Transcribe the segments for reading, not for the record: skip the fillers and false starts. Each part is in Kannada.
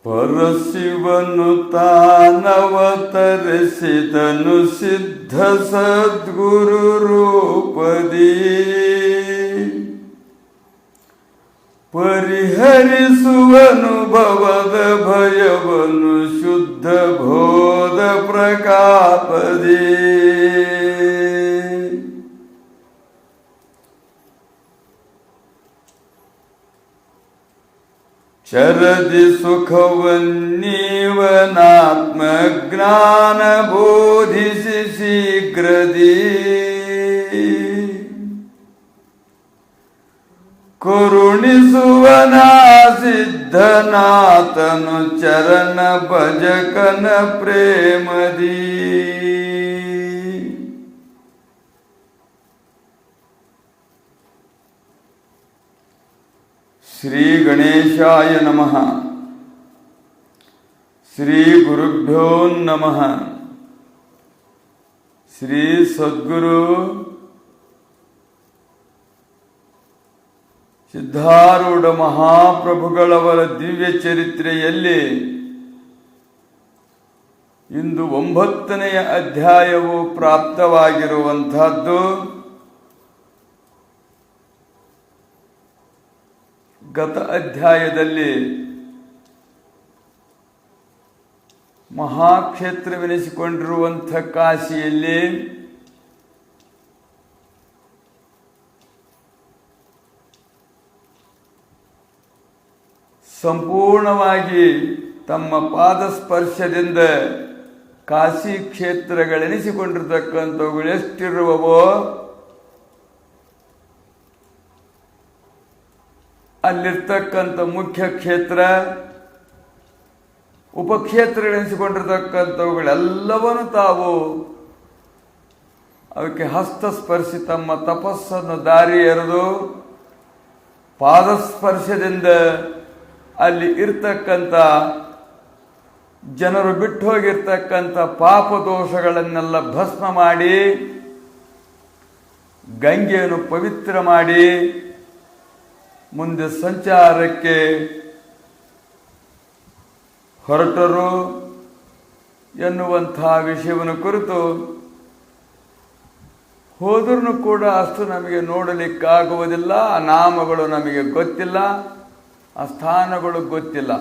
ಪರಶಿವನು ತಾನವತರಿಸಿದನು ಸಿದ್ಧ ಸದ್ಗುರು ರೂಪದಿ, ಪರಿಹರಿಸುವನು ಭವದ ಭಯವನು ಶುದ್ಧ ಬೋಧ ಪ್ರಕಾಪದಿ. ಶರದಿ ಸುಖವನ್ನೀವನಾತ್ಮ ಜ್ಞಾನ ಬೋಧಿಸಿ ಶೀಘ್ರದಿ, ಕರುಣಿಸುವನ ಸಿದ್ಧನಾಥನು ಚರಣ ಭಜಕನ ಪ್ರೇಮದಿ. ಶ್ರೀ ಗಣೇಶಾಯ ನಮಃ. ಶ್ರೀ ಗುರುಭ್ಯೋ ನಮಃ. ಶ್ರೀ ಸದ್ಗುರು ಸಿದ್ಧಾರೂಢ ಮಹಾಪ್ರಭುಗಳವರ ದಿವ್ಯ ಚರಿತ್ರೆಯಲ್ಲಿ ಇಂದು 9ನೆಯ ಅಧ್ಯಾಯವು ಪ್ರಾಪ್ತವಾಗಿರುವಂತಹದ್ದು. ಗತ ಅಧ್ಯಾಯದಲ್ಲಿ ಮಹಾಕ್ಷೇತ್ರವೆನಿಸಿಕೊಂಡಿರುವಂಥ ಕಾಶಿಯಲ್ಲಿ ಸಂಪೂರ್ಣವಾಗಿ ತಮ್ಮ ಪಾದಸ್ಪರ್ಶದಿಂದ ಕಾಶಿ ಕ್ಷೇತ್ರಗಳೆನಿಸಿಕೊಂಡಿರ್ತಕ್ಕಂಥವುಗಳು ಎಷ್ಟಿರುವವೋ ಅಲ್ಲಿರ್ತಕ್ಕಂಥ ಮುಖ್ಯ ಕ್ಷೇತ್ರ, ಉಪಕ್ಷೇತ್ರಗಳೆನಿಸಿಕೊಂಡಿರ್ತಕ್ಕಂಥವುಗಳೆಲ್ಲವನ್ನೂ ತಾವು ಅವಕ್ಕೆ ಹಸ್ತಸ್ಪರ್ಶಿ ತಮ್ಮ ತಪಸ್ಸನ್ನು ದಾರಿ ಎರೆದು ಪಾದಸ್ಪರ್ಶದಿಂದ ಅಲ್ಲಿ ಇರ್ತಕ್ಕಂಥ ಜನರು ಬಿಟ್ಟು ಹೋಗಿರ್ತಕ್ಕಂಥ ಪಾಪ ದೋಷಗಳನ್ನೆಲ್ಲ ಭಸ್ಮ ಮಾಡಿ ಗಂಗೆಯನ್ನು ಪವಿತ್ರ ಮಾಡಿ ಮುಂದೆ ಸಂಚಾರಕ್ಕೆ ಹೊರಟರು ಎನ್ನುವಂಥ ವಿಷಯವನ್ನು ಕುರಿತು ಹೋದ್ರೂ ಕೂಡ ಅಷ್ಟು ನಮಗೆ ನೋಡಲಿಕ್ಕಾಗುವುದಿಲ್ಲ. ಆ ನಾಮಗಳು ನಮಗೆ ಗೊತ್ತಿಲ್ಲ, ಆ ಸ್ಥಾನಗಳು ಗೊತ್ತಿಲ್ಲ.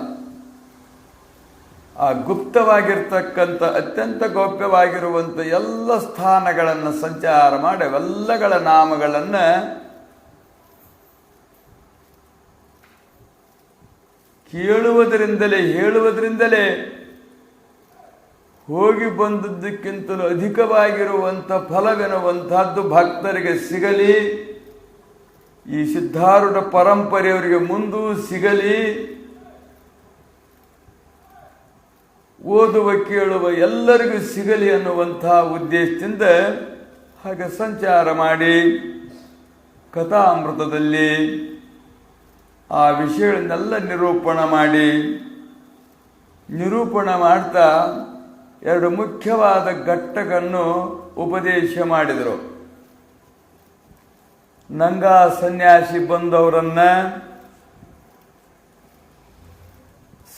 ಆ ಗುಪ್ತವಾಗಿರ್ತಕ್ಕಂಥ ಅತ್ಯಂತ ಗೌಪ್ಯವಾಗಿರುವಂಥ ಎಲ್ಲ ಸ್ಥಾನಗಳನ್ನು ಸಂಚಾರ ಮಾಡಿ ಅವೆಲ್ಲಗಳ ನಾಮಗಳನ್ನು ಕೇಳುವುದರಿಂದಲೇ ಹೇಳುವುದರಿಂದಲೇ ಹೋಗಿ ಬಂದದ್ದಕ್ಕಿಂತಲೂ ಅಧಿಕವಾಗಿರುವಂಥ ಫಲವೆನ್ನುವಂತಹದ್ದು ಭಕ್ತರಿಗೆ ಸಿಗಲಿ, ಈ ಸಿದ್ಧಾರೂಢ ಪರಂಪರೆಯವರಿಗೆ ಮುಂದೂ ಸಿಗಲಿ, ಓದುವ ಕೇಳುವ ಎಲ್ಲರಿಗೂ ಸಿಗಲಿ ಅನ್ನುವಂತಹ ಉದ್ದೇಶದಿಂದ ಹಾಗೆ ಸಂಚಾರ ಮಾಡಿ ಕಥಾಮೃತದಲ್ಲಿ ಆ ವಿಷಯಗಳನ್ನೆಲ್ಲ ನಿರೂಪಣ ಮಾಡ್ತಾ 2 ಮುಖ್ಯವಾದ ಘಟ್ಟಗಳನ್ನು ಉಪದೇಶ ಮಾಡಿದರು. ನಂಗಾ ಸನ್ಯಾಸಿ ಬಂದವರನ್ನ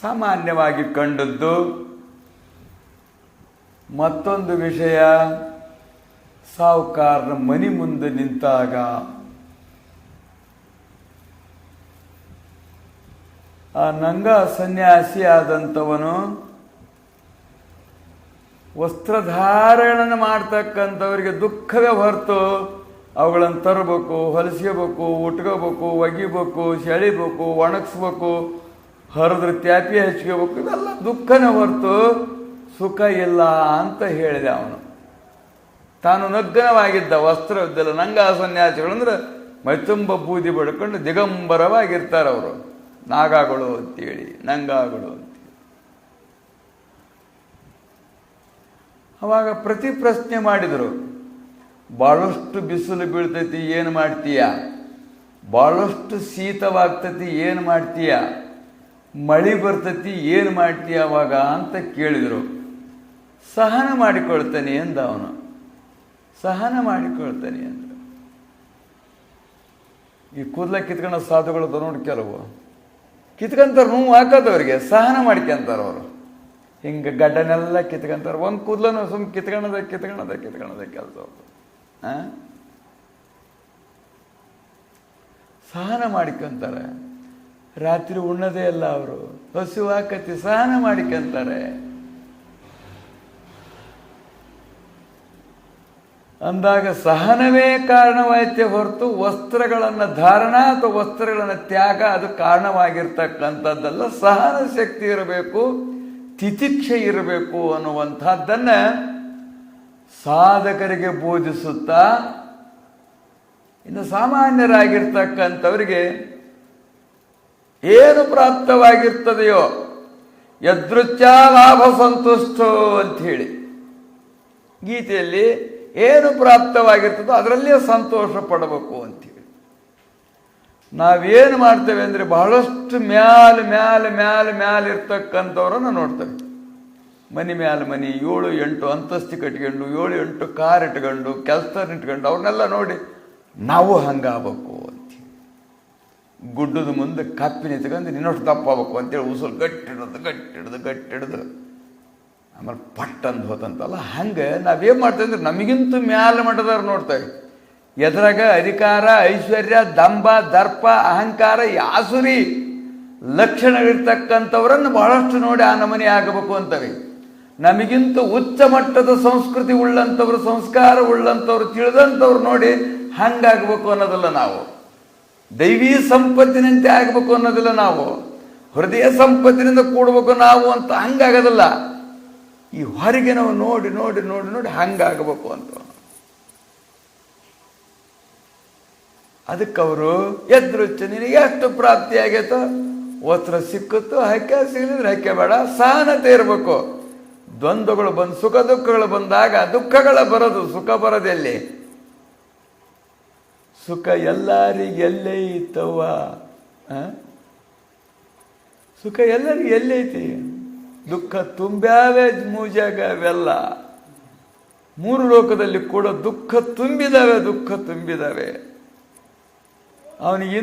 ಸಾಮಾನ್ಯವಾಗಿ ಕಂಡದ್ದು. ಮತ್ತೊಂದು ವಿಷಯ, ಸಾಹುಕಾರನ ಮನೆ ಮುಂದೆ ನಿಂತಾಗ ಆ ನಂಗಾ ಸನ್ಯಾಸಿ ಆದಂಥವನು ವಸ್ತ್ರಧಾರಣೆ ಮಾಡ್ತಕ್ಕಂಥವರಿಗೆ ದುಃಖವೇ ಹೊರತು ಅವುಗಳನ್ನು ತರಬೇಕು, ಹೊಲಿಸ್ಕೋಬೇಕು, ಉಟ್ಕೋಬೇಕು, ಒಗಿಬೇಕು, ಸೆಳಿಬೇಕು, ಒಣಗಿಸ್ಬೇಕು, ಹರಿದ್ರೆ ತ್ಯಾಪಿ ಹಚ್ಕೋಬೇಕು, ಇವೆಲ್ಲ ದುಃಖನೇ ಹೊರತು ಸುಖ ಇಲ್ಲ ಅಂತ ಹೇಳಿದೆ ಅವನು. ತಾನು ನಗ್ನವಾಗಿದ್ದ ವಸ್ತ್ರವಿದ್ದಲ್ಲ. ನಂಗಾ ಸನ್ಯಾಸಿಗಳು ಅಂದ್ರೆ ಮೈತುಂಬ ಬೂದಿ ಬಡ್ಕೊಂಡು ದಿಗಂಬರವಾಗಿರ್ತಾರೆ ಅವರು, ನಾಗಾಗಳು ಅಂತೇಳಿ, ನಂಗಾಗಳು ಅಂತೇಳಿ. ಅವಾಗ ಪ್ರತಿ ಪ್ರಶ್ನೆ ಮಾಡಿದರು. ಭಾಳಷ್ಟು ಬಿಸಿಲು ಬೀಳ್ತೈತಿ, ಏನು ಮಾಡ್ತೀಯ? ಭಾಳಷ್ಟು ಶೀತವಾಗ್ತೈತಿ, ಏನು ಮಾಡ್ತೀಯ? ಮಳೆ ಬರ್ತೈತಿ, ಏನು ಮಾಡ್ತೀಯ ಅವಾಗ ಅಂತ ಕೇಳಿದರು. ಸಹನ ಮಾಡಿಕೊಳ್ತಾನೆ ಎಂದ ಅವನು. ಸಹನ ಮಾಡಿಕೊಳ್ತಾನೆ ಅಂದರು. ಈ ಕೂದಲ ಕಿತ್ಕೊಂಡ ಸಾಧುಗಳು ನೋಡಿ ಕೆಲವು ಕಿತ್ಕೊಂತಾರೆ, ನೋವು ಹಾಕೋದವ್ರಿಗೆ ಸಹನ ಮಾಡ್ಕೊಂತಾರೆ ಅವರು. ಹಿಂಗೆ ಗಡ್ಡನೆಲ್ಲ ಕಿತ್ಕೊಂತಾರೆ, ಒಂದು ಕೂದಲನ್ನು ಸುಮ್ಮನೆ ಕಿತ್ಕೊಳ್ಳೋದೇ ಕೆಲಸ ಅವರು. ಸಹನ ಮಾಡ್ಕೊಂತಾರೆ. ರಾತ್ರಿ ಉಣ್ಣದೇ ಇಲ್ಲ ಅವರು, ಹಸಿವು ಹಾಕತಿ ಸಹನ ಮಾಡ್ಕೊಂತಾರೆ. ಅಂದಾಗ ಸಹನವೇ ಕಾರಣವಾಯ್ತೆ ಹೊರತು ವಸ್ತ್ರಗಳನ್ನು ಧಾರಣ ಅಥವಾ ವಸ್ತ್ರಗಳನ್ನು ತ್ಯಾಗ ಅದು ಕಾರಣವಾಗಿರ್ತಕ್ಕಂಥದ್ದಲ್ಲ. ಸಹನ ಶಕ್ತಿ ಇರಬೇಕು, ತಿತಿಕ್ಷೆ ಇರಬೇಕು ಅನ್ನುವಂಥದ್ದನ್ನ ಸಾಧಕರಿಗೆ ಬೋಧಿಸುತ್ತಾ, ಇನ್ನು ಸಾಮಾನ್ಯರಾಗಿರ್ತಕ್ಕಂಥವರಿಗೆ ಏನು ಪ್ರಾಪ್ತವಾಗಿರ್ತದೆಯೋ ಯದೃಚ್ಛ ಲಾಭ ಸಂತುಷ್ಟೋ ಅಂಥೇಳಿ ಗೀತೆಯಲ್ಲಿ ಏನು ಪ್ರಾಪ್ತವಾಗಿರ್ತದೋ ಅದರಲ್ಲೇ ಸಂತೋಷ ಪಡಬೇಕು ಅಂಥೇಳಿ. ನಾವೇನು ಮಾಡ್ತೇವೆ ಅಂದರೆ ಬಹಳಷ್ಟು ಮ್ಯಾಲೆ ಇರ್ತಕ್ಕಂಥವ್ರನ್ನ ನೋಡ್ತೇವೆ. ಮನೆ ಮನಿ 7-8 ಅಂತಸ್ತಿ ಕಟ್ಕೊಂಡು 7-8 ಕಾರ್ ಇಟ್ಕೊಂಡು ಕೆಲಸದವ್ರನ್ನ ಇಟ್ಕೊಂಡು ಅವ್ರನ್ನೆಲ್ಲ ನೋಡಿ ನಾವು ಹಂಗಾಗಬೇಕು ಅಂತೀವಿ. ಗುಡ್ಡದ ಮುಂದೆ ಕಪ್ಪಿನ ಎತ್ಕೊಂಡು ನಿನ್ನಷ್ಟು ದಪ್ಪ ಆಗ್ಬೇಕು ಅಂತೇಳಿ ಉಸುಲು ಗಟ್ಟಿಡ್ದು ಆಮೇಲೆ ಪಟ್ಟಂದು ಹೋತಂತಲ್ಲ. ಹಂಗೆ ನಾವೇನು ಮಾಡ್ತೇವೆ ಅಂದರೆ ನಮಗಿಂತೂ ಮ್ಯಾಲ ಮಟ್ಟದವ್ರು ನೋಡ್ತೇವೆ. ಎದ್ರಾಗ ಅಧಿಕಾರ, ಐಶ್ವರ್ಯ, ದಂಭ, ದರ್ಪ, ಅಹಂಕಾರ, ಯಾಸುರಿ ಲಕ್ಷಣಗಳಿರ್ತಕ್ಕಂಥವ್ರನ್ನು ಬಹಳಷ್ಟು ನೋಡಿ ಆ ನಮನೆ ಆಗಬೇಕು ಅಂತವೆ. ನಮಗಿಂತ ಉಚ್ಚ ಮಟ್ಟದ ಸಂಸ್ಕೃತಿ ಉಳ್ಳಂಥವ್ರು, ಸಂಸ್ಕಾರ ಉಳ್ಳಂಥವ್ರು, ತಿಳಿದಂಥವ್ರು ನೋಡಿ ಹಂಗಾಗಬೇಕು ಅನ್ನೋದಲ್ಲ ನಾವು. ದೈವೀ ಸಂಪತ್ತಿನಂತೆ ಆಗಬೇಕು ಅನ್ನೋದಿಲ್ಲ ನಾವು. ಹೃದಯ ಸಂಪತ್ತಿನಿಂದ ಕೂಡಬೇಕು ನಾವು ಅಂತ ಹಂಗಾಗೋದಿಲ್ಲ. ಈ ಹೊರಗೆ ನಾವು ನೋಡಿ ಹಂಗಾಗಬೇಕು ಅಂತ. ಅದಕ್ಕವರು ಎದ್ರುಚ್ಚ ನಿನಗೆ ಎಷ್ಟು ಪ್ರಾಪ್ತಿ ಆಗೈತೋ, ವಸ್ತ್ರ ಸಿಕ್ಕುತ್ತೋ ಹಾಕ್ಯ, ಸಿಗಲಿದ್ರೆ ಹಾಕ್ಯ ಬೇಡ. ಸಹನತೆ ಇರಬೇಕು. ದ್ವಂದ್ವಗಳು ಬಂದು ಸುಖ ದುಃಖಗಳು ಬಂದಾಗ ದುಃಖಗಳ ಬರೋದು, ಸುಖ ಬರೋದೆಲ್ಲಿ? ಸುಖ ಎಲ್ಲರಿಗೆ ಎಲ್ಲೇ ಇತ್ತವ್ವ, ಸುಖ ಎಲ್ಲರಿಗೆ ಎಲ್ಲೈತಿ? ದುಃಖ ತುಂಬ್ಯಾವೆ ಮೂಜಾಗವೆಲ್ಲ. 3 ಲೋಕದಲ್ಲಿ ಕೂಡ ದುಃಖ ತುಂಬಿದಾವೆ. ಅವನಿಗೆ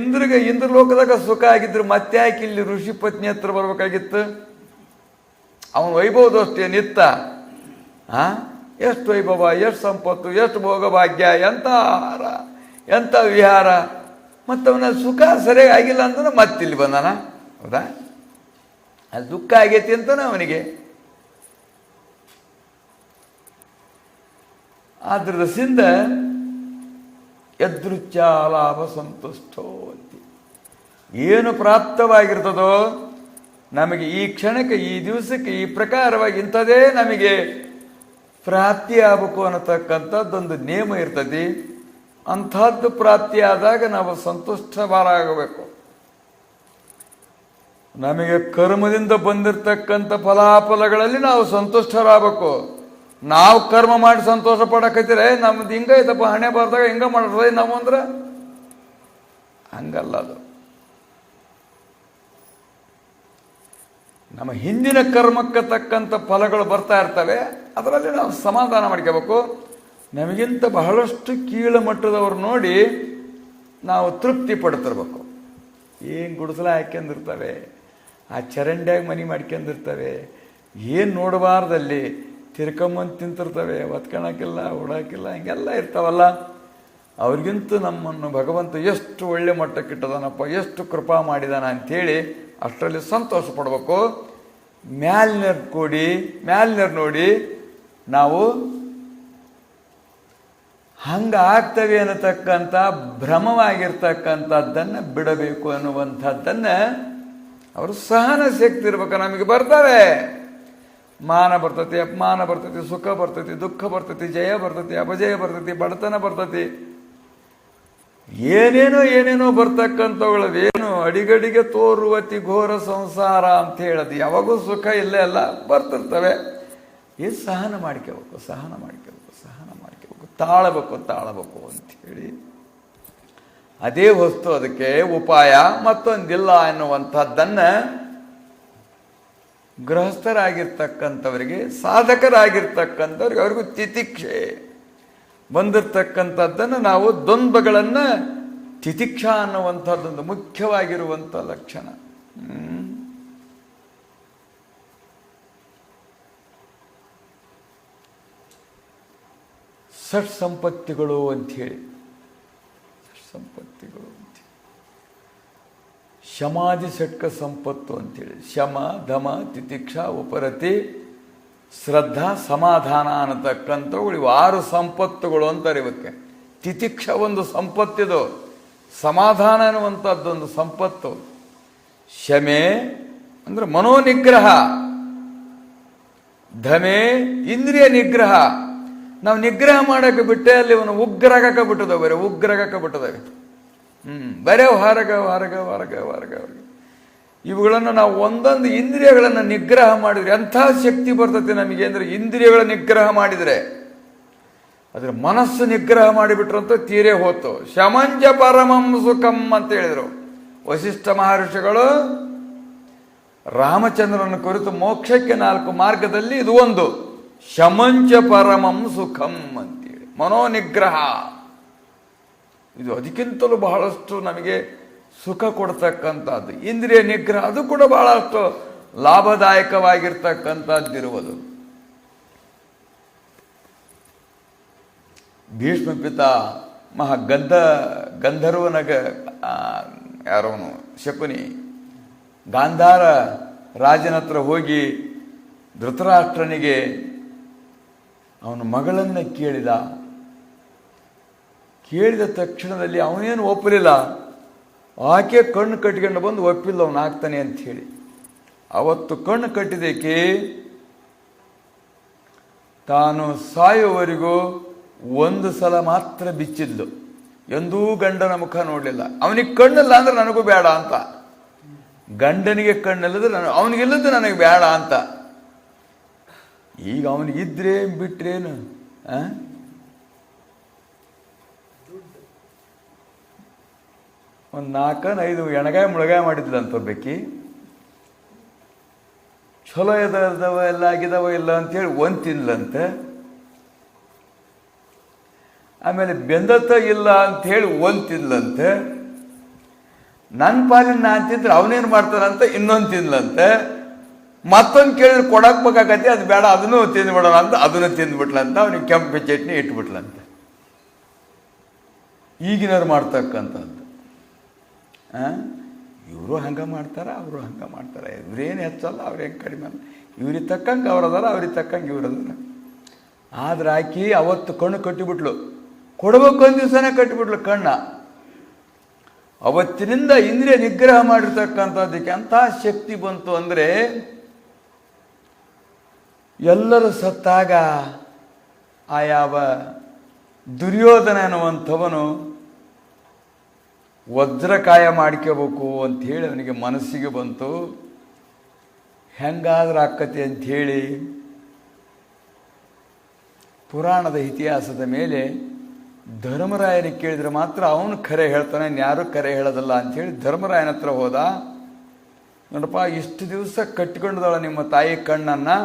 ಇಂದ್ರ ಲೋಕದಾಗ ಸುಖ ಆಗಿದ್ರು ಮತ್ತೆ ಯಾಕೆ ಇಲ್ಲಿ ಋಷಿ ಪತ್ನಿ ಹತ್ರ ಬರ್ಬೇಕಾಗಿತ್ತು? ಅವನ ವೈಭವದಷ್ಟೇನಿತ್ತ? ಎಷ್ಟು ವೈಭವ, ಎಷ್ಟು ಸಂಪತ್ತು, ಎಷ್ಟು ಭೋಗಭಾಗ್ಯ, ಎಂಥ ಆಹಾರ, ಎಂಥ ವಿಹಾರ. ಮತ್ತು ಅವನ ಸುಖ ಸರಿಯಾಗಿ ಆಗಿಲ್ಲ ಅಂತಂದ್ರೆ ಮತ್ತಿಲ್ಲಿ ಬಂದಾನ. ಹೌದಾ? ಅದು ದುಃಖ ಆಗೈತಿ ಅಂತಾನೆ ಅವನಿಗೆ. ಆದ್ರದಿಂದ ಯದೃಚ್ಛ ಲಾಭ ಸಂತುಷ್ಟೋ ಅಂತ ಏನು ಪ್ರಾಪ್ತವಾಗಿರ್ತದೋ ನಮಗೆ ಈ ಕ್ಷಣಕ್ಕೆ, ಈ ದಿವಸಕ್ಕೆ, ಈ ಪ್ರಕಾರವಾಗಿ ಇಂಥದೇ ನಮಗೆ ಪ್ರಾಪ್ತಿ ಆಗಬೇಕು ಅನ್ನತಕ್ಕಂಥದ್ದೊಂದು ನಿಯಮ ಇರ್ತದೆ. ಅಂಥದ್ದು ಪ್ರಾಪ್ತಿಯಾದಾಗ ನಾವು ಸಂತುಷ್ಟರಾಗಬೇಕು. ನಮಗೆ ಕರ್ಮದಿಂದ ಬಂದಿರತಕ್ಕಂಥ ಫಲಾಫಲಗಳಲ್ಲಿ ನಾವು ಸಂತುಷ್ಟರಾಗಬೇಕು. ನಾವು ಕರ್ಮ ಮಾಡಿ ಸಂತೋಷ ಪಡಕತ್ತಿರೆ ನಮ್ದು ಹಿಂಗೈತಪ್ಪ, ಹಣೆ ಬರ್ದಾಗ ಹಿಂಗ ಮಾಡ್ರೆ ನಾವು ಅಂದ್ರೆ ಹಂಗಲ್ಲ. ಅದು ನಮ್ಮ ಹಿಂದಿನ ಕರ್ಮಕ್ಕೆ ತಕ್ಕಂಥ ಫಲಗಳು ಬರ್ತಾ ಇರ್ತವೆ, ಅದರಲ್ಲಿ ನಾವು ಸಮಾಧಾನ ಮಾಡ್ಕೋಬೇಕು. ನಮಗಿಂತ ಬಹಳಷ್ಟು ಕೀಳು ಮಟ್ಟದವ್ರು ನೋಡಿ ನಾವು ತೃಪ್ತಿ ಪಡ್ತಿರ್ಬೇಕು. ಏನು ಗುಡಿಸಲ ಹಾಕ್ಯಂದಿರ್ತವೆ, ಆ ಚರಂಡ್ಯಾಗ ಮನೆ ಮಾಡ್ಕೊಂಡಿರ್ತವೆ, ಏನು ನೋಡಬಾರ್ದಲ್ಲಿ ತಿರ್ಕೊಂಬಂದು ತಿಂತಿರ್ತವೆ, ಒತ್ಕೊಳಕ್ಕಿಲ್ಲ, ಉಡಾಕಿಲ್ಲ, ಹಿಂಗೆಲ್ಲ ಇರ್ತಾವಲ್ಲ. ಅವ್ರಿಗಿಂತೂ ನಮ್ಮನ್ನು ಭಗವಂತ ಎಷ್ಟು ಒಳ್ಳೆ ಮಟ್ಟಕ್ಕಿಟ್ಟದನಪ್ಪ, ಎಷ್ಟು ಕೃಪಾ ಮಾಡಿದಾನ ಅಂಥೇಳಿ ಅಷ್ಟರಲ್ಲಿ ಸಂತೋಷ ಪಡ್ಬೇಕು. ಮ್ಯಾಲಿನರ್ ನೋಡಿ ನಾವು ಹಂಗಾಗ್ತವೆ ಅನ್ನತಕ್ಕಂಥ ಭ್ರಮವಾಗಿರ್ತಕ್ಕಂಥದ್ದನ್ನು ಬಿಡಬೇಕು ಅನ್ನುವಂಥದ್ದನ್ನು ಅವರು ಸಹನ ಶಕ್ತಿ ಇರ್ಬೇಕು. ನಮಗೆ ಬರ್ತವೆ, ಮಾನ ಬರ್ತತಿ, ಅಪಮಾನ ಬರ್ತತಿ, ಸುಖ ಬರ್ತತಿ, ದುಃಖ ಬರ್ತತಿ, ಜಯ ಬರ್ತತಿ, ಅಪಜಯ ಬರ್ತತಿ, ಬಡತನ ಬರ್ತತಿ, ಏನೇನೋ ಬರ್ತಕ್ಕಂಥವುಗಳದೇನು ಅಡಿಗಡಿಗೆ ತೋರುವತಿ ಘೋರ ಸಂಸಾರ ಅಂತ ಹೇಳದು. ಯಾವಾಗೂ ಸುಖ ಇಲ್ಲೇ ಅಲ್ಲ, ಬರ್ತಿರ್ತವೆ. ಏನು ಸಹನ ಮಾಡ್ಕೋಬೇಕು, ತಾಳಬೇಕು ಅಂಥೇಳಿ ಅದೇ ವಸ್ತು. ಅದಕ್ಕೆ ಉಪಾಯ ಮತ್ತೊಂದಿಲ್ಲ ಎನ್ನುವಂಥದ್ದನ್ನು ಗೃಹಸ್ಥರಾಗಿರ್ತಕ್ಕಂಥವರಿಗೆ, ಸಾಧಕರಾಗಿರ್ತಕ್ಕಂಥವ್ರಿಗೆ ಅವ್ರಿಗೂ ತಿತಿಕ್ಷೆ ಬಂದಿರತಕ್ಕಂಥದ್ದನ್ನು ನಾವು ದ್ವಂದ್ವಗಳನ್ನು, ತಿತಿಕ್ಷಾ ಅನ್ನುವಂಥದ್ದೊಂದು ಮುಖ್ಯವಾಗಿರುವಂಥ ಲಕ್ಷಣ. ಷಟ್ ಸಂಪತ್ತಿಗಳು ಅಂಥೇಳಿ, ಸಂಪತ್ತಿಗಳು ಅಂಥೇಳಿ, ಶಮಾಧಿ ಷಟ್ಕ ಸಂಪತ್ತು ಅಂಥೇಳಿ, ಶಮ ಧಮ ತಿತಿಕ್ಷ ಉಪರತಿ ಶ್ರದ್ಧಾ ಸಮಾಧಾನ ಅನ್ನತಕ್ಕಂಥವುಗಳು ಇವು 6 ಸಂಪತ್ತುಗಳು ಅಂತಾರೆ ಇವಕ್ಕೆ. ತಿತಿಕ್ಷ ಒಂದು ಸಂಪತ್ತಿದು, ಸಮಾಧಾನ ಅನ್ನುವಂಥದ್ದೊಂದು ಸಂಪತ್ತು. ಶಮೆ ಅಂದ್ರೆ ಮನೋನಿಗ್ರಹ, ಧಮೆ ಇಂದ್ರಿಯ ನಿಗ್ರಹ. ನಾವು ನಿಗ್ರಹ ಮಾಡೋಕೆ ಬಿಟ್ಟೆ ಅಲ್ಲಿ ಅವನು ಉಗ್ರಗಕ್ಕೆ ಬಿಟ್ಟದವೆ, ಬರೀ ಉಗ್ರಗಕ್ಕೆ ಬಿಟ್ಟದವೆ. ಬರೇ ಹೊರಗ ಹೊರಗ ಹೊರಗ ಹೊರಗ ಹೊರಗ. ಇವುಗಳನ್ನು ನಾವು ಒಂದೊಂದು ಇಂದ್ರಿಯಗಳನ್ನು ನಿಗ್ರಹ ಮಾಡಿದ್ರೆ ಎಂಥ ಶಕ್ತಿ ಬರ್ತದೆ ನಮಗೆ ಅಂದರೆ, ಇಂದ್ರಿಯಗಳ ನಿಗ್ರಹ ಮಾಡಿದರೆ, ಆದರೆ ಮನಸ್ಸು ನಿಗ್ರಹ ಮಾಡಿಬಿಟ್ರಂತೂ ತೀರೇ ಹೋತು. ಶಮಂಜ ಪರಮಂ ಸುಖಂ ಅಂತ ಹೇಳಿದರು ವಸಿಷ್ಠ ಮಹರ್ಷಿಗಳು ರಾಮಚಂದ್ರನ ಕುರಿತು. ಮೋಕ್ಷಕ್ಕೆ 4 ಮಾರ್ಗದಲ್ಲಿ ಇದು ಒಂದು, ಶಮಂಚ ಪರಮಂ ಸುಖಂ ಅಂತೇಳಿ ಮನೋನಿಗ್ರಹ. ಇದು ಅದಕ್ಕಿಂತಲೂ ಬಹಳಷ್ಟು ನಮಗೆ ಸುಖ ಕೊಡ್ತಕ್ಕಂಥದ್ದು. ಇಂದ್ರಿಯ ನಿಗ್ರಹ ಅದು ಕೂಡ ಬಹಳಷ್ಟು ಲಾಭದಾಯಕವಾಗಿರ್ತಕ್ಕಂಥದ್ದಿರುವುದು. ಭೀಷ್ಮ ಪಿತ ಗಂಧರ್ವನಗ ಯಾರವನು ಶಕುನಿ ಗಾಂಧಾರ ರಾಜನ ಹತ್ರ ಹೋಗಿ ಧೃತರಾಷ್ಟ್ರನಿಗೆ ಅವನ ಮಗಳನ್ನು ಕೇಳಿದ ತಕ್ಷಣದಲ್ಲಿ ಅವನೇನು ಒಪ್ಪಲಿಲ್ಲ. ಆಕೆ ಕಣ್ಣು ಕಟ್ಕೊಂಡು ಬಂದು ಒಪ್ಪಿಲ್ಲ ಅವನು ಆಗ್ತಾನೆ ಅಂತ ಹೇಳಿ. ಅವತ್ತು ಕಣ್ಣು ಕಟ್ಟಿದೇಕೆ ತಾನು ಸಾಯುವವರೆಗೂ 1 ಸಲ ಮಾತ್ರ ಬಿಚ್ಚಿದ್ಲು, ಎಂದೂ ಗಂಡನ ಮುಖ ನೋಡಲಿಲ್ಲ. ಅವನಿಗೆ ಕಣ್ಣಿಲ್ಲ ಅಂದ್ರೆ ನನಗೂ ಬೇಡ ಅಂತ, ಗಂಡನಿಗೆ ಕಣ್ಣಿಲ್ಲದ್ರೆ ಅವನಿಗಿಲ್ಲದ್ದು ನನಗೆ ಬೇಡ ಅಂತ. ಈಗ ಅವನಿಗಿದ್ರೆ ಬಿಟ್ರೇನು, ಒಂದು 4-5 ಎಣಗಾಯ ಮುಳಗಾಯ ಮಾಡಿದ್ಲಂತ ಬೇಕಿ. ಚಲೋ ಇದಾವ ಎಲ್ಲ ಆಗಿದಾವ ಇಲ್ಲ ಅಂತೇಳಿ 1 ತಿನ್ಲಂತೆ. ಆಮೇಲೆ ಬೆಂದತ್ತ ಇಲ್ಲ ಅಂಥೇಳಿ 1 ತಿನ್ಲಂತೆ. ನನ್ನ ಪಾಲಿನ ನಾನು ತಿಂದ್ರೆ ಅವನೇನು ಮಾಡ್ತಾನಂತ ಇನ್ನೊಂದು ತಿನ್ಲಂತೆ. ಮತ್ತೊಂದು ಕೇಳಿದ್ರೆ ಕೊಡಕ್ಕೆ ಬೇಕಾಗತ್ತೆ, ಅದು ಬೇಡ ಅದನ್ನು ತಿಂದ್ಬಿಡೋಣ ಅಂತ ಅದನ್ನು ತಿಂದ್ಬಿಟ್ಲಂತ. ಅವನಿಗೆ ಕೆಂಪು ಚಟ್ನಿ ಇಟ್ಬಿಟ್ಲಂತೆ. ಈಗಿನವ್ರು ಮಾಡ್ತಕ್ಕಂಥದ್ದು. ಇವರು ಹಂಗೆ ಮಾಡ್ತಾರೆ, ಅವರು ಹಂಗೆ ಮಾಡ್ತಾರೆ. ಇವ್ರೇನು ಹೆಚ್ಚಲ್ಲ, ಅವ್ರೇನು ಕಡಿಮೆ ಅಲ್ಲ. ಇವ್ರಿಗೆ ತಕ್ಕಂಗೆ ಅವ್ರದಾರ, ಅವ್ರಿಗೆ ತಕ್ಕಂಗೆ ಇವ್ರದಾರ. ಆದ್ರೆ ಆಕಿ ಅವತ್ತು ಕಣ್ಣು ಕಟ್ಟಿಬಿಟ್ಲು, ಕೊಡ್ಬೇಕು ಒಂದು ದಿವಸನೇ ಕಟ್ಟಿಬಿಟ್ಲು ಕಣ್ಣ. ಅವತ್ತಿನಿಂದ ಇಂದ್ರಿಯ ನಿಗ್ರಹ ಮಾಡಿರ್ತಕ್ಕಂಥದ್ದಕ್ಕೆ ಅಂಥ ಶಕ್ತಿ ಬಂತು ಅಂದರೆ, ಎಲ್ಲರೂ ಸತ್ತಾಗ ಯಾವ ದುರ್ಯೋಧನ ಅನ್ನುವಂಥವನು ವಜ್ರಕಾಯ ಮಾಡ್ಕೋಬೇಕು ಅಂಥೇಳಿ ಅವನಿಗೆ ಮನಸ್ಸಿಗೆ ಬಂತು. ಹೆಂಗಾದ್ರೆ ಆಕ್ಕತಿ ಅಂಥೇಳಿ ಪುರಾಣದ ಇತಿಹಾಸದ ಮೇಲೆ ಧರ್ಮರಾಯನಿಗೆ ಕೇಳಿದ್ರೆ ಮಾತ್ರ ಅವನು ಖರೆ ಹೇಳ್ತಾನೆ, ಇನ್ಯಾರೂ ಖರೆ ಹೇಳೋದಲ್ಲ ಅಂಥೇಳಿ ಧರ್ಮರಾಯನ ಹತ್ರ ಹೋದ. ನೋಡಪ್ಪ, ಇಷ್ಟು ದಿವಸ ಕಟ್ಟಿಕೊಂಡದಳ ನಿಮ್ಮ ತಾಯಿ ಕಣ್ಣನ್ನು,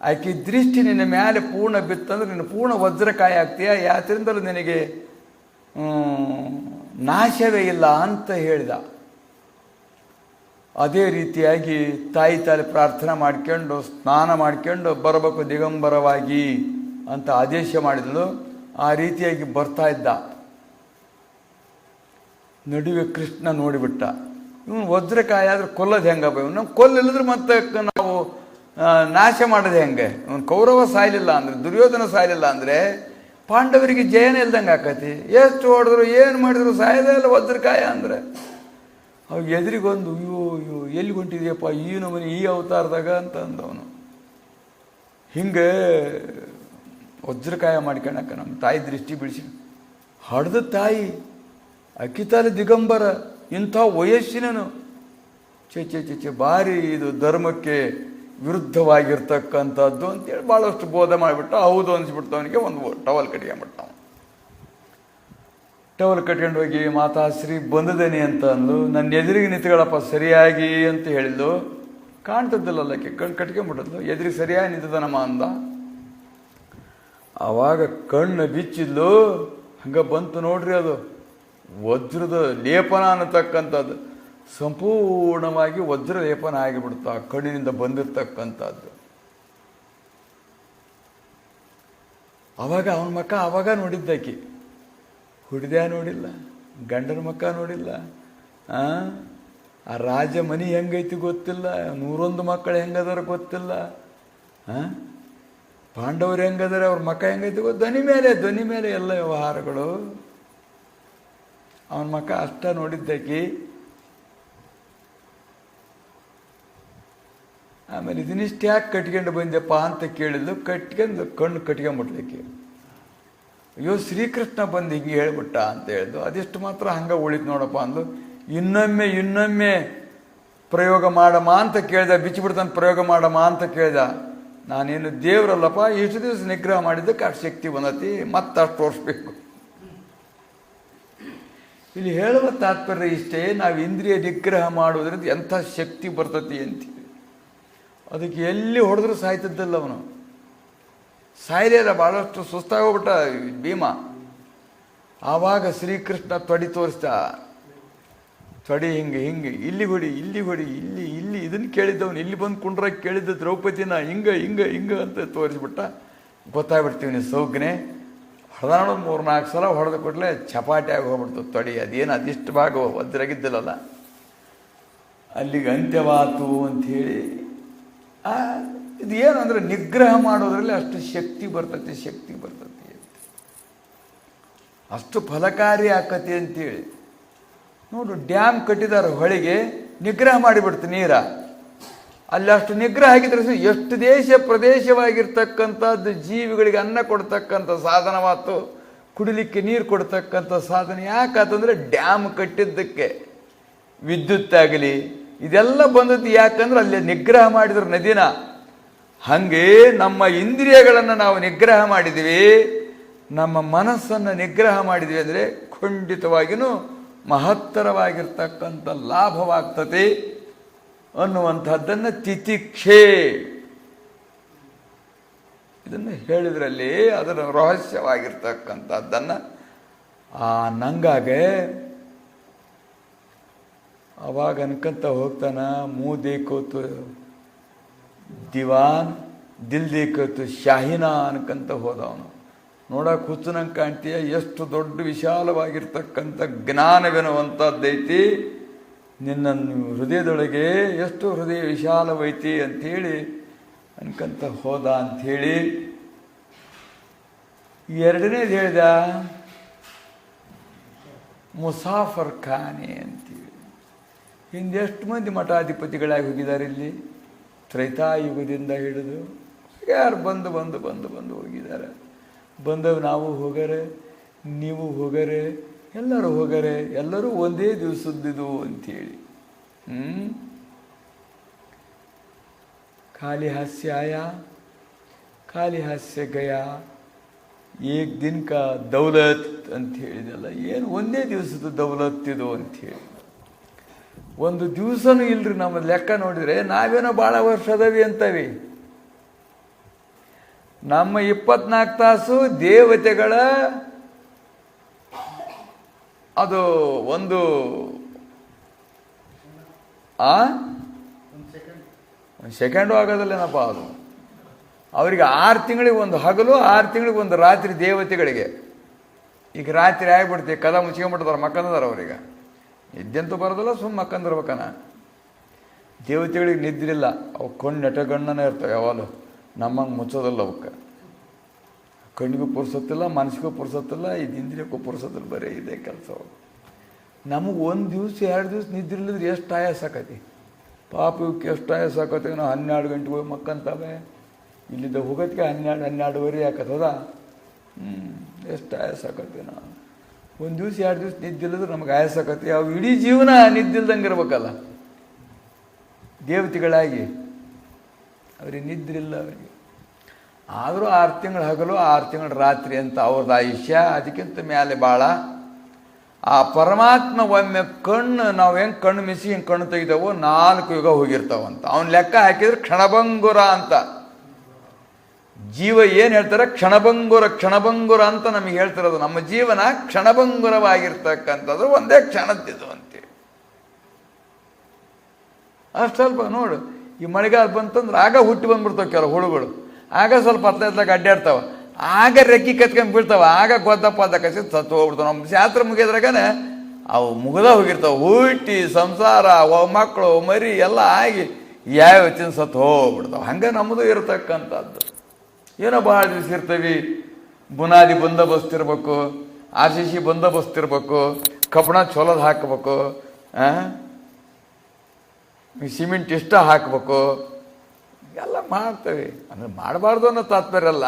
ಆಕೆ ದೃಷ್ಟಿ ನಿನ್ನ ಮೇಲೆ ಪೂರ್ಣ ಬಿತ್ತಂದ್ರೆ ನಿನ್ನ ಪೂರ್ಣ ವಜ್ರಕಾಯ ಆಗ್ತೀಯ, ಯಾತ್ರಿಂದಲೂ ನಿನಗೆ ನಾಶವೇ ಇಲ್ಲ ಅಂತ ಹೇಳಿದ. ಅದೇ ರೀತಿಯಾಗಿ ತಾಯಿ ಪ್ರಾರ್ಥನೆ ಮಾಡ್ಕೊಂಡು ಸ್ನಾನ ಮಾಡ್ಕೊಂಡು ಬರಬೇಕು ದಿಗಂಬರವಾಗಿ ಅಂತ ಆದೇಶ ಮಾಡಿದಳು. ಆ ರೀತಿಯಾಗಿ ಬರ್ತಾ ಇದ್ದ. ನಡುವೆ ಕೃಷ್ಣ ನೋಡಿಬಿಟ್ಟ, ಇವನು ವಜ್ರಕಾಯ ಆದ್ರೆ ಕೊಲ್ಲೋದು ಹೆಂಗಪ್ಪ, ಇವನು ಕೊಲ್ಲಿಲ್ಲದ್ರೆ ಮತ್ತೆ ನಾವು ನಾಶ ಮಾಡೋದು ಹೆಂಗೆ? ಇವನು ಕೌರವ ಸಾಯಲಿಲ್ಲ ಅಂದರೆ, ದುರ್ಯೋಧನ ಸಾಯಲಿಲ್ಲ ಅಂದರೆ ಪಾಂಡವರಿಗೆ ಜಯನೇ ಇಲ್ದಂಗೆ ಆಕತಿ. ಎಷ್ಟು ಹೊಡೆದ್ರು ಏನು ಮಾಡಿದ್ರು ಸಾಯದೇ ಇಲ್ಲ ವಜ್ರಕಾಯ ಅಂದರೆ. ಅವಾಗ ಎದುರಿಗೊಂದು ಅಯ್ಯೋ ಎಲ್ಲಿ ಹೊಂಟಿದೆಯಪ್ಪ ಈ ನಮೂನಿ ಈ ಅವತಾರದಾಗ ಅಂತ ಅಂದವನು. ಹಿಂಗೆ ವಜ್ರಕಾಯ ಮಾಡ್ಕೊಳಕ ನಮ್ಮ ತಾಯಿ ದೃಷ್ಟಿ ಬಿಡಿಸಿ ಹಡ್ದ ತಾಯಿ ಅಕ್ಕಿತಾಲೆ ದಿಗಂಬರ, ಇಂಥ ವಯಸ್ಸಿನನು ಚೆ ಭಾರಿ ಇದು ಧರ್ಮಕ್ಕೆ ವಿರುದ್ಧವಾಗಿರ್ತಕ್ಕಂಥದ್ದು ಅಂತೇಳಿ ಭಾಳಷ್ಟು ಬೋಧ ಮಾಡಿಬಿಟ್ಟ. ಹೌದು ಅನಿಸ್ಬಿಡ್ತು ಅವನಿಗೆ. ಒಂದು ಟವಲ್ ಕಟ್ಕೊಂಡ್ಬಿಟ್ಟ. ಟವಲ್ ಕಟ್ಕೊಂಡು ಹೋಗಿ ಮಾತಾಶ್ರೀ ಬಂದದೇನೆ ಅಂತ ಅಂದು, ನನ್ನ ಎದುರಿಗೆ ನಿಂತ್ಗಳಪ್ಪ ಸರಿಯಾಗಿ ಅಂತ ಹೇಳಿದ್ಲು. ಕಾಣ್ತದ್ದಿಲ್ಲಕ್ಕೆ ಕಣ್ಣು ಕಟ್ಕೊಂಡ್ಬಿಟ್ಟದ್ದು. ಎದುರಿಗೆ ಸರಿಯಾಗಿ ನಿಂತದನಮ್ಮ ಅಂದ. ಆವಾಗ ಕಣ್ಣು ಬಿಚ್ಚಿದ್ಲು. ಹಂಗೆ ಬಂತು ನೋಡ್ರಿ, ಅದು ವಜ್ರದ ಲೇಪನ ಅನ್ನತಕ್ಕಂಥದ್ದು. ಸಂಪೂರ್ಣವಾಗಿ ವಜ್ರ ಲೇಪನ ಆಗಿಬಿಡ್ತು ಆ ಕಣ್ಣಿನಿಂದ ಬಂದಿರತಕ್ಕಂಥದ್ದು. ಅವಾಗ ಅವನ ಮಕ್ಕ ಅವಾಗ ನೋಡಿದ್ದಾಕಿ, ಹುಡ್ದ್ಯಾ ನೋಡಿಲ್ಲ, ಗಂಡನ ಮಕ್ಕ ನೋಡಿಲ್ಲ. ಆ ರಾಜ ಮನಿ ಹೆಂಗೈತಿ ಗೊತ್ತಿಲ್ಲ, 101 ಮಕ್ಕಳು ಹೆಂಗದಾರ ಗೊತ್ತಿಲ್ಲ. ಪಾಂಡವರು ಹೆಂಗದಾರೆ, ಅವ್ರ ಮಕ್ಕ ಹೆಂಗೈತಿ ಧ್ವನಿ ಮೇಲೆ ಎಲ್ಲ ವ್ಯವಹಾರಗಳು. ಅವನ ಮಕ್ಕ ಅಷ್ಟ ನೋಡಿದ್ದಾಕಿ. ಆಮೇಲೆ ಇದನ್ನಿಷ್ಟು ಯಾಕೆ ಕಟ್ಕೊಂಡು ಬಂದೆಪ್ಪ ಅಂತ ಕೇಳಿದ್ಲು. ಕಣ್ಣು ಕಟ್ಕೊಂಡ್ಬಿಟ್ಲಕ್ಕೆ. ಅಯ್ಯೋ ಶ್ರೀಕೃಷ್ಣ ಬಂದು ಹಿಂಗೆ ಹೇಳ್ಬಿಟ್ಟ ಅಂತ ಹೇಳಿದ್ಲು. ಅದಿಷ್ಟು ಮಾತ್ರ ಹಂಗೆ ಉಳಿತು ನೋಡಪ್ಪ ಅಂದ್ಲು. ಇನ್ನೊಮ್ಮೆ ಪ್ರಯೋಗ ಮಾಡಮ್ಮ ಅಂತ ಕೇಳ್ದ. ಬಿಚ್ಚಿಬಿಡ್ತಾನೆ ಪ್ರಯೋಗ ಮಾಡಮ್ಮ ಅಂತ ಕೇಳ್ದ. ನಾನೇನು ದೇವ್ರಲ್ಲಪ್ಪ, ಇಷ್ಟು ದಿವಸ ನಿಗ್ರಹ ಮಾಡಿದ್ದಕ್ಕೆ ಅಷ್ಟು ಶಕ್ತಿ ಬಂದತಿ, ಮತ್ತೆ ಅಷ್ಟು ತೋರಿಸ್ಬೇಕು. ಇಲ್ಲಿ ಹೇಳುವ ತಾತ್ಪರ್ಯ ಇಷ್ಟೇ, ನಾವು ಇಂದ್ರಿಯ ನಿಗ್ರಹ ಮಾಡೋದ್ರಿಂದ ಎಂಥ ಶಕ್ತಿ ಬರ್ತತಿ ಅಂತೀವಿ. ಅದಕ್ಕೆ ಎಲ್ಲಿ ಹೊಡೆದ್ರೂ ಸಾಯ್ತಿದ್ದಲ್ಲ ಅವನು. ಸಾಯ್ಲಿಲ್ಲ, ಭಾಳಷ್ಟು ಸುಸ್ತಾಗೋಗ್ಬಿಟ್ಟ ಭೀಮ. ಆವಾಗ ಶ್ರೀಕೃಷ್ಣ ತೊಡಿ ತೋರಿಸ್ದ. ತೊಡಿ ಹಿಂಗೆ ಇಲ್ಲಿ ಹೊಡಿ, ಇಲ್ಲಿ ಇದನ್ನು ಕೇಳಿದ್ದವನು ಇಲ್ಲಿ ಬಂದು ಕುಂಡ್ರ ಕೇಳಿದ್ದ ದ್ರೌಪದಿನ ಹಿಂಗ ಅಂತ ತೋರಿಸ್ಬಿಟ್ಟ. ಗೊತ್ತಾಗ್ಬಿಡ್ತೀವಿ ನೀವು ಸೌಜ್ಞೆ. ಹೊಡೆದಾಡೋದು 3-4 ಸಲ ಹೊಡೆದು ಕೊಟ್ಲೆ ಚಪಾಟಿ ಆಗಿ ಹೋಗ್ಬಿಡ್ತು ತೊಡಿ. ಅದೇನು ಅದಿಷ್ಟು ಭಾಗ ಒದ್ರಾಗಿದ್ದಿಲ್ಲಲ್ಲ, ಅಲ್ಲಿಗೆ ಅಂತ್ಯವಾತು ಅಂಥೇಳಿ. ಇದು ಏನು ಅಂದರೆ ನಿಗ್ರಹ ಮಾಡೋದ್ರಲ್ಲಿ ಅಷ್ಟು ಶಕ್ತಿ ಬರ್ತತಿ ಅಷ್ಟು ಫಲಕಾರಿ ಆಕತಿ ಅಂತೇಳಿ. ನೋಡು, ಡ್ಯಾಮ್ ಕಟ್ಟಿದಾರ, ಹೊಳಿಗೆ ನಿಗ್ರಹ ಮಾಡಿಬಿಡ್ತು ನೀರ. ಅಲ್ಲಿ ಅಷ್ಟು ನಿಗ್ರಹ ಆಗಿದ್ರೆ ಎಷ್ಟು ದೇಶ ಪ್ರದೇಶವಾಗಿರ್ತಕ್ಕಂಥದ್ದು ಜೀವಿಗಳಿಗೆ ಅನ್ನ ಕೊಡ್ತಕ್ಕಂಥ ಸಾಧನವಾತು, ಕುಡಿಲಿಕ್ಕೆ ನೀರು ಕೊಡ್ತಕ್ಕಂಥ ಸಾಧನ. ಯಾಕಂತಂದರೆ ಡ್ಯಾಮ್ ಕಟ್ಟಿದ್ದಕ್ಕೆ. ವಿದ್ಯುತ್ ಆಗಲಿ ಇದೆಲ್ಲ ಬಂದದ್ದು ಯಾಕಂದ್ರೆ ಅಲ್ಲಿ ನಿಗ್ರಹ ಮಾಡಿದ್ರು ನದಿನ. ಹಾಗೆ ನಮ್ಮ ಇಂದ್ರಿಯಗಳನ್ನು ನಾವು ನಿಗ್ರಹ ಮಾಡಿದ್ವಿ, ನಮ್ಮ ಮನಸ್ಸನ್ನು ನಿಗ್ರಹ ಮಾಡಿದ್ವಿ ಅಂದರೆ ಖಂಡಿತವಾಗಿಯೂ ಮಹತ್ತರವಾಗಿರ್ತಕ್ಕಂಥ ಲಾಭವಾಗ್ತದೆ ಅನ್ನುವಂಥದ್ದನ್ನು ತಿತಿಕ್ಷೆ ಇದನ್ನು ಹೇಳಿದ್ರಲ್ಲಿ ಅದರ ರಹಸ್ಯವಾಗಿರ್ತಕ್ಕಂಥದ್ದನ್ನು ಆ ನಂಗಾಗೆ ಅವಾಗ ಅನ್ಕಂತ ಹೋಗ್ತಾನ. ಮೂ ದೇಕೋತು ದಿವಾನ್, ದಿಲ್ ದೇಕೋತು ಶಾಹಿನಾ ಅನ್ಕಂತ ಹೋದವನು. ನೋಡಕ್ಕೆ ಹುಚ್ಚನಂಗೆ ಕಾಣ್ತೀಯ, ಎಷ್ಟು ದೊಡ್ಡ ವಿಶಾಲವಾಗಿರ್ತಕ್ಕಂಥ ಜ್ಞಾನವೆನ್ನುವಂಥದ್ದೈತಿ ನಿನ್ನ ಹೃದಯದೊಳಗೆ, ಎಷ್ಟು ಹೃದಯ ವಿಶಾಲವೈತಿ ಅಂಥೇಳಿ ಅನ್ಕಂತ ಹೋದ ಅಂಥೇಳಿ. ಎರಡನೇದು ಹೇಳ್ದ ಮುಸಾಫರ್ ಖಾನೆ ಅಂತೇಳಿ. ಹಿಂದೆಷ್ಟು ಮಂದಿ ಮಠಾಧಿಪತಿಗಳಾಗಿ ಹೋಗಿದ್ದಾರೆ ಇಲ್ಲಿ, ತ್ರೈತಾಯುಗದಿಂದ ಹಿಡಿದು ಯಾರು ಬಂದು ಹೋಗಿದ್ದಾರೆ. ಬಂದವು ನಾವು ಹೋಗರೆ, ನೀವು ಹೋಗರೆ, ಎಲ್ಲರೂ ಹೋಗರೆ, ಎಲ್ಲರೂ ಒಂದೇ ದಿವಸದ್ದಿದು ಅಂಥೇಳಿ. ಖಾಲಿ ಹಾಸ್ಯ ಆಯಾ, ಖಾಲಿ ಹಾಸ್ಯ ಗಯಾ, ಏಕ್ ದಿನ ಕಾ ದೌಲತ್ ಅಂತ ಹೇಳಿದೆಲ್ಲ. ಏನು ಒಂದೇ ದಿವಸದ ದೌಲತ್ತಿದು ಅಂಥೇಳಿ. ಒಂದು ದಿವಸನೂ ಇಲ್ರಿ ನಮ್ಮ ಲೆಕ್ಕ ನೋಡಿದರೆ. ನಾವೇನೋ ಭಾಳ ವರ್ಷದವಿ ಅಂತವಿ. ನಮ್ಮ 24 ತಾಸು ದೇವತೆಗಳ ಅದು ಒಂದು ಸೆಕೆಂಡು ಆಗೋದಿಲ್ಲೇನಪ್ಪ. ಅದು ಅವರಿಗೆ 6 ತಿಂಗಳಿಗೆ ಒಂದು ಹಗಲು, 6 ತಿಂಗಳಿಗೆ ಒಂದು ರಾತ್ರಿ ದೇವತೆಗಳಿಗೆ. ಈಗ ರಾತ್ರಿ ಆಗಿಬಿಡ್ತೀವಿ, ಕದ ಮುಚ್ಕೊಂಡ್ಬಿಡ್ತಾರೆ, ಮಕ್ಕಂದಾರ ಅವ್ರಿಗೆ. ನಿದ್ದೆಂತೂ ಬರೋದಿಲ್ಲ, ಸುಮ್ಮನೆ ಮಕ್ಕಂದಿರ್ಬೇಕನ. ದೇವತೆಗಳಿಗೆ ನಿದ್ರಿಲ್ಲ, ಅವು ಕಣ್ಣು ನೆಟಗಣ್ಣನೇ ಇರ್ತವೆ ಯಾವಾಗಲೂ. ನಮ್ಮಂಗೆ ಮುಚ್ಚೋದಲ್ಲ ಅವಕ್ಕೆ. ಕಣ್ಣಿಗೂ ಪುರ್ಸತ್ತಿಲ್ಲ, ಮನಸ್ಸಿಗೂ ಪುರ್ಸತ್ತಿಲ್ಲ, ಇದು ಇಂದ್ರಿಯಕ್ಕೂ ಪುರ್ಸತ್ತಿಲ್ಲ. ಬರೀ ಇದೇ ಕೆಲಸ. ನಮಗೆ 1 ದಿವಸ 2 ದಿವಸ ನಿದ್ರಿಲ್ಲದ್ರೆ ಎಷ್ಟು ಆಯಾಸ ಆಕತಿ. ಪಾಪ ಇವಕ್ಕೆ ಎಷ್ಟು ಆಯಾಸ ಆಕತಿ. ನಾವು 12 ಗಂಟೆಗೆ ಹೋಗಿ ಮಕ್ಕಂತಾವೆ. ಇಲ್ಲಿದ್ದ ಹೋಗೋದಕ್ಕೆ 12-12:30 ಆಕತ್ತದ. ಎಷ್ಟು ಆಯಾಸ ಆಕತಿ. ನಾವು 1 ದಿವಸ 2 ದಿವಸ ನಿದ್ದಿಲ್ಲದ್ರೆ ನಮಗೆ ಆಯಾಸ ಆಕತಿ. ಅವು ಇಡೀ ಜೀವನ ನಿದ್ದಿಲ್ದಂಗೆ ಇರ್ಬೇಕಲ್ಲ ದೇವತೆಗಳಾಗಿ. ಅವ್ರಿಗೆ ನಿದ್ರಿಲ್ಲ ಅವರಿಗೆ. ಆದರೂ 6 ತಿಂಗಳು ಹಗಲು, 6 ತಿಂಗಳು ರಾತ್ರಿ ಅಂತ ಅವ್ರದ್ದು ಆಯುಷ್ಯ. ಅದಕ್ಕಿಂತ ಮೇಲೆ ಭಾಳ ಆ ಪರಮಾತ್ಮ ಒಮ್ಮೆ ಕಣ್ಣು, ನಾವು ಹೆಂಗೆ ಕಣ್ಣು ಮಿಸಿ ಹಿಂಗೆ ಕಣ್ಣು ತೆಗಿದೆವೋ 4 ಯುಗ ಹೋಗಿರ್ತಾವಂತ. ಅವನ ಲೆಕ್ಕ ಹಾಕಿದ್ರೆ ಕ್ಷಣಭಂಗುರ ಅಂತ. ಜೀವ ಏನು ಹೇಳ್ತಾರೆ, ಕ್ಷಣಭಂಗುರ ಅಂತ ನಮಗೆ ಹೇಳ್ತಿರೋದು. ನಮ್ಮ ಜೀವನ ಕ್ಷಣಭಂಗುರವಾಗಿರ್ತಕ್ಕಂಥದ್ದು ಒಂದೇ ಕ್ಷಣದ್ದಿದ್ದು ಅಂತೇಳಿ. ಅಷ್ಟು ಸ್ವಲ್ಪ ನೋಡು, ಈ ಮಳೆಗಾಲ ಬಂತಂದ್ರೆ ಆಗ ಹುಟ್ಟಿ ಬಂದ್ಬಿಡ್ತಾವೆ ಕೆಲವು ಹುಳುಗಳು, ಆಗ ಸ್ವಲ್ಪ ಹತ್ತಲಾಗ ಅಡ್ಡಾಡ್ತಾವೆ, ಆಗ ರೆಕ್ಕಿ ಕತ್ಕೊಂಡು ಬೀಳ್ತಾವೆ, ಆಗ ಗೊತ್ತಪ್ಪ ಕಸಿ ಸತ್ತು ಹೋಗ್ಬಿಡ್ತಾವೆ. ನಮ್ಮ ಶಾಸ್ತ್ರ ಮುಗಿದ್ರಾಗನೆ ಅವು ಮುಗ್ದ ಹೋಗಿರ್ತಾವೆ, ಹುಟ್ಟಿ ಸಂಸಾರ ಮಕ್ಕಳು ಮರಿ ಎಲ್ಲ ಆಗಿ ಯಾವ ಹೆಚ್ಚಿನ ಸತ್ತು ಹೋಗ್ಬಿಡ್ತಾವೆ. ಹಂಗೆ ನಮ್ಮದು ಇರತಕ್ಕಂಥದ್ದು. ಏನೋ ಭಾಳ ದಿವಸ ಇರ್ತೀವಿ, ಬುನಾದಿ ಬಂದೋಬಸ್ತ್ ಇರಬೇಕು, RCC ಬಂದೋಬಸ್ತ್ ಇರಬೇಕು, ಕಬ್ಬಣ ಚೊಲೋದು ಹಾಕಬೇಕು, ಸಿಮೆಂಟ್ ಇಷ್ಟ ಹಾಕಬೇಕು, ಎಲ್ಲ ಮಾಡ್ತೇವೆ. ಅಂದರೆ ಮಾಡಬಾರ್ದು ಅನ್ನೋ ತಾತ್ಪರ್ಯ ಅಲ್ಲ,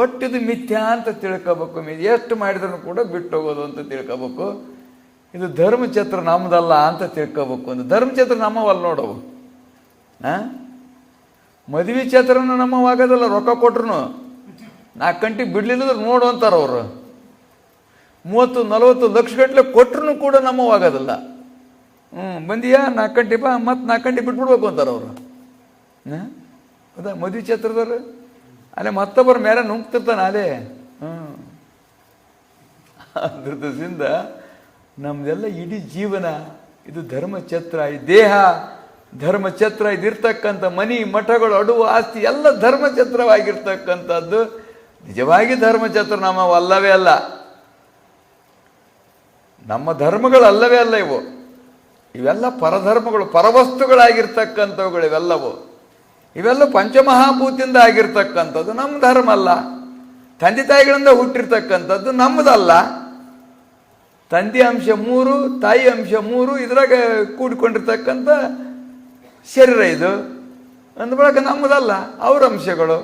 ಒಟ್ಟಿದು ಮಿಥ್ಯಾ ಅಂತ ತಿಳ್ಕೋಬೇಕು. ಎಷ್ಟು ಮಾಡಿದ್ರೂ ಕೂಡ ಬಿಟ್ಟು ಹೋಗೋದು ಅಂತ ತಿಳ್ಕೋಬೇಕು. ಇದು ಧರ್ಮಛತ್ರ ನಮ್ಮದಲ್ಲ ಅಂತ ತಿಳ್ಕೋಬೇಕು. ಒಂದು ಧರ್ಮಛತ್ರ ನಮ್ಮವಲ್ಲ ನೋಡವು. ಮದುವೆ ಛತ್ರನೂ ನಮ್ಮವಾಗೋದಲ್ಲ, ರೊಕ್ಕ ಕೊಟ್ರು 4 ಗಂಟೆಗೆ ಬಿಡ್ಲಿಲ್ಲದ್ರೆ ನೋಡು ಅಂತಾರೆ ಅವರು. 30-40 ಲಕ್ಷ ಗಟ್ಟಲೆ ಕೊಟ್ಟರು ಕೂಡ ನಮ್ಮವಾಗೋದಿಲ್ಲ. ಬಂದಿಯಾ 4 ಗಂಟೆ ಬಾ, ಮತ್ತು 4 ಗಂಟೆ ಬಿಟ್ಬಿಡ್ಬೇಕು ಅಂತಾರೆ ಅವರು. ಹೌದಾ? ಮದುವೆ ಛತ್ರದವ್ರು ಅಲ್ಲೇ ಮತ್ತೊಬ್ಬರ ಮೇಲೆ ನುಂಗ್ತಿರ್ತಾನೆ ಅಲ್ಲೇ. ಅದ್ರದಿಂದ ನಮ್ದೆಲ್ಲ ಇಡೀ ಜೀವನ ಇದು ಧರ್ಮಛತ್ರ. ಈ ದೇಹ ಧರ್ಮಛತ್ರ, ಇದಿರ್ತಕ್ಕಂಥ ಮನಿ ಮಠಗಳು ಅಡುವು ಆಸ್ತಿ ಎಲ್ಲ ಧರ್ಮಛತ್ರವಾಗಿರ್ತಕ್ಕಂಥದ್ದು. ನಿಜವಾಗಿ ಧರ್ಮಛತ್ರ ನಮ್ಮವಲ್ಲವೇ ಅಲ್ಲ, ನಮ್ಮ ಧರ್ಮಗಳು ಅಲ್ಲವೇ ಅಲ್ಲ ಇವು. ಇವೆಲ್ಲ ಪರಧರ್ಮಗಳು, ಪರವಸ್ತುಗಳಾಗಿರ್ತಕ್ಕಂಥವುಗಳು ಇವೆಲ್ಲವು. ಇವೆಲ್ಲ ಪಂಚಮಹಾಭೂತಿಯಿಂದ ಆಗಿರ್ತಕ್ಕಂಥದ್ದು, ನಮ್ಮ ಧರ್ಮ ಅಲ್ಲ. ತಂದೆ ತಾಯಿಗಳಿಂದ ಹುಟ್ಟಿರ್ತಕ್ಕಂಥದ್ದು ನಮ್ಮದಲ್ಲ. ತಂದೆ ಅಂಶ 3, ತಾಯಿ ಅಂಶ 3, ಇದ್ರಾಗ ಕೂಡಿಕೊಂಡಿರ್ತಕ್ಕಂಥ ಶರೀರ ಇದು ಅಂದ್ಬಳಕ ನಮ್ಮದಲ್ಲ, ಅವ್ರ ಅಂಶಗಳು.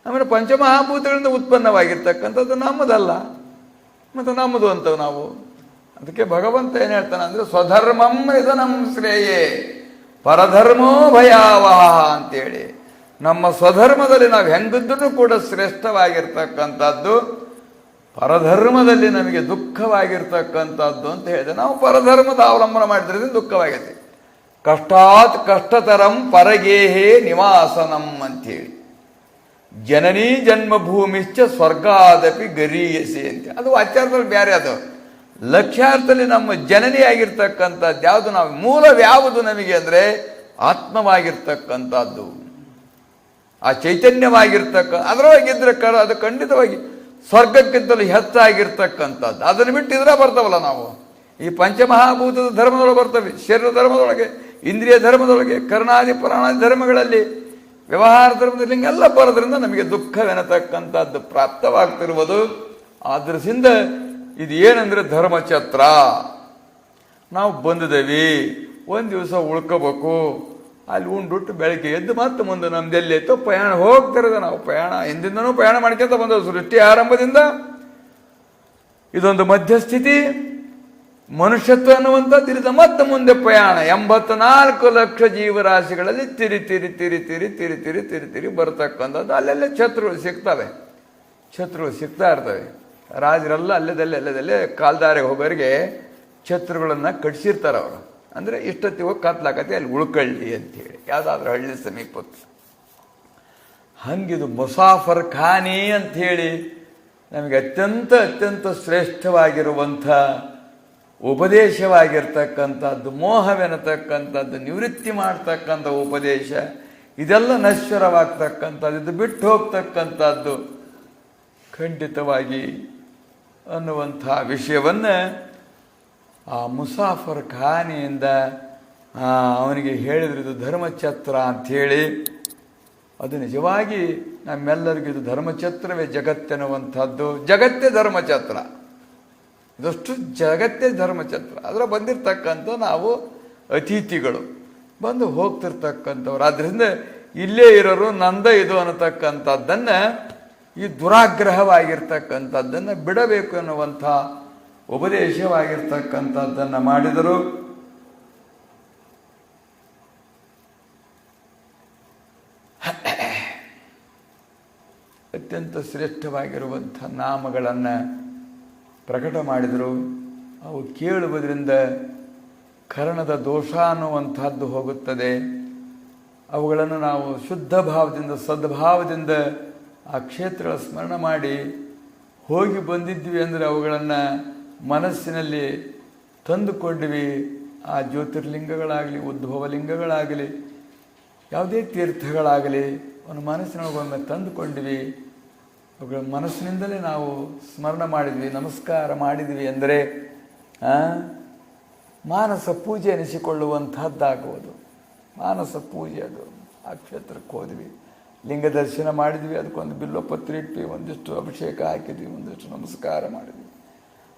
ಆಮೇಲೆ ಪಂಚಮಹಾಭೂತಗಳಿಂದ ಉತ್ಪನ್ನವಾಗಿರ್ತಕ್ಕಂಥದ್ದು ನಮ್ಮದಲ್ಲ, ಮತ್ತು ನಮ್ಮದು ಅಂತವು ನಾವು. ಅದಕ್ಕೆ ಭಗವಂತ ಏನು ಹೇಳ್ತಾನೆ ಅಂದರೆ, ಸ್ವಧರ್ಮಂ ಇದನಂ ಶ್ರೇಯೇ ಪರಧರ್ಮೋ ಭಯಾವಹ ಅಂತೇಳಿ. ನಮ್ಮ ಸ್ವಧರ್ಮದಲ್ಲಿ ನಾವು ಹೆಂಗಿದ್ರೂ ಕೂಡ ಶ್ರೇಷ್ಠವಾಗಿರ್ತಕ್ಕಂಥದ್ದು, ಪರಧರ್ಮದಲ್ಲಿ ನಮಗೆ ದುಃಖವಾಗಿರ್ತಕ್ಕಂಥದ್ದು ಅಂತ ಹೇಳಿದೆ. ನಾವು ಪರಧರ್ಮದ ಅವಲಂಬನೆ ಮಾಡಿದ್ರಿಂದ ದುಃಖವಾಗೈತಿ. ಕಷ್ಟಾತ್ ಕಷ್ಟತರಂ ಪರಗೇಹೇ ನಿವಾಸನಂ ಅಂಥೇಳಿ. ಜನನೀ ಜನ್ಮಭೂಮಿಶ್ಚ ಸ್ವರ್ಗಾದಪಿ ಗರೀಯಸಿ ಅಂತ. ಅದು ಆಚಾರದಲ್ಲಿ ಬೇರೆ. ಅದು ಲಕ್ಷ್ಯಾರ್ಥದಲ್ಲಿ ನಮ್ಮ ಜನನಿ ಆಗಿರ್ತಕ್ಕಂಥದ್ದು ಯಾವುದು, ನಾವು ಮೂಲವ್ಯಾವುದು ನಮಗೆ ಅಂದರೆ ಆತ್ಮವಾಗಿರ್ತಕ್ಕಂಥದ್ದು, ಆ ಚೈತನ್ಯವಾಗಿರ್ತಕ್ಕ ಅದು ಖಂಡಿತವಾಗಿ ಸ್ವರ್ಗಕ್ಕಿಂತಲೂ ಹೆಚ್ಚಾಗಿರ್ತಕ್ಕಂಥದ್ದು. ಅದನ್ನು ಬಿಟ್ಟಿದ್ರೆ ಬರ್ತಾವಲ್ಲ ನಾವು ಈ ಪಂಚಮಹಾಭೂತದ ಧರ್ಮದೊಳಗೆ ಬರ್ತವೆ, ಶರೀರ ಧರ್ಮದೊಳಗೆ, ಇಂದ್ರಿಯ ಧರ್ಮದೊಳಗೆ, ಕರ್ಣಾದಿ ಪ್ರಾಣಾದಿ ಧರ್ಮಗಳಲ್ಲಿ, ವ್ಯವಹಾರ ಧರ್ಮದಲ್ಲಿ ಹಿಂಗೆಲ್ಲ ಬರೋದ್ರಿಂದ ನಮಗೆ ದುಃಖವೆನತಕ್ಕಂಥದ್ದು ಪ್ರಾಪ್ತವಾಗ್ತಿರುವುದು. ಆದ್ರಿಂದ ಇದು ಏನಂದರೆ ಧರ್ಮಛತ್ರ. ನಾವು ಬಂದಿದ್ದೇವೆ, ಒಂದು ದಿವಸ ಉಳ್ಕೋಬೇಕು, ಅಲ್ಲಿ ಉಂಡುಟ್ಟು ಬೆಳಗ್ಗೆ ಎದ್ದು ಮತ್ತೆ ಮುಂದೆ ನಮ್ದೆಲ್ಲಿ ಐತೋ ಪ್ರಯಾಣ ಹೋಗ್ತಿರೋದು. ನಾವು ಪ್ರಯಾಣ ಹಿಂದಿಂದನೂ ಪ್ರಯಾಣ ಮಾಡ್ಕೊಂತ ಬಂದವು. ಸೃಷ್ಟಿ ಆರಂಭದಿಂದ ಇದೊಂದು ಮಧ್ಯಸ್ಥಿತಿ, ಮನುಷ್ಯತ್ವ ಅನ್ನುವಂಥದ್ದು ಇರಿದ ಮತ್ತೆ ಮುಂದೆ ಪ್ರಯಾಣ. 84 ಲಕ್ಷ ಜೀವರಾಶಿಗಳಲ್ಲಿ ತಿರಿ ತಿರಿ ತಿರಿ ತಿರಿ ತಿರಿ ತಿರಿ ತಿರಿ ತಿರಿ ಬರ್ತಕ್ಕಂಥದ್ದು. ಅಲ್ಲೆಲ್ಲೇ ಛತ್ರಗಳು ಸಿಗ್ತವೆ, ಛತ್ರಗಳು ಸಿಗ್ತಾ ಇರ್ತವೆ. ರಾಜರೆಲ್ಲ ಅಲ್ಲದಲ್ಲೇ ಕಾಲ್ದಾರಿಗೆ ಹೋಗೋರಿಗೆ ಛತ್ರಗಳನ್ನು ಕಟ್ಸಿರ್ತಾರೆ ಅವರು. ಅಂದರೆ ಇಷ್ಟೊತ್ತಿ ಹೋಗಿ ಕತ್ಲಾಕತಿ ಅಲ್ಲಿ ಉಳ್ಕೊಳ್ಳಿ ಅಂಥೇಳಿ, ಯಾವುದಾದ್ರೂ ಹಳ್ಳಿ ಸಮೀಪಕ್ಕೆ. ಹಂಗಿದು ಮುಸಾಫರ್ ಖಾನಿ ಅಂಥೇಳಿ ನಮಗೆ ಅತ್ಯಂತ ಶ್ರೇಷ್ಠವಾಗಿರುವಂಥ ಉಪದೇಶವಾಗಿರ್ತಕ್ಕಂಥದ್ದು, ಮೋಹವೆನತಕ್ಕಂಥದ್ದು, ನಿವೃತ್ತಿ ಮಾಡ್ತಕ್ಕಂಥ ಉಪದೇಶ. ಇದೆಲ್ಲ ನಶ್ವರವಾಗ್ತಕ್ಕಂಥದ್ದು, ಇದು ಬಿಟ್ಟು ಹೋಗ್ತಕ್ಕಂಥದ್ದು ಖಂಡಿತವಾಗಿ ಅನ್ನುವಂಥ ವಿಷಯವನ್ನು ಆ ಮುಸಾಫರ್ ಖಾನಿಯಿಂದ ಅವನಿಗೆ ಹೇಳಿದ್ರು. ಇದು ಧರ್ಮಛತ್ರ ಅಂಥೇಳಿ. ಅದು ನಿಜವಾಗಿ ನಮ್ಮೆಲ್ಲರಿಗೂ ಇದು ಧರ್ಮಛತ್ರವೇ ಜಗತ್ತೆನ್ನುವಂಥದ್ದು. ಜಗತ್ತೇ ಧರ್ಮಛತ್ರ, ಇದಷ್ಟು ಜಗತ್ತೇ ಧರ್ಮಛತ್ರ. ಅದರ ಬಂದಿರತಕ್ಕಂಥ ನಾವು ಅತಿಥಿಗಳು, ಬಂದು ಹೋಗ್ತಿರ್ತಕ್ಕಂಥವ್ರು. ಆದ್ದರಿಂದ ಇಲ್ಲೇ ಇರೋರು ನಂದ ಇದು ಅನ್ನತಕ್ಕಂಥದ್ದನ್ನು, ಈ ದುರಾಗ್ರಹವಾಗಿರ್ತಕ್ಕಂಥದ್ದನ್ನು ಬಿಡಬೇಕು ಎನ್ನುವಂಥ ಉಪದೇಶವಾಗಿರ್ತಕ್ಕಂಥದ್ದನ್ನು ಮಾಡಿದರು. ಅತ್ಯಂತ ಶ್ರೇಷ್ಠವಾಗಿರುವಂಥ ನಾಮಗಳನ್ನು ಪ್ರಕಟ ಮಾಡಿದರು. ಅವು ಕೇಳುವುದರಿಂದ ಕರ್ಣದ ದೋಷ ಅನ್ನುವಂಥದ್ದು ಹೋಗುತ್ತದೆ. ಅವುಗಳನ್ನು ನಾವು ಶುದ್ಧ ಭಾವದಿಂದ, ಸದ್ಭಾವದಿಂದ ಆ ಕ್ಷೇತ್ರಗಳ ಸ್ಮರಣೆ ಮಾಡಿ ಹೋಗಿ ಬಂದಿದ್ವಿ ಅಂದರೆ ಅವುಗಳನ್ನು ಮನಸ್ಸಿನಲ್ಲಿ ತಂದುಕೊಂಡ್ವಿ. ಆ ಜ್ಯೋತಿರ್ಲಿಂಗಗಳಾಗಲಿ, ಉದ್ಭವಲಿಂಗಗಳಾಗಲಿ, ಯಾವುದೇ ತೀರ್ಥಗಳಾಗಲಿ ಒಂದು ಮನಸ್ಸಿನೊಳಗೊಮ್ಮೆ ತಂದುಕೊಂಡಿವಿ, ಅವುಗಳ ಮನಸ್ಸಿನಿಂದಲೇ ನಾವು ಸ್ಮರಣ ಮಾಡಿದ್ವಿ, ನಮಸ್ಕಾರ ಮಾಡಿದ್ವಿ ಅಂದರೆ ಮಾನಸ ಪೂಜೆ ಎನಿಸಿಕೊಳ್ಳುವಂಥದ್ದಾಗುವುದು. ಮಾನಸ ಪೂಜೆ ಅದು. ಆ ಕ್ಷೇತ್ರಕ್ಕೆ ಹೋದ್ವಿ, ಲಿಂಗ ದರ್ಶನ ಮಾಡಿದ್ವಿ, ಅದಕ್ಕೊಂದು ಬಿಲ್ಲೋಪತ್ರೆ ಇಟ್ವಿ, ಒಂದಿಷ್ಟು ಅಭಿಷೇಕ ಹಾಕಿದ್ವಿ, ಒಂದಿಷ್ಟು ನಮಸ್ಕಾರ ಮಾಡಿದ್ವಿ,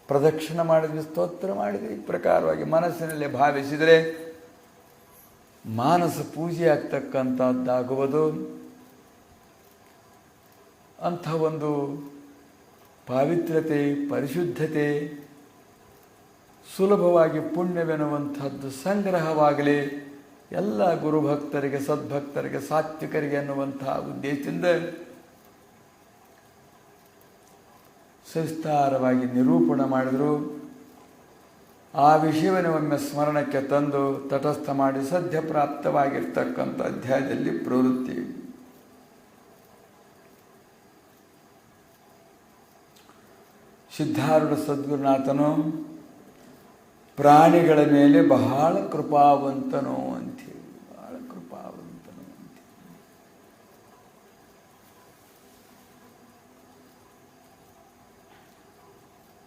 ಪ್ರದಕ್ಷಿಣೆ ಮಾಡಿದ್ವಿ, ಸ್ತೋತ್ರ ಮಾಡಿದ್ವಿ. ಈ ಪ್ರಕಾರವಾಗಿ ಮನಸ್ಸಿನಲ್ಲೇ ಭಾವಿಸಿದರೆ ಮಾನಸ ಪೂಜೆ ಆಗ್ತಕ್ಕಂಥದ್ದಾಗುವುದು. ಅಂಥ ಒಂದು ಪಾವಿತ್ರ್ಯತೆ, ಪರಿಶುದ್ಧತೆ, ಸುಲಭವಾಗಿ ಪುಣ್ಯವೆನ್ನುವಂಥದ್ದು ಸಂಗ್ರಹವಾಗಲಿ ಎಲ್ಲ ಗುರುಭಕ್ತರಿಗೆ, ಸದ್ಭಕ್ತರಿಗೆ, ಸಾತ್ವಿಕರಿಗೆ ಅನ್ನುವಂತಹ ಉದ್ದೇಶದಿಂದ ಸವಿಸ್ತಾರವಾಗಿ ನಿರೂಪಣೆ ಮಾಡಿದರು. ಆ ವಿಷಯವನ್ನು ಒಮ್ಮೆ ಸ್ಮರಣಕ್ಕೆ ತಂದು ತಟಸ್ಥ ಮಾಡಿ ಸದ್ಯ ಪ್ರಾಪ್ತವಾಗಿರ್ತಕ್ಕಂಥ ಅಧ್ಯಾಯದಲ್ಲಿ ಪ್ರವೃತ್ತಿ. ಸಿದ್ಧಾರೂಢ ಸದ್ಗುರುನಾಥನು ಪ್ರಾಣಿಗಳ ಮೇಲೆ ಬಹಳ ಕೃಪಾವಂತನು ಅಂಥೇಳಿ, ಬಹಳ ಕೃಪಾವಂತನು ಅಂಥೇಳಿ.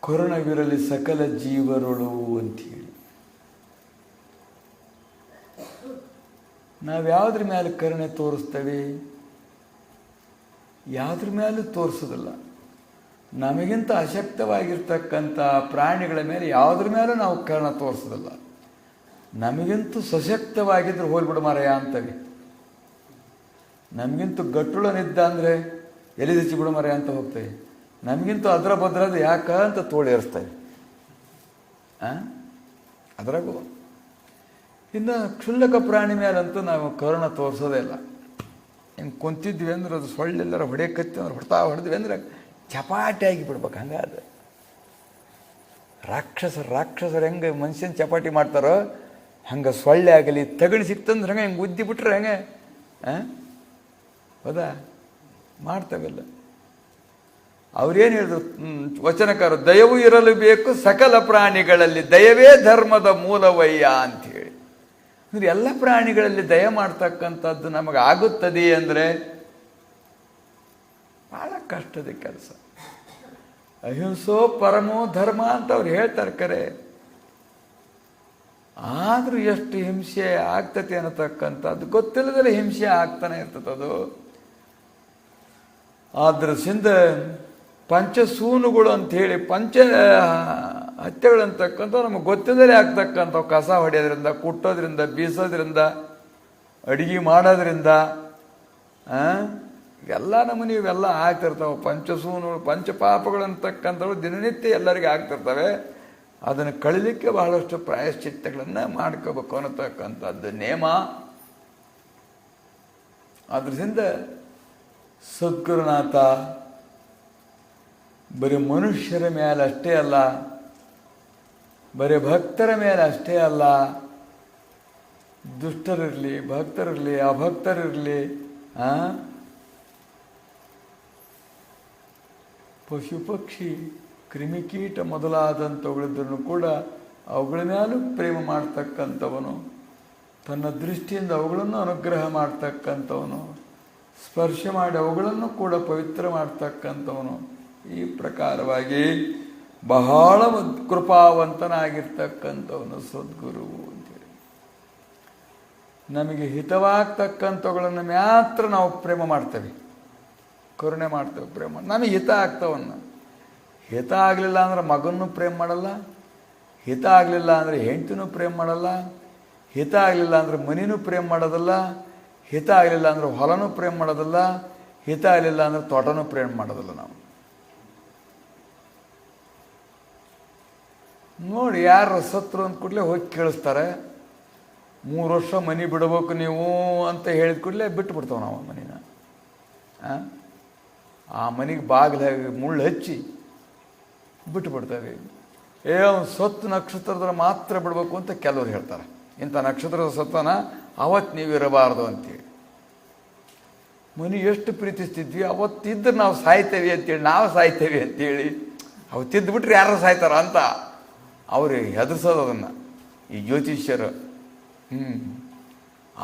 ಕರುಣವಿರಲಿ ಸಕಲ ಜೀವರುಳು ಅಂಥೇಳಿ. ನಾವು ಯಾವುದ್ರ ಮೇಲೆ ಕರುಣೆ ತೋರಿಸ್ತೇವೆ? ಯಾವುದ್ರ ಮೇಲೂ ತೋರಿಸೋದಿಲ್ಲ. ನಮಗಿಂತ ಅಶಕ್ತವಾಗಿರ್ತಕ್ಕಂಥ ಪ್ರಾಣಿಗಳ ಮೇಲೆ ಯಾವುದ್ರ ಮೇಲೂ ನಾವು ಕರುಣೆ ತೋರಿಸೋದಿಲ್ಲ. ನಮಗಿಂತೂ ಸಶಕ್ತವಾಗಿದ್ದರೆ ಹೋಗ್ಬಿಡು ಮಾರಾಯ ಅಂತವೆ. ನಮಗಿಂತೂ ಗಟ್ಟುಳನಿದ್ದ ಅಂದರೆ ಎಲಿದಚ್ಚಿ ಬಿಡು ಮಾರಾಯ ಅಂತ ಹೋಗ್ತೇವೆ. ನಮಗಿಂತೂ ಅದರ ಬದ್ರದು ಯಾಕ ಅಂತ ತೋಳೇರಿಸ್ತೇವೆ. ಅದ್ರಾಗೂ ಇನ್ನು ಕ್ಷುಲ್ಲಕ ಪ್ರಾಣಿ ಮೇಲಂತೂ ನಾವು ಕರುಣೆ ತೋರಿಸೋದೇ ಇಲ್ಲ. ಹಿಂಗೆ ಕುಂತಿದ್ವಿ ಅಂದ್ರೆ ಅದು ಸೊಳ್ಳೆಲ್ಲರ ಹೊಡೆಯಕತ್ತಿ ಅಂದ್ರೆ ಹೊಡೆದ್ವಿ ಅಂದ್ರೆ ಚಪಾಟಿ ಆಗಿ ಬಿಡ್ಬೇಕು. ಹಂಗಾದ ರಾಕ್ಷಸರು ಹೆಂಗೆ ಮನುಷ್ಯನ ಚಪಾಟಿ ಮಾಡ್ತಾರೋ ಹಂಗೆ ಸೊಳ್ಳೆ ಆಗಲಿ ತಗಣಿ ಸಿಕ್ತಂದ್ರೆ ಹಂಗೆ ಉದ್ದಿ ಬಿಟ್ರೆ ಹೆಂಗೆ ಹೌದಾ ಮಾಡ್ತಾವೆಲ್ಲ. ಅವ್ರೇನು ಹೇಳಿದ್ರು ವಚನಕಾರ, ದಯವು ಇರಲು ಬೇಕು ಸಕಲ ಪ್ರಾಣಿಗಳಲ್ಲಿ, ದಯವೇ ಧರ್ಮದ ಮೂಲವಯ್ಯ ಅಂಥೇಳಿ. ಅಂದ್ರೆ ಎಲ್ಲ ಪ್ರಾಣಿಗಳಲ್ಲಿ ದಯ ಮಾಡ್ತಕ್ಕಂಥದ್ದು ನಮಗೆ ಆಗುತ್ತದೆ ಅಂದರೆ ಭಾಳ ಕಷ್ಟದ ಕೆಲಸ. ಅಹಿಂಸೋ ಪರಮೋ ಧರ್ಮ ಅಂತ ಅವ್ರು ಹೇಳ್ತಾರೆ ಕರೆ. ಆದರೂ ಎಷ್ಟು ಹಿಂಸೆ ಆಗ್ತತೆ ಅನ್ನತಕ್ಕಂಥದ್ದು ಗೊತ್ತಿಲ್ಲದ್ರೆ ಹಿಂಸೆ ಆಗ್ತಾನೆ ಇರ್ತದದು. ಆದ್ರಸಿಂದ ಪಂಚಸೂನುಗಳು ಅಂಥೇಳಿ ಪಂಚ ಹತ್ಯೆಗಳಂತಕ್ಕಂಥ ನಮಗೆ ಗೊತ್ತಿಲ್ಲದೆ ಆಗ್ತಕ್ಕಂಥ ಕಸ ಹೊಡೆಯೋದ್ರಿಂದ, ಕುಟ್ಟೋದ್ರಿಂದ, ಬೀಸೋದ್ರಿಂದ, ಅಡುಗೆ ಮಾಡೋದ್ರಿಂದ ಎಲ್ಲ ನಮೂನಿ ಇವೆಲ್ಲ ಆಗ್ತಿರ್ತಾವೆ. ಪಂಚಸೂನುಗಳು, ಪಂಚಪಾಪಗಳಂತಕ್ಕಂಥವು ದಿನನಿತ್ಯ ಎಲ್ಲರಿಗೆ ಆಗ್ತಿರ್ತವೆ. ಅದನ್ನು ಕಳೀಲಿಕ್ಕೆ ಬಹಳಷ್ಟು ಪ್ರಾಯಶ್ಚಿತ್ತಗಳನ್ನು ಮಾಡ್ಕೋಬೇಕು ಅನ್ನತಕ್ಕಂಥದ್ದು ನೇಮ. ಆದ್ರಿಂದ ಸದ್ಗುರುನಾಥ ಬರೀ ಮನುಷ್ಯರ ಮೇಲೆ ಅಷ್ಟೇ ಅಲ್ಲ, ಬರೀ ಭಕ್ತರ ಮೇಲೆ ಅಷ್ಟೇ ಅಲ್ಲ, ದುಷ್ಟರಿರಲಿ, ಭಕ್ತರಿರಲಿ, ಅಭಕ್ತರಿರಲಿ, ಪಶು ಪಕ್ಷಿ ಕ್ರಿಮಿಕೀಟ ಮೊದಲಾದಂಥವುಗಳಿದ್ರೂ ಕೂಡ ಅವುಗಳ ಮೇಲೂ ಪ್ರೇಮ ಮಾಡ್ತಕ್ಕಂಥವನು, ತನ್ನ ದೃಷ್ಟಿಯಿಂದ ಅವುಗಳನ್ನು ಅನುಗ್ರಹ ಮಾಡ್ತಕ್ಕಂಥವನು, ಸ್ಪರ್ಶ ಮಾಡಿ ಅವುಗಳನ್ನು ಕೂಡ ಪವಿತ್ರ ಮಾಡ್ತಕ್ಕಂಥವನು. ಈ ಪ್ರಕಾರವಾಗಿ ಬಹಳ ಕೃಪಾವಂತನಾಗಿರ್ತಕ್ಕಂಥವನು ಸದ್ಗುರು ಅಂತೇಳಿ. ನಮಗೆ ಹಿತವಾಗ್ತಕ್ಕಂಥವುಗಳನ್ನು ಮಾತ್ರ ನಾವು ಪ್ರೇಮ ಮಾಡ್ತೇವೆ, ಕರುಣೆ ಮಾಡ್ತೇವೆ, ಪ್ರೇಮ. ನಮಗೆ ಹಿತ ಆಗ್ತವನ್ನ. ಹಿತ ಆಗಲಿಲ್ಲ ಅಂದ್ರೆ ಮಗನೂ ಪ್ರೇಮ ಮಾಡಲ್ಲ, ಹಿತ ಆಗಲಿಲ್ಲ ಅಂದರೆ ಹೆಂಡತಿನೂ ಪ್ರೇಮ ಮಾಡಲ್ಲ, ಹಿತ ಆಗಲಿಲ್ಲ ಅಂದರೆ ಮನಿನೂ ಪ್ರೇಮ ಮಾಡೋದಲ್ಲ, ಹಿತ ಆಗಲಿಲ್ಲ ಅಂದ್ರೆ ಹೊಲನೂ ಪ್ರೇಮ ಮಾಡೋದಿಲ್ಲ, ಹಿತ ಆಗಲಿಲ್ಲ ಅಂದ್ರೆ ತೋಟನೂ ಪ್ರೇಮ ಮಾಡೋದಿಲ್ಲ. ನಾವು ನೋಡಿ, ಯಾರು ಸತ್ರು ಅಂದ ಕೂಡಲೇ ಹೋಗಿ ಕೇಳಿಸ್ತಾರೆ, 3 ವರ್ಷ ಮನೆ ಬಿಡಬೇಕು ನೀವು ಅಂತ ಹೇಳಿದ ಕೂಡಲೇ ಬಿಟ್ಟು ಬಿಡ್ತಾವೆ ನಾವು ಮನಿನ. ಆ ಮನೆಗೆ ಬಾಗಿಲು ಮುಳ್ಳು ಹಚ್ಚಿ ಬಿಟ್ಟು ಬಿಡ್ತೇವೆ. ಅವ್ನು ಸತ್ತು ನಕ್ಷತ್ರದ ಮಾತ್ರ ಬಿಡಬೇಕು ಅಂತ ಕೆಲವರು ಹೇಳ್ತಾರೆ. ಇಂಥ ನಕ್ಷತ್ರದ ಸತ್ತನ ಅವತ್ತು ನೀವು ಇರಬಾರ್ದು ಅಂತೇಳಿ. ಮನೆ ಎಷ್ಟು ಪ್ರೀತಿಸ್ತಿದ್ವಿ, ಅವತ್ತಿದ್ರೆ ನಾವು ಸಾಯ್ತೇವೆ ಅಂತೇಳಿ, ನಾವು ಸಾಯ್ತೇವೆ ಅಂತೇಳಿ. ಅವತ್ತಿದ್ದು ಬಿಟ್ರೆ ಯಾರು ಸಾಯ್ತಾರ ಅಂತ ಅವ್ರು ಹೆದರ್ಸೋದು ಅದನ್ನು. ಈ ಜ್ಯೋತಿಷ್ಯರು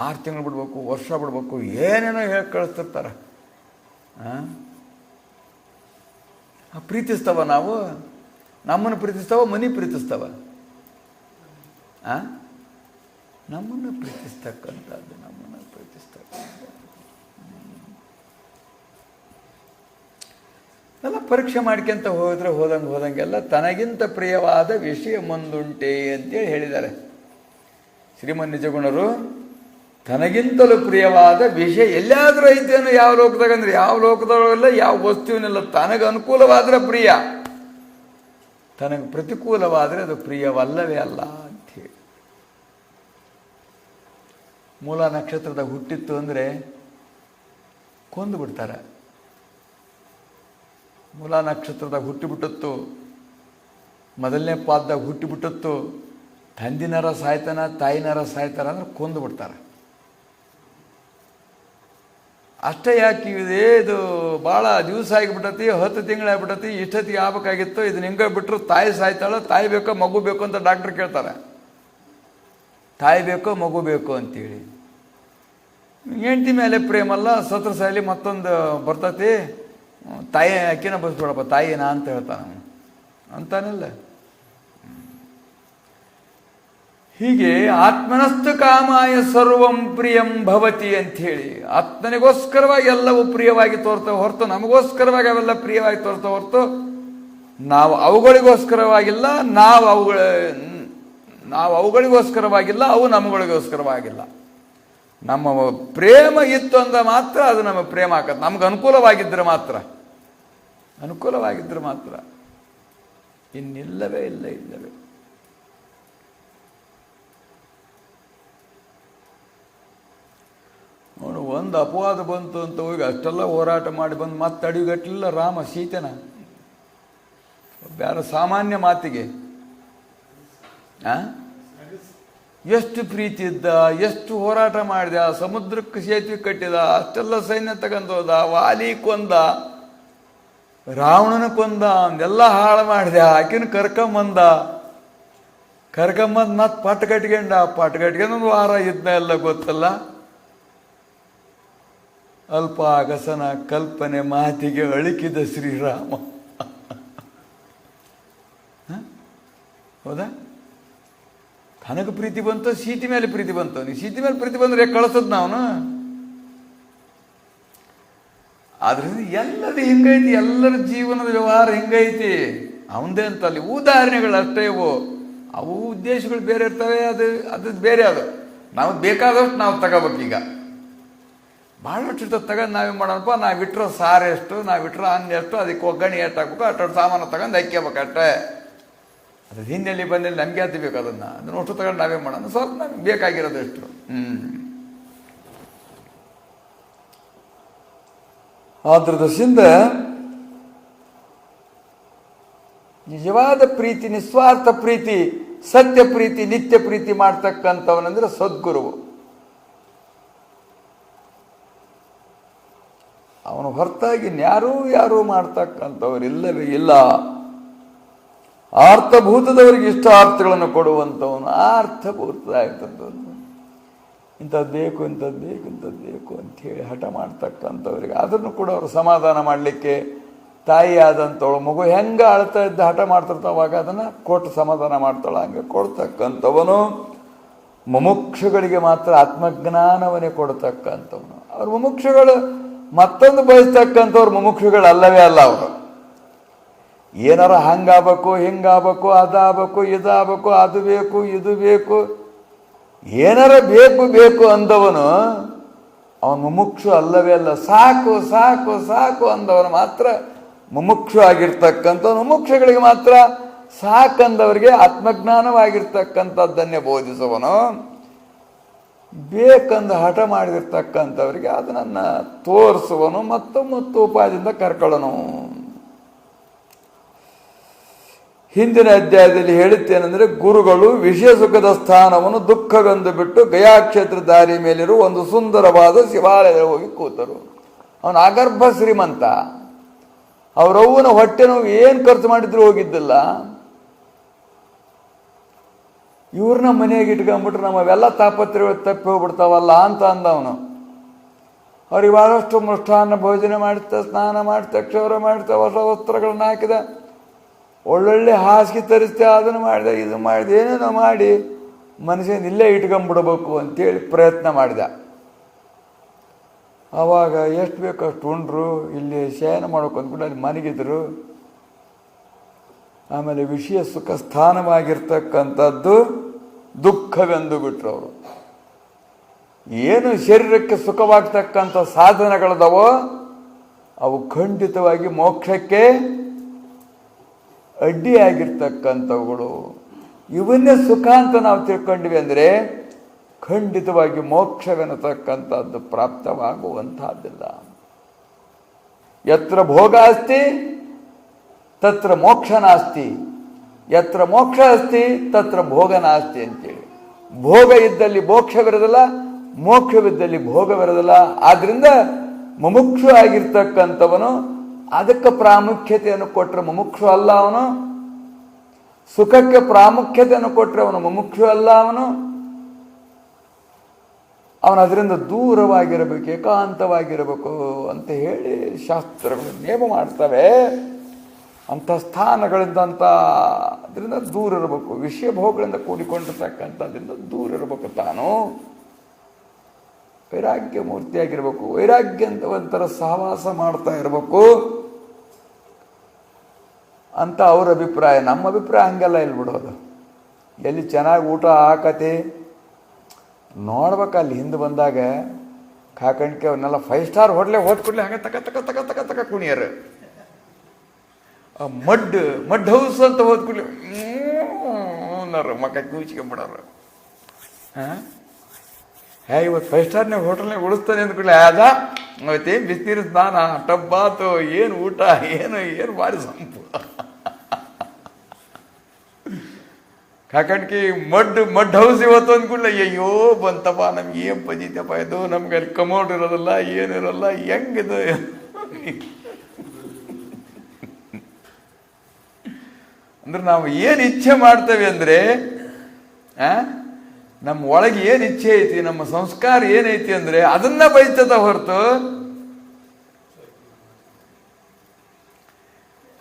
6 ತಿಂಗಳು ಬಿಡ್ಬೇಕು, ವರ್ಷ ಬಿಡ್ಬೇಕು, ಏನೇನೋ ಹೇಳಿ ಕಳಿಸ್ತಿರ್ತಾರೆ. ಪ್ರೀತಿಸ್ತವ ನಾವು? ನಮ್ಮನ್ನು ಪ್ರೀತಿಸ್ತವ, ಮನಿ ಪ್ರೀತಿಸ್ತವ? ನಮ್ಮನ್ನು ಪ್ರೀತಿಸ್ತಕ್ಕಂಥದ್ದು, ನಮ್ಮನ್ನು ಪ್ರೀತಿಸ್ತಕ್ಕಂಥದ್ದು. ಎಲ್ಲ ಪರೀಕ್ಷೆ ಮಾಡ್ಕೊಂತ ಹೋದಂಗೆಲ್ಲ ತನಗಿಂತ ಪ್ರಿಯವಾದ ವಿಷಯ ಮುಂದುಂಟೆ ಅಂತೇಳಿ ಹೇಳಿದ್ದಾರೆ ಶ್ರೀಮನ್ ನಿಜಗುಣರು. ತನಗಿಂತಲೂ ಪ್ರಿಯವಾದ ವಿಷಯ ಎಲ್ಲಾದರೂ ಐತೇನು? ಯಾವ ಲೋಕದಾಗ ಅಂದ್ರೆ ಯಾವ ಲೋಕದೊಳಗೆಲ್ಲ ಯಾವ ವಸ್ತುವಿನೆಲ್ಲ ತನಗೆ ಅನುಕೂಲವಾದರೆ ಪ್ರಿಯ, ತನಗೆ ಪ್ರತಿಕೂಲವಾದರೆ ಅದು ಪ್ರಿಯವಲ್ಲವೇ ಅಲ್ಲ ಅಂಥೇಳಿ. ಮೂಲ ನಕ್ಷತ್ರದಾಗ ಹುಟ್ಟಿತ್ತು ಅಂದರೆ ಕೊಂದು ಬಿಡ್ತಾರೆ. ಮೂಲ ನಕ್ಷತ್ರದಾಗ ಹುಟ್ಟಿಬಿಟ್ಟತ್ತು, ಮೊದಲನೇ ಪಾದದಾಗ ಹುಟ್ಟಿಬಿಟ್ಟತ್ತು, ತಂದಿನಾರ ಸಾಯ್ತಾನ ತಾಯಿನಾರ ಸಾಯ್ತಾರ ಅಂದ್ರೆ ಕೊಂದು ಬಿಡ್ತಾರೆ. ಅಷ್ಟೇ ಯಾಕೆ ಇದೆ, ಇದು ಭಾಳ ದಿವಸ ಆಗಿಬಿಟ್ಟತಿ, 10 ತಿಂಗಳಾಗ್ಬಿಟ್ಟತಿ, ಇಷ್ಟೊತ್ತಿಗೆ ಆಗ್ಬೇಕಾಗಿತ್ತು, ಇದನ್ನ ಹಿಂಗೆ ಬಿಟ್ಟರು ತಾಯಿ ಸಾಯ್ತಾಳ, ತಾಯಿ ಬೇಕೋ ಮಗು ಬೇಕು ಅಂತ ಡಾಕ್ಟ್ರ್ ಕೇಳ್ತಾರೆ. ತಾಯಿ ಬೇಕೋ ಮಗು ಬೇಕು ಅಂತೇಳಿ. ಹೆಂಡತಿ ಮೇಲೆ ಪ್ರೇಮಲ್ಲ, ಸತ್ರ ಸಾಯಲಿ ಮತ್ತೊಂದು ಬರ್ತತಿ, ತಾಯಿ ಅಕ್ಕಿನ ಬಸ್ಬಿಡಪ್ಪ ತಾಯಿನ ಅಂತ ಹೇಳ್ತಾನೆ ಅಂತಾನಿಲ್ಲ. ಹೀಗೆ ಆತ್ಮನಸ್ತು ಕಾಮಾಯ ಸರ್ವಂ ಪ್ರಿಯಂ ಭವತಿ ಅಂಥೇಳಿ ಆತ್ಮನಿಗೋಸ್ಕರವಾಗಿ ಎಲ್ಲವೂ ಪ್ರಿಯವಾಗಿ ತೋರ್ತವೆ ಹೊರತು ನಮಗೋಸ್ಕರವಾಗಿ ಅವೆಲ್ಲ ಪ್ರಿಯವಾಗಿ ತೋರ್ತವೆ ಹೊರತು ನಾವು ಅವುಗಳಿಗೋಸ್ಕರವಾಗಿಲ್ಲ, ನಾವು ಅವುಗಳಿಗೋಸ್ಕರವಾಗಿಲ್ಲ, ಅವು ನಮ್ಮಗಳಿಗೋಸ್ಕರವಾಗಿಲ್ಲ. ನಮ್ಮ ಪ್ರೇಮ ಇತ್ತು ಅಂದ ಮಾತ್ರ ಅದು ನಮ್ಮ ಪ್ರೇಮ ಆಗತ್ತೆ. ನಮ್ಗೆ ಅನುಕೂಲವಾಗಿದ್ದರೆ ಮಾತ್ರ, ಅನುಕೂಲವಾಗಿದ್ದರೆ ಮಾತ್ರ, ಇನ್ನಿಲ್ಲವೇ ಇಲ್ಲವೇ. ಅವನು ಒಂದು ಅಪವಾದ ಬಂತು ಅಂತ ಹೋಗಿ ಅಷ್ಟೆಲ್ಲ ಹೋರಾಟ ಮಾಡಿ ಬಂದು ಮತ್ತೆ ಅಡಿಗಟ್ಟಲಿಲ್ಲ ರಾಮ ಸೀತೆನ. ಬೇರೆ ಸಾಮಾನ್ಯ ಮಾತಿಗೆ ಎಷ್ಟು ಪ್ರೀತಿ ಇದ್ದ, ಎಷ್ಟು ಹೋರಾಟ ಮಾಡಿದ, ಸಮುದ್ರಕ್ಕೆ ಸೇತುವೆ ಕಟ್ಟಿದ, ಅಷ್ಟೆಲ್ಲ ಸೈನ್ಯ ತಗೊಂಡೋದ, ವಾಲಿ ಕೊಂದ, ರಾವಣನ ಕೊಂದ, ಅವನ್ನೆಲ್ಲ ಹಾಳು ಮಾಡಿದೆ, ಆಕಿನ ಕರ್ಕೊಂಬಂದು ಮತ್ತೆ ಪಟ್ಕಟ್ಕೊಂಡು ಒಂದು ವಾರ ಇದ್ನ ಎಲ್ಲ ಗೊತ್ತಲ್ಲ. ಅಲ್ಪ ಅಗಸನ ಕಲ್ಪನೆ ಮಾತಿಗೆ ಅಳಿಕಿದ ಶ್ರೀರಾಮ. ಹೌದಾ? ತನಗೆ ಪ್ರೀತಿ ಬಂತು, ಸೀತೆ ಮೇಲೆ ಪ್ರೀತಿ ಬಂತು. ನೀ ಸೀತೆ ಮೇಲೆ ಪ್ರೀತಿ ಬಂದ್ರೆ ಕಳಿಸದ್ ನಾವನು. ಆದ್ರಿಂದ ಎಲ್ಲದು ಹಿಂಗೈತಿ, ಎಲ್ಲರ ಜೀವನದ ವ್ಯವಹಾರ ಹಿಂಗೈತಿ. ಅವಂದೇ ಅಂತಲ್ಲಿ ಉದಾಹರಣೆಗಳು ಅಷ್ಟೇ ಇವು. ಅವು ಉದ್ದೇಶಗಳು ಬೇರೆ ಇರ್ತವೆ, ಅದು ಬೇರೆ. ಅದು ನಾವು ಬೇಕಾದಷ್ಟು ನಾವು ತಗೋಬೇಕೀಗ. ಭಾಳಷ್ಟು ಇರ್ತದೆ ತಗೊಂಡು ನಾವೇನು ಮಾಡೋಣಪ್ಪ, ನಾವಿಟ್ರೆ ಸಾರು ಎಷ್ಟು, ನಾವಿಟ್ರೆ ಅನ್ನ ಎಷ್ಟು, ಅದಕ್ಕೆ ಒಗ್ಗರಣೆ ಎಷ್ಟು ಹಾಕ್ಬೇಕು, ಅಷ್ಟು ಸಾಮಾನು ತಗೊಂಡು ಹಾಕ್ಯಬೇಕು ಅಷ್ಟೇ. ಅದು ಹಿನ್ನೆಲೆ ಬಂದಲ್ಲಿ ನಮಗೆ ಹತ್ತಬೇಕು ಅದನ್ನು ಅಷ್ಟು ತಗೊಂಡು ನಾವೇ ಮಾಡೋಣ. ಸ್ವಲ್ಪ ನಮ್ಗೆ ಬೇಕಾಗಿರೋದು ಎಷ್ಟು. ಆದ್ರ ದೃಷ್ಟಿಯಿಂದ ನಿಜವಾದ ಪ್ರೀತಿ, ನಿಸ್ವಾರ್ಥ ಪ್ರೀತಿ, ಸತ್ಯ ಪ್ರೀತಿ, ನಿತ್ಯ ಪ್ರೀತಿ ಮಾಡ್ತಕ್ಕಂಥವನಂದ್ರೆ ಸದ್ಗುರುವು. ಅವನು ಹೊರತಾಗಿ ಯಾರೂ ಮಾಡ್ತಕ್ಕಂಥವ್ರು ಇಲ್ಲವೇ ಇಲ್ಲ. ಅರ್ಥಭೂತದವರಿಗೆ ಇಷ್ಟ ಅರ್ಥಗಳನ್ನು ಕೊಡುವಂಥವನು ಅರ್ಥಭೂತದಾಗಿರ್ತಕ್ಕಂಥವ್ನು. ಇಂಥದ್ದು ಬೇಕು ಅಂಥೇಳಿ ಹಠ ಮಾಡ್ತಕ್ಕಂಥವ್ರಿಗೆ ಅದನ್ನು ಕೂಡ ಅವರು ಸಮಾಧಾನ ಮಾಡಲಿಕ್ಕೆ ತಾಯಿ ಆದಂಥವಳು ಮಗು ಹೆಂಗೆ ಅಳ್ತಾ ಇದ್ದ ಹಠ ಮಾಡ್ತಿರ್ತಾವಾಗ ಅದನ್ನು ಕೊಟ್ಟು ಸಮಾಧಾನ ಮಾಡ್ತಾಳೆ. ಹಂಗೆ ಕೊಡ್ತಕ್ಕಂಥವನು ಮುಮುಕ್ಷುಗಳಿಗೆ ಮಾತ್ರ ಆತ್ಮಜ್ಞಾನವನ್ನೇ ಕೊಡ್ತಕ್ಕಂಥವನು. ಅವ್ರ ಮುಮುಕ್ಷುಗಳು ಮತ್ತೊಂದು ಬಯಸ್ತಕ್ಕಂಥವ್ರು ಮುಮುಕ್ಷುಗಳಲ್ಲವೇ ಅಲ್ಲ. ಅವರು ಏನಾರ ಹಂಗಾಗಬೇಕು, ಹಿಂಗಾಗಬೇಕು, ಅದಾಗಬೇಕು, ಇದಾಗಬೇಕು, ಅದು ಬೇಕು, ಇದು ಬೇಕು, ಏನಾರ ಬೇಕು ಅಂದವನು ಅವನು ಮುಮುಕ್ಷು ಅಲ್ಲವೇ ಅಲ್ಲ. ಸಾಕು ಅಂದವನು ಮಾತ್ರ ಮುಮುಕ್ಷು ಆಗಿರ್ತಕ್ಕಂಥ. ಮುಮುಕ್ಷುಗಳಿಗೆ ಮಾತ್ರ ಸಾಕಂದವರಿಗೆ ಆತ್ಮಜ್ಞಾನವಾಗಿರ್ತಕ್ಕಂಥದ್ದನ್ನೇ ಬೋಧಿಸುವನು. ಬೇಕಂದು ಹಠ ಮಾಡಿರ್ತಕ್ಕಂಥವ್ರಿಗೆ ಅದನ್ನು ತೋರಿಸುವನು ಮತ್ತು ಉಪಾಯದಿಂದ ಕರ್ಕೊಳ್ಳೋನು. ಹಿಂದಿನ ಅಧ್ಯಾಯದಲ್ಲಿ ಹೇಳುತ್ತೇನೆಂದರೆ, ಗುರುಗಳು ವಿಷಯ ಸುಖದ ಸ್ಥಾನವನ್ನು ದುಃಖವೆಂದು ಬಿಟ್ಟು ಗಯಾಕ್ಷೇತ್ರ ದಾರಿ ಮೇಲಿರುವ ಒಂದು ಸುಂದರವಾದ ಶಿವಾಲಯದಲ್ಲಿ ಹೋಗಿ ಕೂತರು. ಅವನು ಅಗರ್ಭ ಶ್ರೀಮಂತ. ಅವರವ್ವನ ಹೊಟ್ಟೆ ನೋವು ಏನು ಖರ್ಚು ಮಾಡಿದ್ರು ಹೋಗಿದ್ದಿಲ್ಲ. ಇವ್ರನ್ನ ಮನೆಯಾಗಿ ಇಟ್ಕೊಂಡ್ಬಿಟ್ರೆ ನಮ್ಮವೆಲ್ಲ ತಾಪತ್ರೆಗಳು ತಪ್ಪಿ ಹೋಗ್ಬಿಡ್ತಾವಲ್ಲ ಅಂತ ಅಂದವನು. ಅವ್ರಿಗೆ ಭಾಳಷ್ಟು ಮೃಷ್ಟಾನ್ನ ಭೋಜನ ಮಾಡ್ತಾ, ಸ್ನಾನ ಮಾಡ್ತಾ, ಕ್ಷೌರ ಮಾಡ್ತಾ, ಹೊಸ ವಸ್ತ್ರಗಳನ್ನ ಹಾಕಿದ, ಒಳ್ಳೊಳ್ಳೆ ಹಾಸಿಗೆ ತರಿಸ್ತೆ, ಅದನ್ನು ಮಾಡಿದೆ, ಇದು ಮಾಡಿದೆ, ಏನೇನೋ ಮಾಡಿ ಮನುಷ್ಯನ ಇಲ್ಲೇ ಇಟ್ಕೊಂಡ್ಬಿಡ್ಬೇಕು ಅಂತೇಳಿ ಪ್ರಯತ್ನ ಮಾಡಿದ. ಆವಾಗ ಎಷ್ಟು ಬೇಕೋ ಅಷ್ಟು ಉಂಡ್ರು, ಇಲ್ಲಿ ಶಯನ ಮಾಡೋಕೆ ಅಂದ್ಕೊಂಡು ಅಲ್ಲಿ ಮನೆಗಿದ್ರು. ಆಮೇಲೆ ವಿಷಯ ಸುಖ ಸ್ಥಾನವಾಗಿರ್ತಕ್ಕಂಥದ್ದು ದುಃಖವೆಂದು ಬಿಟ್ರು ಅವರು. ಏನು ಶರೀರಕ್ಕೆ ಸುಖವಾಗ್ತಕ್ಕಂಥ ಸಾಧನಗಳದವೋ ಅವು ಖಂಡಿತವಾಗಿ ಮೋಕ್ಷಕ್ಕೆ ಅಡ್ಡಿಯಾಗಿರ್ತಕ್ಕಂಥವುಗಳು. ಇವನ್ನೇ ಸುಖ ಅಂತ ನಾವು ತಿಳ್ಕೊಂಡ್ವಿ ಅಂದರೆ ಖಂಡಿತವಾಗಿ ಮೋಕ್ಷವೆನ್ನತಕ್ಕಂಥದ್ದು ಪ್ರಾಪ್ತವಾಗುವಂತಹದ್ದಿಲ್ಲ. ಯತ್ರ ಭೋಗ ಅಸ್ತಿ ತತ್ರ ಮೋಕ್ಷ ನಾಸ್ತಿ, ಯತ್ರ ಮೋಕ್ಷ ಅಸ್ತಿ ತತ್ರ ಭೋಗ ನಾಸ್ತಿ ಅಂತೇಳಿ. ಭೋಗ ಇದ್ದಲ್ಲಿ ಮೋಕ್ಷವಿರೋದಿಲ್ಲ, ಮೋಕ್ಷವಿದ್ದಲ್ಲಿ ಭೋಗವಿರೋದಿಲ್ಲ. ಆದ್ರಿಂದ ಮುಮುಕ್ಷು ಆಗಿರ್ತಕ್ಕಂಥವನು ಅದಕ್ಕೆ ಪ್ರಾಮುಖ್ಯತೆಯನ್ನು ಕೊಟ್ಟರೆ ಮುಮುಕ್ಷು ಅಲ್ಲ ಅವನು. ಸುಖಕ್ಕೆ ಪ್ರಾಮುಖ್ಯತೆಯನ್ನು ಕೊಟ್ಟರೆ ಅವನು ಮುಮುಕ್ಷು ಅಲ್ಲ ಅವನು. ಅವನು ಅದರಿಂದ ದೂರವಾಗಿರಬೇಕು, ಏಕಾಂತವಾಗಿರಬೇಕು ಅಂತ ಹೇಳಿ ಶಾಸ್ತ್ರಗಳು ನೇಮ ಮಾಡ್ತವೆ. ಅಂಥ ಸ್ಥಾನಗಳಿಂದ ಅದರಿಂದ ದೂರ ಇರಬೇಕು. ವಿಷಯ ಭೋಗಗಳಿಂದ ಕೂಡಿಕೊಂಡಿರ್ತಕ್ಕಂಥದ್ರಿಂದ ದೂರ ಇರಬೇಕು. ತಾನು ವೈರಾಗ್ಯ ಮೂರ್ತಿಯಾಗಿರ್ಬೇಕು, ವೈರಾಗ್ಯವಂತರ ಸಹವಾಸ ಮಾಡ್ತಾ ಇರಬೇಕು ಅಂತ ಅವ್ರ ಅಭಿಪ್ರಾಯ. ನಮ್ಮ ಅಭಿಪ್ರಾಯ ಹಂಗೆಲ್ಲ ಇಲ್ಲಿ ಬಿಡೋದು. ಎಲ್ಲಿ ಚೆನ್ನಾಗಿ ಊಟ ಹಾಕತಿ ನೋಡ್ಬೇಕು. ಅಲ್ಲಿ ಹಿಂದೆ ಬಂದಾಗ ಕಾಕಣಿಕೆ ಅವನ್ನೆಲ್ಲ 5 ಸ್ಟಾರ್ ಹೋಟ್ಲೆ ಹೋದ್ಕೊಡ್ಲಿ ಹಂಗೆ ತಕ ತಕ ತಕ ತಕ ತಕ ಕುಣಿಯರು. ಮಡ್ ಹೌಸ್ ಅಂತ ಹೋದ್ಕೊಡ್ಲಿ ಮಕ್ಕ ಕೂಚ್ಕೊಂಬಿಡೋರು. ಇವತ್ತು 5 ಸ್ಟಾರ್ನಾಗ ಹೋಟೆಲ್ನಾಗ ಉಳಿಸ್ತಾನೆ ಅಂದ್ಕೊಳ್ಳಿ. ಅದ ಅವತ್ತೇನು ಬಿಸಿನೀರು ಸ್ನಾನ, ಟಬ್ಬಾತು, ಏನು ಊಟ, ಏನು ಭಾರಿ ಸಂಪು. ಕಾಕಣಿಕೆ ಮಡ್ ಹೌಸ್ ಇವತ್ತು ಅಂದ್ಕೊಳ್ಳಿ. ಅಯ್ಯೋ ಬಂತಪ್ಪ, ನಮ್ಗೆ ಏನು ಪಜಿತಪ್ಪ ಇದು, ನಮ್ಗೆ ಅಲ್ಲಿ ಕಮೋಡ್ ಇರೋದಿಲ್ಲ, ಏನಿರೋಲ್ಲ, ಹೆಂಗಿದು. ಅಂದ್ರೆ ನಾವು ಏನು ಇಚ್ಛೆ ಮಾಡ್ತೇವೆ ಅಂದರೆ ನಮ್ಮ ಒಳಗೆ ಏನು ಇಚ್ಛೆ ಐತಿ, ನಮ್ಮ ಸಂಸ್ಕಾರ ಏನೈತಿ ಅಂದರೆ ಅದನ್ನ ಬಯಸ್ತದ ಹೊರತು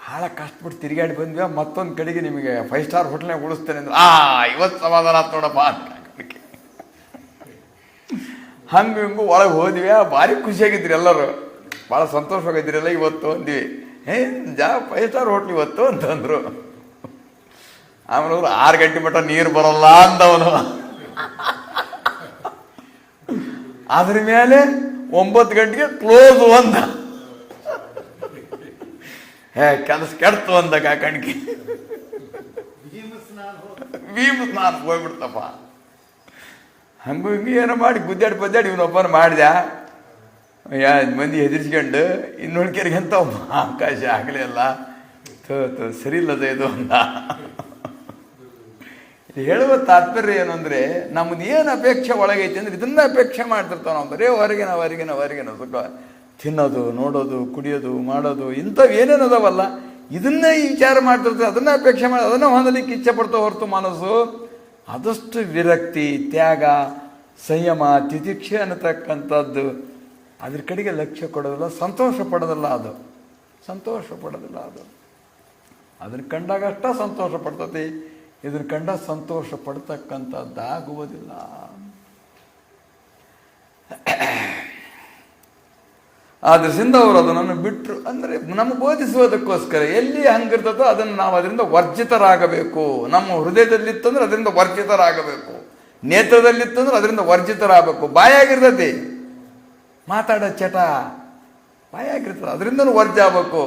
ಭಾಳ ಕಷ್ಟಪಟ್ಟು ತಿರುಗಾಡಿ ಬಂದ್ವಿ. ಮತ್ತೊಂದು ಕಡೆಗೆ ನಿಮಗೆ 5 ಸ್ಟಾರ್ ಹೋಟೆಲ್ನಾಗ ಉಳಿಸ್ತೇನೆ ಅಂದ್ರೆ ಇವತ್ತು ಸಮಾಧಾನ ಆತ್ ನೋಡಪ್ಪ ಅಂತ ಹಂಗೆ ಹಿಂಗೂ ಒಳಗೆ ಹೋದ್ವಿ. ಭಾರಿ ಖುಷಿಯಾಗಿದ್ರಿ ಎಲ್ಲರೂ, ಭಾಳ ಸಂತೋಷವಾಗಿದ್ದಿರಲ್ಲ ಇವತ್ತು ಅಂದ್ವಿ. 5 ಸ್ಟಾರ್ ಹೋಟ್ಲ್ ಇವತ್ತು ಅಂತಂದ್ರು. ಆಮೇಲೆ ಅವರು 6 ಗಂಟೆ ಮಟ್ಟ ನೀರು ಬರಲ್ಲ ಅಂದವನು. ಅದ್ರ ಮೇಲೆ 9 ಗಂಟೆಗೆ ಕ್ಲೋಸ್ ಅಂದ. ಕೆಲಸ ಕೆಡ್ತು ಅಂದ ಕಾಕಣಿಕೆ. ಭೀಮ ಸ್ನಾನ ಹೋಗ್ಬಿಡ್ತಪ್ಪ. ಹಂಗೂ ಹಿಂಗೆ ಏನೋ ಮಾಡಿ ಗುದ್ದಾಡಿ ಇವನೊಬ್ಬನ ಮಾಡಿದ. ಮಂದಿ ಹೆದರ್ಸ್ಕೊಂಡು ಇನ್ನೊಳ್ಕೆರಿಗೆ ಅಂತ ಅವಕಾಶ ಆಗಲೇ ಅಲ್ಲ. ಸರಿ ಇಲ್ಲದ ಇದು ಅಂದ. ಹೇಳುವ ತಾತ್ಪರ್ಯ ಏನು ಅಂದರೆ ನಮ್ದು ಏನು ಅಪೇಕ್ಷೆ ಒಳಗೈತಿ ಅಂದ್ರೆ ಇದನ್ನ ಅಪೇಕ್ಷೆ ಮಾಡ್ತಿರ್ತಾವ ನಾವು. ಬರೀ ಹೊರಗಿನ ಸುಖ, ತಿನ್ನೋದು, ನೋಡೋದು, ಕುಡಿಯೋದು, ಮಾಡೋದು, ಇಂಥವು ಏನೇನದವಲ್ಲ ಇದನ್ನೇ ವಿಚಾರ ಮಾಡ್ತಿರ್ತಾರೆ. ಅದನ್ನ ಅಪೇಕ್ಷೆ ಮಾಡಿ ಅದನ್ನ ಹೊಂದಲಿಕ್ಕೆ ಇಚ್ಛೆ ಪಡ್ತಾ ಹೊರತು ಮನಸ್ಸು ಆದಷ್ಟು ವಿರಕ್ತಿ, ತ್ಯಾಗ, ಸಂಯಮ, ತಿತಿಕ್ಷೆ ಅನ್ನತಕ್ಕಂಥದ್ದು ಅದ್ರ ಕಡೆಗೆ ಲಕ್ಷ್ಯ ಕೊಡೋದಿಲ್ಲ, ಸಂತೋಷ ಪಡೋದಿಲ್ಲ. ಅದು ಅದನ್ನ ಕಂಡಾಗ ಅಷ್ಟ ಸಂತೋಷ ಪಡ್ತತಿ. ಇದನ್ನ ಕಂಡ ಸಂತೋಷ ಪಡ್ತಕ್ಕಂಥದ್ದಾಗುವುದಿಲ್ಲ. ಆದ್ರಿಂದ ಅವರು ಅದನ್ನು ಬಿಟ್ಟರು. ಅಂದರೆ ನಮಗೆ ಬೋಧಿಸುವುದಕ್ಕೋಸ್ಕರ ಎಲ್ಲಿ ಹಂಗಿರ್ತದೋ ಅದನ್ನು ನಾವು ಅದರಿಂದ ವರ್ಜಿತರಾಗಬೇಕು. ನಮ್ಮ ಹೃದಯದಲ್ಲಿತ್ತಂದ್ರೆ ಅದರಿಂದ ವರ್ಜಿತರಾಗಬೇಕು, ನೇತ್ರದಲ್ಲಿತ್ತಂದ್ರೆ ಅದರಿಂದ ವರ್ಜಿತರಾಗಬೇಕು. ಬಾಯಾಗಿರ್ತತಿ ಮಾತಾಡೋ ಚಟ ಬಾಯಾಗಿರ್ತದೆ, ಅದರಿಂದನೂ ವರ್ಜ ಆಗಬೇಕು.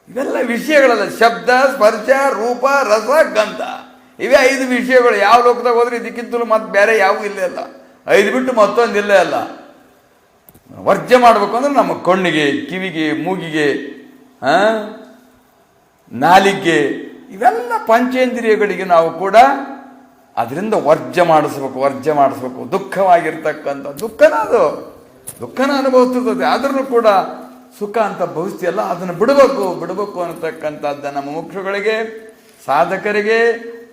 ಇವೆಲ್ಲ ವಿಷಯಗಳಲ್ಲ. ಶಬ್ದ, ಸ್ಪರ್ಶ, ರೂಪ, ರಸ, ಗಂಧ, ಇವೇ 5 ವಿಷಯಗಳು. ಯಾವ ಲೋಕದಾಗ ಹೋದ್ರೆ ಇದಕ್ಕಿಂತಲೂ ಮತ್ತೆ ಬೇರೆ ಯಾವೂ ಇಲ್ಲೇ ಇಲ್ಲ. 5 ಬಿಟ್ಟು ಮತ್ತೊಂದು ಇಲ್ಲೇ ಅಲ್ಲ. ವರ್ಜ್ಯ ಮಾಡಬೇಕು ಅಂದ್ರೆ ನಮ್ಮ ಕಣ್ಣಿಗೆ, ಕಿವಿಗೆ, ಮೂಗಿಗೆ, ನಾಲಿಗೆ, ಇವೆಲ್ಲ ಪಂಚೇಂದ್ರಿಯಗಳಿಗೆ ನಾವು ಕೂಡ ಅದರಿಂದ ವರ್ಜ್ಯ ಮಾಡಿಸ್ಬೇಕು. ದುಃಖವಾಗಿರ್ತಕ್ಕಂಥ ದುಃಖನ ಅನುಭವಿಸ್ತದೆ. ಆದ್ರೂ ಕೂಡ ಸುಖ ಅಂತ ಭವಿಸ್ತಿಯಲ್ಲ, ಅದನ್ನು ಬಿಡಬೇಕು ಅನ್ನತಕ್ಕಂಥದ್ದನ್ನು ಮುಮುಕ್ಷುಗಳಿಗೆ, ಸಾಧಕರಿಗೆ,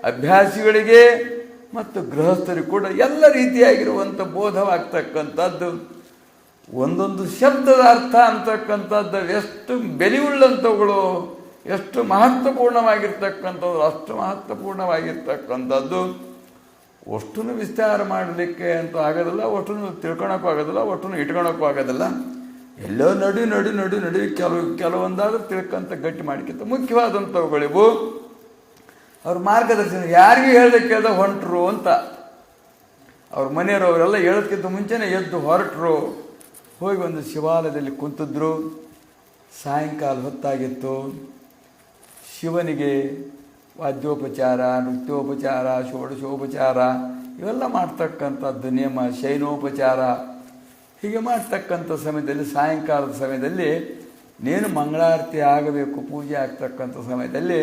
ಅಭ್ಯಾಸಿಗಳಿಗೆ ಮತ್ತು ಗೃಹಸ್ಥರಿಗೂ ಕೂಡ ಎಲ್ಲ ರೀತಿಯಾಗಿರುವಂಥ ಬೋಧವಾಗ್ತಕ್ಕಂಥದ್ದು. ಒಂದೊಂದು ಶಬ್ದದ ಅರ್ಥ ಅಂತಕ್ಕಂಥದ್ದು ಎಷ್ಟು ಬೆಲೆಯುಳ್ಳಂಥವುಗಳು, ಎಷ್ಟು ಮಹತ್ವಪೂರ್ಣವಾಗಿರ್ತಕ್ಕಂಥದ್ದು, ಅಷ್ಟು ಮಹತ್ವಪೂರ್ಣವಾಗಿರ್ತಕ್ಕಂಥದ್ದು. ಅಷ್ಟನ್ನು ವಿಸ್ತಾರ ಮಾಡಲಿಕ್ಕೆ ಅಂತ ಆಗೋದಿಲ್ಲ, ಅಷ್ಟನ್ನು ತಿಳ್ಕೊಳಕ್ಕೂ ಆಗೋದಿಲ್ಲ, ಅಷ್ಟನ್ನು ಇಟ್ಕೊಳಕ್ಕೂ ಆಗೋದಿಲ್ಲ. ಎಲ್ಲೋ ನಡು ಕೆಲವೊಂದಾದ್ರೂ ತಿಳ್ಕೊಂತ ಗಟ್ಟಿ ಮಾಡಿಕ್ಕಿಂತ ಮುಖ್ಯವಾದಂಥವುಗಳಿವು. ಅವ್ರ ಮಾರ್ಗದರ್ಶನ ಯಾರಿಗೂ ಹೇಳೋದಕ್ಕೆ ಕೇಳ್ದ ಹೊಂಟರು ಅಂತ. ಅವ್ರ ಮನೆಯವರವರೆಲ್ಲ ಹೇಳೋದಕ್ಕಿಂತ ಮುಂಚೆನೇ ಎದ್ದು ಹೊರಟರು. ಹೋಗಿ ಒಂದು ಶಿವಾಲಯದಲ್ಲಿ ಕುಂತಿದ್ರು. ಸಾಯಂಕಾಲ ಹೊತ್ತಾಗಿತ್ತು. ಶಿವನಿಗೆ ವಾದ್ಯೋಪಚಾರ, ನೃತ್ಯೋಪಚಾರ, ಷೋಡಶೋಪಚಾರ ಇವೆಲ್ಲ ಮಾಡ್ತಕ್ಕಂಥದ್ದು ನಿಯಮ, ಶಯನೋಪಚಾರ ಹೀಗೆ ಮಾಡ್ತಕ್ಕಂಥ ಸಮಯದಲ್ಲಿ, ಸಾಯಂಕಾಲದ ಸಮಯದಲ್ಲಿ ನೇನು ಮಂಗಳಾರತಿ ಆಗಬೇಕು, ಪೂಜೆ ಆಗ್ತಕ್ಕಂಥ ಸಮಯದಲ್ಲಿ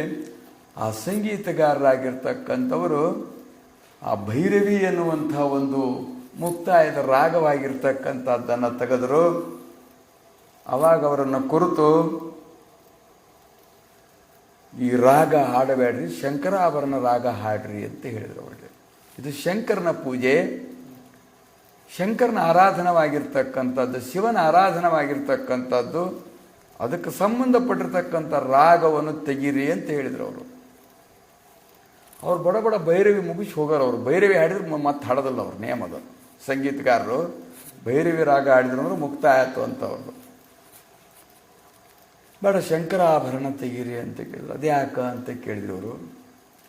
ಆ ಸಂಗೀತಗಾರರಾಗಿರ್ತಕ್ಕಂಥವರು ಆ ಭೈರವಿ ಎನ್ನುವಂಥ ಒಂದು ಮುಕ್ತಾಯದ ರಾಗವಾಗಿರ್ತಕ್ಕಂಥದ್ದನ್ನು ತೆಗೆದರು. ಆವಾಗ ಅವರನ್ನು ಕುರಿತು, ಈ ರಾಗ ಹಾಡಬೇಡ್ರಿ, ಶಂಕರಾಭರಣ ರಾಗ ಹಾಡ್ರಿ ಅಂತ ಹೇಳಿದರು ಅವರಿಗೆ. ಇದು ಶಂಕರನ ಪೂಜೆ, ಶಂಕರನ ಆರಾಧನವಾಗಿರ್ತಕ್ಕಂಥದ್ದು, ಶಿವನ ಆರಾಧನವಾಗಿರ್ತಕ್ಕಂಥದ್ದು. ಅದಕ್ಕೆ ಸಂಬಂಧಪಟ್ಟಿರ್ತಕ್ಕಂಥ ರಾಗವನ್ನು ತೆಗೀರಿ ಅಂತ ಹೇಳಿದರು ಅವರು. ಅವ್ರು ಬಡ ಬಡ ಭೈರವಿ ಮುಗಿಸಿ ಹೋಗೋರು. ಅವರು ಭೈರವಿ ಹಾಡಿದ್ರು ಮತ್ತೆ ಹಾಡೋದಲ್ಲ ಅವ್ರು ನೇಮದ ಸಂಗೀತಗಾರರು. ಭೈರವಿ ರಾಗ ಹಾಡಿದ್ರು ಅಂದ್ರೆ ಮುಕ್ತ ಆಯಿತು ಅಂತ ಅವರು. ಬೇಡ ಶಂಕರಾಭರಣ ತೆಗೀರಿ ಅಂತ ಕೇಳಿದ್ರು. ಅದ್ಯಾಕ ಅಂತ ಕೇಳಿದ್ರು ಅವರು.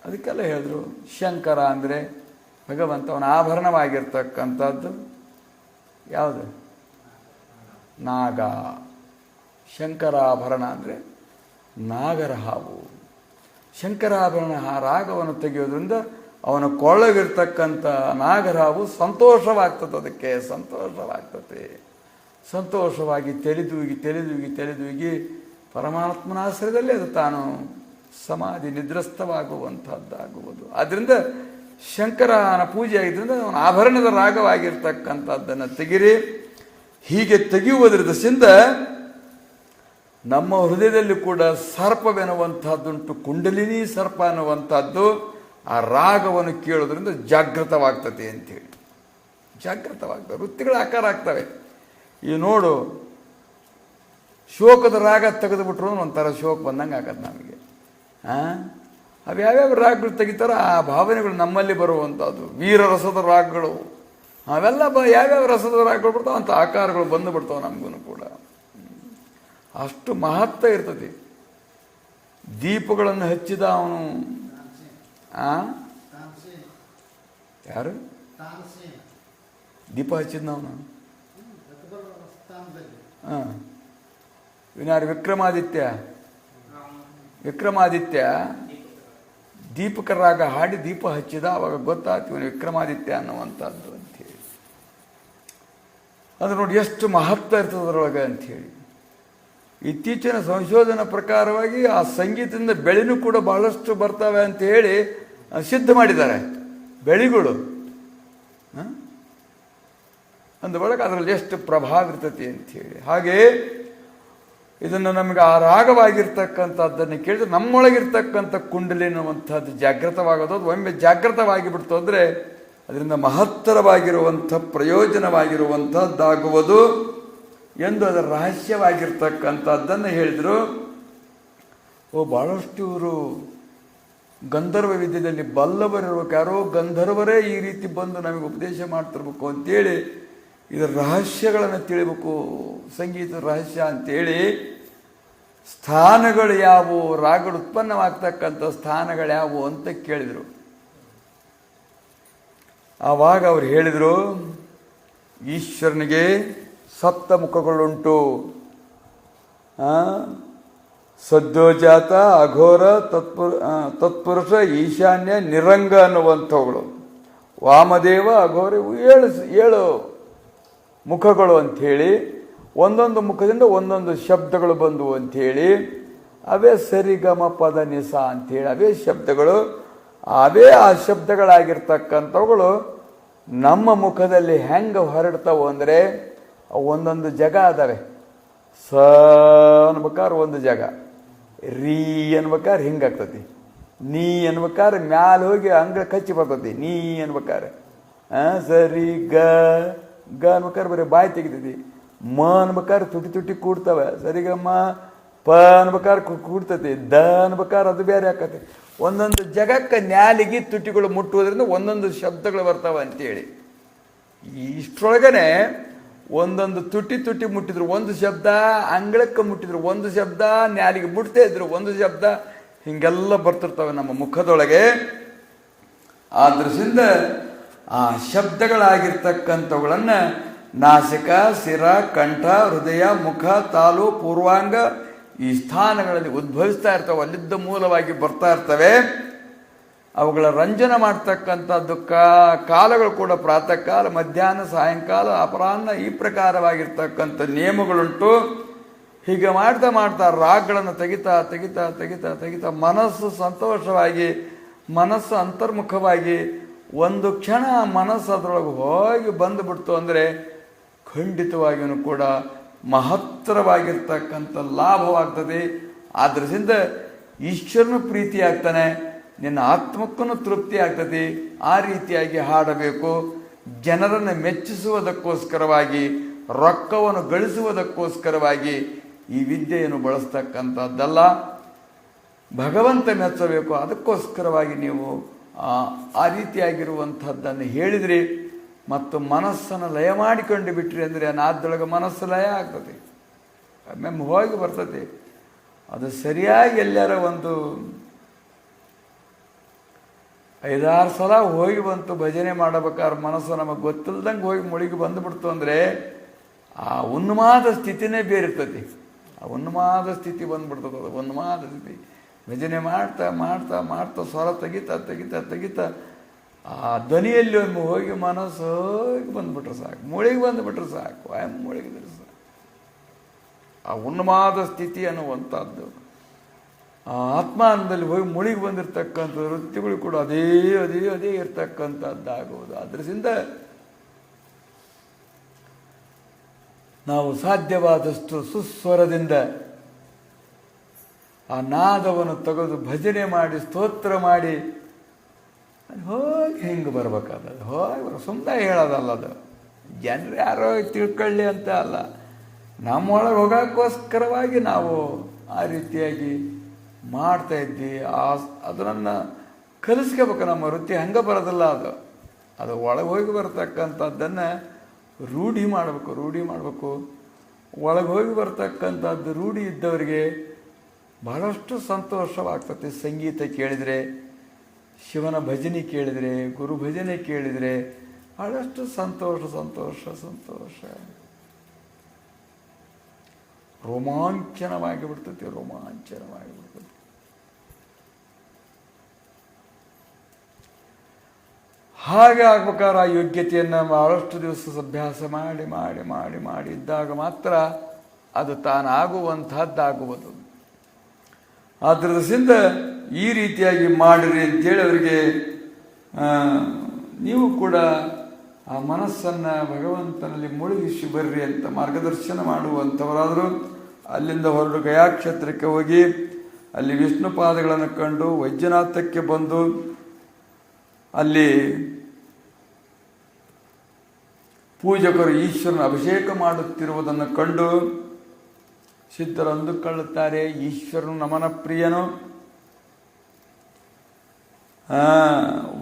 ಅದಕ್ಕೆಲ್ಲ ಹೇಳಿದ್ರು, ಶಂಕರ ಅಂದರೆ ಭಗವಂತವನ ಆಭರಣವಾಗಿರ್ತಕ್ಕಂಥದ್ದು ಯಾವುದು? ನಾಗ. ಶಂಕರಾಭರಣ ಅಂದರೆ ನಾಗರ ಹಾವು. ಶಂಕರಾಭರಣ ರಾಗವನ್ನು ತೆಗೆಯೋದ್ರಿಂದ ಅವನ ಕೊಳ್ಳಗಿರ್ತಕ್ಕಂಥ ನಾಗರ ಹಾವು ಸಂತೋಷವಾಗ್ತದೆ. ಅದಕ್ಕೆ ಸಂತೋಷವಾಗ್ತದೆ. ಸಂತೋಷವಾಗಿ ತಿಳಿದೂಗಿ ಪರಮಾತ್ಮನ ಆಶ್ರಯದಲ್ಲಿ ಅದು ತಾನು ಸಮಾಧಿ ನಿದ್ರಸ್ಥವಾಗುವಂಥದ್ದಾಗುವುದು. ಆದ್ದರಿಂದ ಶಂಕರನ ಪೂಜೆ ಆಗಿದ್ದರಿಂದ ಅವನ ಆಭರಣದ ರಾಗವಾಗಿರ್ತಕ್ಕಂಥದ್ದನ್ನು ತೆಗಿರಿ. ಹೀಗೆ ತೆಗೆಯುವುದರ ದೃಷ್ಟಿಯಿಂದ ನಮ್ಮ ಹೃದಯದಲ್ಲಿ ಕೂಡ ಸರ್ಪವೆನ್ನುವಂಥದ್ದುಂಟು, ಕುಂಡಲಿನಿ ಸರ್ಪ ಅನ್ನುವಂಥದ್ದು. ಆ ರಾಗವನ್ನು ಕೇಳೋದ್ರಿಂದ ಜಾಗೃತವಾಗ್ತದೆ ಅಂಥೇಳಿ. ಜಾಗೃತವಾಗ್ತವೆ, ವೃತ್ತಿಗಳ ಆಕಾರ ಆಗ್ತವೆ. ಈ ನೋಡು, ಶೋಕದ ರಾಗ ತೆಗೆದುಬಿಟ್ರು ಒಂಥರ ಶೋಕ ಬಂದಂಗೆ ಆಗತ್ತೆ ನಮಗೆ. ಅವು ಯಾವ್ಯಾವ ರಾಗಗಳು ತೆಗಿತಾರೋ ಆ ಭಾವನೆಗಳು ನಮ್ಮಲ್ಲಿ ಬರುವಂಥದ್ದು. ವೀರರಸದ ರಾಗಗಳು ಅವೆಲ್ಲ ಯಾವ್ಯಾವ ರಸದ ರಾಗಗಳು ಬರ್ತಾವೆ ಅಂಥ ಆಕಾರಗಳು ಬಂದು ಬಿಡ್ತಾವೆ ನಮಗೂ ಕೂಡ. ಅಷ್ಟು ಮಹತ್ವ ಇರ್ತದೆ. ದೀಪಗಳನ್ನು ಹಚ್ಚಿದ ಅವನು ಯಾರು ದೀಪ ಹಚ್ಚಿದ್ನ ಅವನು? ಇವನಾರು ವಿಕ್ರಮಾದಿತ್ಯ ದೀಪಕ ರಾಗ ಹಾಡಿ ದೀಪ ಹಚ್ಚಿದ. ಅವಾಗ ಗೊತ್ತಾಯ್ತು ಇವನು ವಿಕ್ರಮಾದಿತ್ಯ ಅನ್ನುವಂಥದ್ದು ಅಂಥೇಳಿ. ಅದು ನೋಡಿ ಎಷ್ಟು ಮಹತ್ವ ಇರ್ತದೆ ಅದರೊಳಗೆ ಅಂಥೇಳಿ. ಇತ್ತೀಚಿನ ಸಂಶೋಧನಾ ಪ್ರಕಾರವಾಗಿ ಆ ಸಂಗೀತದಿಂದ ಬೆಳೆನೂ ಕೂಡ ಬಹಳಷ್ಟು ಬರ್ತವೆ ಅಂತ ಹೇಳಿ ಸಿದ್ಧ ಮಾಡಿದ್ದಾರೆ ಬೆಳೆಗಳು. ಅಂದೊಳಗೆ ಅದರಲ್ಲಿ ಎಷ್ಟು ಪ್ರಭಾವ ಇರ್ತತಿ ಅಂಥೇಳಿ. ಹಾಗೆ ಇದನ್ನು ನಮಗೆ ಆ ರಾಗವಾಗಿರ್ತಕ್ಕಂಥದ್ದನ್ನು ಕೇಳಿದ್ರೆ ನಮ್ಮೊಳಗಿರ್ತಕ್ಕಂಥ ಕುಂಡಲಿ ಅನ್ನುವಂಥದ್ದು ಜಾಗೃತವಾಗೋದು. ಅದು ಒಮ್ಮೆ ಜಾಗೃತವಾಗಿ ಬಿಡ್ತು ಅಂದರೆ ಅದರಿಂದ ಮಹತ್ತರವಾಗಿರುವಂಥ ಪ್ರಯೋಜನವಾಗಿರುವಂಥದ್ದಾಗುವುದು ಎಂದು ಅದರ ರಹಸ್ಯವಾಗಿರ್ತಕ್ಕಂಥದ್ದನ್ನು ಹೇಳಿದರು. ಭಾಳಷ್ಟು ಇವರು ಗಂಧರ್ವ ವಿದ್ಯೆಯಲ್ಲಿ ಬಲ್ಲವರಿರ್ಬೇಕು, ಯಾರೋ ಗಂಧರ್ವರೇ ಈ ರೀತಿ ಬಂದು ನಮಗೆ ಉಪದೇಶ ಮಾಡ್ತಿರ್ಬೇಕು ಅಂತೇಳಿ ಇದರ ರಹಸ್ಯಗಳನ್ನು ತಿಳಿಬೇಕು, ಸಂಗೀತದ ರಹಸ್ಯ ಅಂತೇಳಿ. ಸ್ಥಾನಗಳು ಯಾವುವು, ರಾಗಗಳು ಉತ್ಪನ್ನವಾಗ್ತಕ್ಕಂಥ ಸ್ಥಾನಗಳು ಯಾವುವು ಅಂತ ಕೇಳಿದರು. ಆವಾಗ ಅವ್ರು ಹೇಳಿದರು, ಈಶ್ವರನಿಗೆ ಸಪ್ತ ಮುಖಗಳುಂಟು. ಸದ್ಯೋಜಾತ, ಅಘೋರ, ತತ್ಪುರುಷ, ಈಶಾನ್ಯ, ನಿರಂಗ ಅನ್ನುವಂಥವುಗಳು. ವಾಮದೇವ, ಅಘೋರ, ಏಳು ಮುಖಗಳು ಅಂಥೇಳಿ. ಒಂದೊಂದು ಮುಖದಿಂದ ಒಂದೊಂದು ಶಬ್ದಗಳು ಬಂದವು ಅಂಥೇಳಿ. ಅವೇ ಸರಿಗಮ ಪದ ನಿಸ ಅಂಥೇಳಿ ಅವೇ ಶಬ್ದಗಳು. ಅವೇ ಆ ಶಬ್ದಗಳಾಗಿರ್ತಕ್ಕಂಥವುಗಳು ನಮ್ಮ ಮುಖದಲ್ಲಿ ಹೆಂಗೆ ಹೊರಡ್ತಾವೆ ಅಂದರೆ ಒಂದೊಂದು ಜಗ ಅದಾವೆ. ಸ ಅನ್ಬೇಕಾದ್ರೆ ಒಂದು ಜಗ, ರೀ ಅನ್ಬೇಕಾದ್ರೆ ಹಿಂಗಾಗ್ತತಿ, ನೀ ಅನ್ಬೇಕಾದ್ರೆ ಮ್ಯಾಲ ಹೋಗಿ ಅಂಗಳ ಕಚ್ಚಿ ಬರ್ತತಿ ನೀ ಅನ್ಬೇಕಾರೆ. ಸರಿ ಗ ಅನ್ಬೇಕಾದ್ರೆ ಬರೀ ಬಾಯಿ ತೆಗಿತೈತಿ. ಮ ಅನ್ಬೇಕಾದ್ರೆ ತುಟಿ ತುಟಿ ಕೂಡ್ತವೆ. ಸರಿಗಮ್ಮ ಪ ಅನ್ಬೇಕಾದ್ರೆ ಕೂಡ್ತತಿ. ದ ಅನ್ಬೇಕಾದ್ರೆ ಅದು ಬೇರೆ ಆಕತಿ. ಒಂದೊಂದು ಜಗಕ್ಕೆ ನ್ಯಾಲಿಗೆ ತುಟಿಗಳು ಮುಟ್ಟುವುದರಿಂದ ಒಂದೊಂದು ಶಬ್ದಗಳು ಬರ್ತಾವೆ ಅಂತೇಳಿ. ಇಷ್ಟರೊಳಗನೆ ಒಂದೊಂದು ತುಟಿ ಮುಟ್ಟಿದ್ರು ಒಂದು ಶಬ್ದ, ಅಂಗಳಕ್ಕೆ ಮುಟ್ಟಿದ್ರು ಒಂದು ಶಬ್ದ, ನ್ಯಾಲಿಗೆ ಮುಟ್ತೇ ಇದ್ರು ಒಂದು ಶಬ್ದ, ಹಿಂಗೆಲ್ಲ ಬರ್ತಿರ್ತವೆ ನಮ್ಮ ಮುಖದೊಳಗೆ. ಆದ್ರಿಂದ ಆ ಶಬ್ದಗಳಾಗಿರ್ತಕ್ಕಂಥವುಗಳನ್ನು ನಾಸಿಕ, ಶಿರ, ಕಂಠ, ಹೃದಯ, ಮುಖ, ತಾಲು, ಪೂರ್ವಾಂಗ ಈ ಸ್ಥಾನಗಳಲ್ಲಿ ಉದ್ಭವಿಸ್ತಾ ಇರ್ತವೆ. ಅಲ್ಲಿದ್ದ ಮೂಲವಾಗಿ ಬರ್ತಾ ಇರ್ತವೆ. ಅವುಗಳ ರಂಜನೆ ಮಾಡ್ತಕ್ಕಂಥದ್ದು ಕಾಲಗಳು ಕೂಡ ಪ್ರಾತಃ ಕಾಲ, ಮಧ್ಯಾಹ್ನ, ಸಾಯಂಕಾಲ, ಅಪರಾಹ್ನ ಈ ಪ್ರಕಾರವಾಗಿರ್ತಕ್ಕಂಥ ನಿಯಮಗಳುಂಟು. ಹೀಗೆ ಮಾಡ್ತಾ ಮಾಡ್ತಾ ರಾಗಗಳನ್ನು ತೆಗಿತಾ ಮನಸ್ಸು ಸಂತೋಷವಾಗಿ, ಮನಸ್ಸು ಅಂತರ್ಮುಖವಾಗಿ ಒಂದು ಕ್ಷಣ ಮನಸ್ಸು ಅದರೊಳಗೆ ಹೋಗಿ ಬಂದುಬಿಡ್ತು ಅಂದರೆ ಖಂಡಿತವಾಗಿಯೂ ಕೂಡ ಮಹತ್ತರವಾಗಿರ್ತಕ್ಕಂಥ ಲಾಭವಾಗ್ತದೆ. ಆದ್ದರಿಂದ ಈಶ್ವರನ ಪ್ರೀತಿ ಆಗ್ತಾನೆ, ನಿನ್ನ ಆತ್ಮಕ್ಕೂ ತೃಪ್ತಿ ಆಗ್ತದೆ. ಆ ರೀತಿಯಾಗಿ ಹಾಡಬೇಕು. ಜನರನ್ನು ಮೆಚ್ಚಿಸುವುದಕ್ಕೋಸ್ಕರವಾಗಿ, ರೊಕ್ಕವನ್ನು ಗಳಿಸುವುದಕ್ಕೋಸ್ಕರವಾಗಿ ಈ ವಿದ್ಯೆಯನ್ನು ಬಳಸ್ತಕ್ಕಂಥದ್ದಲ್ಲ. ಭಗವಂತ ಮೆಚ್ಚಬೇಕು, ಅದಕ್ಕೋಸ್ಕರವಾಗಿ ನೀವು ಆ ರೀತಿಯಾಗಿರುವಂಥದ್ದನ್ನು ಹೇಳಿದ್ರಿ ಮತ್ತು ಮನಸ್ಸನ್ನು ಲಯ ಮಾಡಿಕೊಂಡು ಬಿಟ್ರಿ ಅಂದರೆ ನಾದೊಳಗೆ ಮನಸ್ಸು ಲಯ ಆಗ್ತದೆ, ಒಮ್ಮೆ ಹೋಗಿ ಬರ್ತದೆ. ಅದು ಸರಿಯಾಗಿ ಎಲ್ಲರ ಒಂದು 5-6 ಸಲ ಹೋಗಿ ಬಂತು ಭಜನೆ ಮಾಡಬೇಕಾದ್ರೆ ಮನಸ್ಸು ನಮಗೆ ಗೊತ್ತಿಲ್ದಂಗೆ ಹೋಗಿ ಮುಳುಗಿ ಬಂದುಬಿಡ್ತು ಅಂದರೆ ಆ ಉನ್ಮಾದ ಸ್ಥಿತಿನೇ ಬೇರೆ ಇರ್ತತಿ. ಆ ಉನ್ಮಾದ ಸ್ಥಿತಿ ಬಂದ್ಬಿಡ್ತದೆ. ಅದು ಉನ್ಮಾದ ಸ್ಥಿತಿ. ಭಜನೆ ಮಾಡ್ತಾ ಸ್ವರ ತೆಗಿತಾ ಆ ಧ್ವನಿಯಲ್ಲಿ ಒಮ್ಮೆ ಹೋಗಿ ಮನಸ್ಸು ಹೋಗಿ ಬಂದ್ಬಿಟ್ರೆ ಸಾಕು, ಮುಳುಗಿ ಬಂದುಬಿಟ್ರೆ ಸಾಕು, ಮುಳುಗಿದ್ರೆ ಸಾಕು. ಆ ಉನ್ಮಾದ ಸ್ಥಿತಿ ಅನ್ನುವಂಥದ್ದು ಆ ಆತ್ಮಾನಂದಲ್ಲಿ ಹೋಗಿ ಮುಳುಗಿ ಬಂದಿರತಕ್ಕಂಥ ವೃತ್ತಿಗಳು ಕೂಡ ಅದೇ ಇರ್ತಕ್ಕಂಥದ್ದಾಗುವುದು. ಆದ್ದರಿಂದ ನಾವು ಸಾಧ್ಯವಾದಷ್ಟು ಸುಸ್ವರದಿಂದ ಆ ನಾದವನ್ನು ತೆಗೆದು ಭಜನೆ ಮಾಡಿ ಸ್ತೋತ್ರ ಮಾಡಿ ಅದು ಹೋಗಿ ಹಿಂಗೆ ಬರ್ಬೇಕಾದದು. ಹೋಗಿ ಸುಮ್ಮನೆ ಹೇಳೋದಲ್ಲ, ಅದು ಜನರು ಯಾರೋ ತಿಳ್ಕೊಳ್ಳಿ ಅಂತ ಅಲ್ಲ, ನಮ್ಮೊಳಗೆ ಹೋಗೋಕ್ಕೋಸ್ಕರವಾಗಿ ನಾವು ಆ ರೀತಿಯಾಗಿ ಮಾಡ್ತಾ ಇದ್ವಿ. ಅದನ್ನು ಕಲಿಸ್ಕೋಬೇಕು. ನಮ್ಮ ವೃತ್ತಿ ಹಂಗೆ ಬರೋದಿಲ್ಲ, ಅದು ಒಳಗೆ ಹೋಗಿ ಬರ್ತಕ್ಕಂಥದ್ದನ್ನು ರೂಢಿ ಮಾಡಬೇಕು. ಒಳಗೆ ಹೋಗಿ ಬರ್ತಕ್ಕಂಥದ್ದು ರೂಢಿ ಇದ್ದವರಿಗೆ ಬಹಳಷ್ಟು ಸಂತೋಷವಾಗ್ತದೆ. ಸಂಗೀತ ಕೇಳಿದರೆ, ಶಿವನ ಭಜನೆ ಕೇಳಿದರೆ, ಗುರು ಭಜನೆ ಕೇಳಿದರೆ ಬಹಳಷ್ಟು ಸಂತೋಷ ರೋಮಾಂಚನವಾಗಿ ಬಿಡ್ತದೆ. ಹಾಗೆ ಆಗ್ಬೇಕಾದ್ರೆ ಆ ಯೋಗ್ಯತೆಯನ್ನು ಬಹಳಷ್ಟು ದಿವಸ ಅಭ್ಯಾಸ ಮಾಡಿ ಇದ್ದಾಗ ಮಾತ್ರ ಅದು ತಾನಾಗುವಂತಹದ್ದಾಗುವುದು. ಆದ್ದರಿಂದ ಈ ರೀತಿಯಾಗಿ ಮಾಡಿರಿ ಅಂತೇಳಿ ಅವರಿಗೆ ನೀವು ಕೂಡ ಆ ಮನಸ್ಸನ್ನು ಭಗವಂತನಲ್ಲಿ ಮುಳುಗಿಸಿ ಬರ್ರಿ ಅಂತ ಮಾರ್ಗದರ್ಶನ ಮಾಡುವಂಥವರಾದರು. ಅಲ್ಲಿಂದ ಹೊರಡು ಗಯಾ ಕ್ಷೇತ್ರಕ್ಕೆ ಹೋಗಿ ಅಲ್ಲಿ ವಿಷ್ಣು ಪಾದಗಳನ್ನು ಕಂಡು ವೈದ್ಯನಾಥಕ್ಕೆ ಬಂದು ಅಲ್ಲಿ ಪೂಜಕರು ಈಶ್ವರನ ಅಭಿಷೇಕ ಮಾಡುತ್ತಿರುವುದನ್ನು ಕಂಡು ಸಿದ್ಧರು ಅಂದುಕೊಳ್ಳುತ್ತಾರೆ, ಈಶ್ವರನು ನಮನ ಪ್ರಿಯನು,